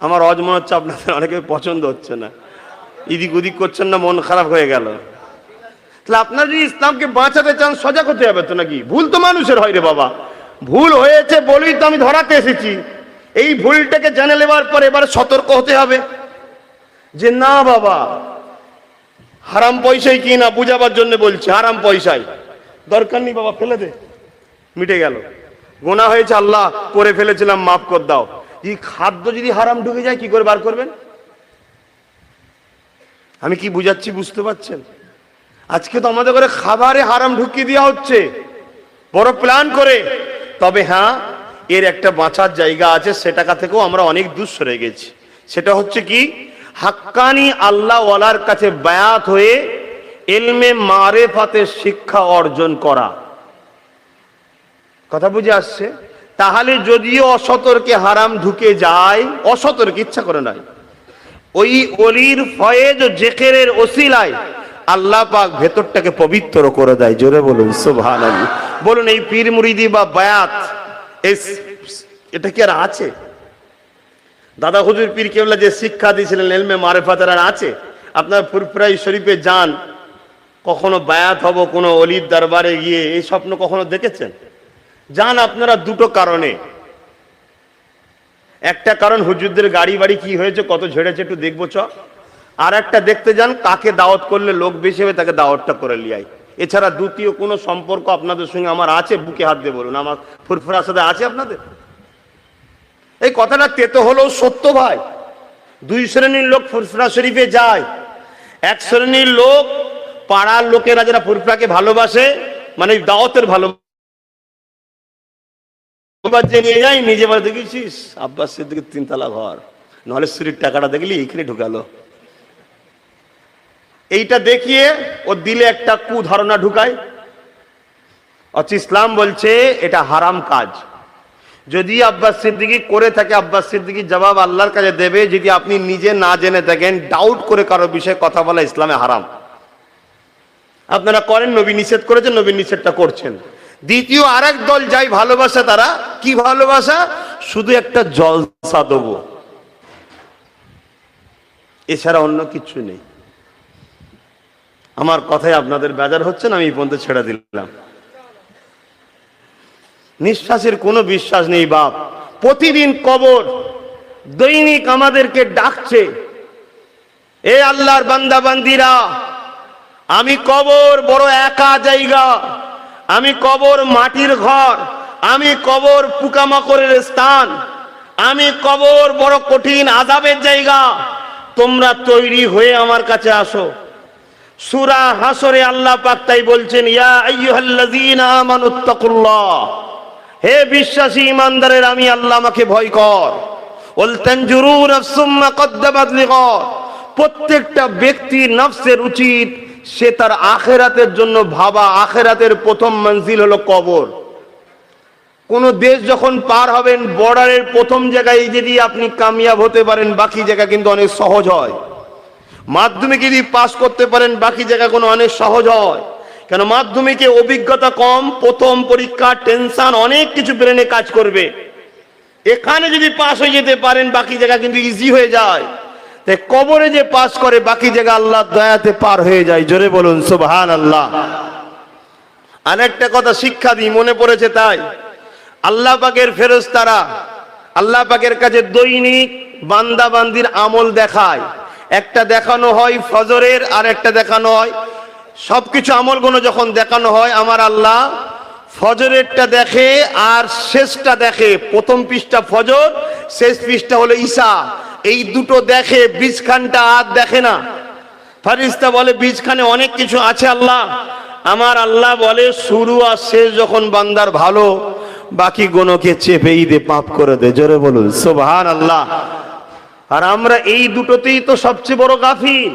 Speaker 2: আমার আজ মনে হচ্ছে আপনাদের অনেকে পছন্দ হচ্ছে না, এদিক ওদিক করছেন না, মন খারাপ হয়ে গেল। তাহলে আপনার যদি ইসলামকে বাঁচাতে চান, সজাগ হতে হবে তো নাকি? ভুল তো মানুষের হয় রে বাবা, ভুল হয়েছে বলেই তো আমি ধরাতে এসেছি। এই ভুলটাকে জেনে নেবার পর এবারে সতর্ক হতে হবে যে না বাবা, হারাম পয়সায় কি না বুঝাবার জন্য বলছি, হারাম পয়সায় দরকার নেই বাবা, ফেলে দে, মিটে গেল। গোনা হয়েছে, আল্লাহ করে ফেলেছিলাম, মাফ করে দাও। এই খাদ্য যদি হারাম ঢুকে যায়, কি করে বার করবেন? আমি কি বুঝাচ্ছি বুঝতে পারছেন? আজকে তো আমাদের ঘরে খাবারে হারাম ঢুকিয়ে দেওয়া হচ্ছে বড় প্ল্যান করে। তবে হ্যাঁ, এর একটা বাঁচার জায়গা আছে, সেটা থেকেও আমরা অনেক দূর সরে গেছি। সেটা হচ্ছে কি? হাক্কানি আল্লাহ ওয়ালার কাছে বায়াত হয়ে ইলমে মারেফাতের শিক্ষা অর্জন করা। কথা বুঝে আসছে? তাহলে যদিও অসতর্কে হারাম ঢুকে যায়, অসতর্কে, ইচ্ছা করে নয়, ওই অলির ফয়েজ ও জেকেরের ওসিলায় আল্লাহ পাক ভেতরটাকে পবিত্র করে দেয়। জোরে বলুন সুবহানাল্লাহ। বলুন, এই পীর মুরিদি বা বায়াত, এটা কি আর আছে? দাদা হুজুর পীর কেবলা যে শিক্ষা দিয়েছিলেন ইলমে মারেফাতের, আর আছে? আপনার ফুরফুরাই শরীফে যান, কখনো বায়াত হব কোনো অলির দরবারে গিয়ে, এই স্বপ্ন কখনো দেখেছেন? যান আপনারা দুটো কারণে। একটা কারণ, হুজুরদের গাড়ি বাড়ি কি হয়েছে, কত ঝেড়েছে, একটু দেখবো চ। আর একটা দেখতে যান কাকে দাওয়াত করলে লোক বেশি হবে, তাকে দাওয়াতটা করে লিয়াই। এছাড়া দ্বিতীয় কোনো সম্পর্ক আপনাদের সঙ্গে আমার আছে? বুকে হাত দিয়ে বলুন, আমার ফুরফুরার সাথে আছে আপনাদের? এই কথাটা তেতো হলেও সত্য ভাই। দুই শ্রেণীর লোক ফুরফুরা শরীফে যায়। এক শ্রেণীর লোক, পাড়ার লোকেরা যারা ফুরফুরাকে ভালোবাসে, মানে দাওয়াতের ভালোবাসে, নিয়ে যায়, নিজে বাড়ি দেখেছিস আব্বাস সিদ্দিকের 3 তলা ঘর, নহলে চুরির টাকাটা দেখলি এইখানে ঢুকালো, এইটা দেখিয়ে ওর দিলে একটা কুধারণা ঢুকায়। অথচ ইসলাম বলছে এটা হারাম কাজ। যদি আব্বাস সিদ্দিকী করে থাকে, আব্বাস সিদ্দিকী জবাব আল্লাহর কাছে দেবে। যদি আপনি নিজে না জেনে থাকেন, ডাউট করে কারো বিষয়ে কথা বলা ইসলামে হারাম। আপনারা করেন, নবী নিষেধ করেছেন, নবী নিষেধটা করছেন। দ্বিতীয় আরেক দল যাই ভালোবাসা, তারা কি ভালোবাসা? শুধু একটা জলসা দেবো, এছাড়া অন্য কিছু নেই। আমার কথায় আপনাদের বেজার হচ্ছে না, আমি এই পর্যন্ত ছেড়ে দিলাম। নিঃশ্বাসের কোনো বিশ্বাস নেই বাপ। প্রতিদিন কবর দৈনিক আমাদেরকে ডাকছে, এ আল্লাহর বান্দা বান্দিরা, আমি কবর বড় একা জায়গা, আমি কবর মাটির ঘর, আমি কবর পোকামাকড়ের স্থান, আমি কবর বড় কঠিন আযাবের জায়গা। তোমরা তৈরি হয়ে আমার কাছে আসো। সূরা হাসরে আল্লাহ পাক তাই বলছেন, ইয়া আইয়ুহাল্লাযীনা আমানুত্তাকুল্লাহ, হে বিশ্বাসী ইমানদারের আমি আল্লাহ, আমাকে ভয় কর। ওয়াল তানজুরু নাফসুম মা কদ্দামাত লিগাদ, প্রত্যেকটা ব্যক্তির নফসের উচিত সে তার আখিরাতের জন্য ভাবা। আখিরাতের প্রথম মঞ্জিল হলো কবর। কোন দেশ যখন পার হবেন, বর্ডারের প্রথম জায়গায় যদি আপনি কামিয়াব হতে পারেন, বাকি জায়গা কিন্তু অনেক সহজ হয়। মাধ্যমিকে যদি পাস করতে পারেন, বাকি জায়গা কোনো অনেক সহজ হয়। কেন? মাধ্যমিকে অভিজ্ঞতা কম, প্রথম পরীক্ষা, টেনশন, অনেক কিছু ব্রেনে কাজ করবে। এখানে যদি পাস হয়ে যেতে পারেন, বাকি জায়গা কিন্তু ইজি হয়ে যায়। তাই কবরে যে পাস করে, বাকি জায়গা আল্লাহ দয়াতে পার হয়ে যায়। জোরে বলুন সুবহানাল্লাহ। আরেকটা কথা শিক্ষা দিই, মনে পড়েছে তাই। আল্লাহ পাকের ফেরেশতারা আল্লাহ পাকের কাছে দৈনিক বান্দা বান্দির আমল দেখায়। একটা দেখানো হয় ফজরের, আর একটা দেখানো হয়, সবকিছু আমলগুলো যখন দেখানো হয়, আমার আল্লাহ ফজরেরটা দেখে আর শেষটা দেখে। প্রথম পৃষ্ঠা ফজর, শেষ পৃষ্ঠা হলো ঈশা। এই দুটো দেখে, বীজখানটা আর দেখে না। ফেরেশতা বলে বীজখানে অনেক কিছু আছে আল্লাহ। আমার আল্লাহ বলে শুরু আর শেষ যখন বান্দার ভালো, বাকি গুণকে চেপেই দে, পাপ করে দে। জোরে বলুন সুবহানাল্লাহ। আর আমরা এই দুটোতেই তো সবচেয়ে বড় গাফিল।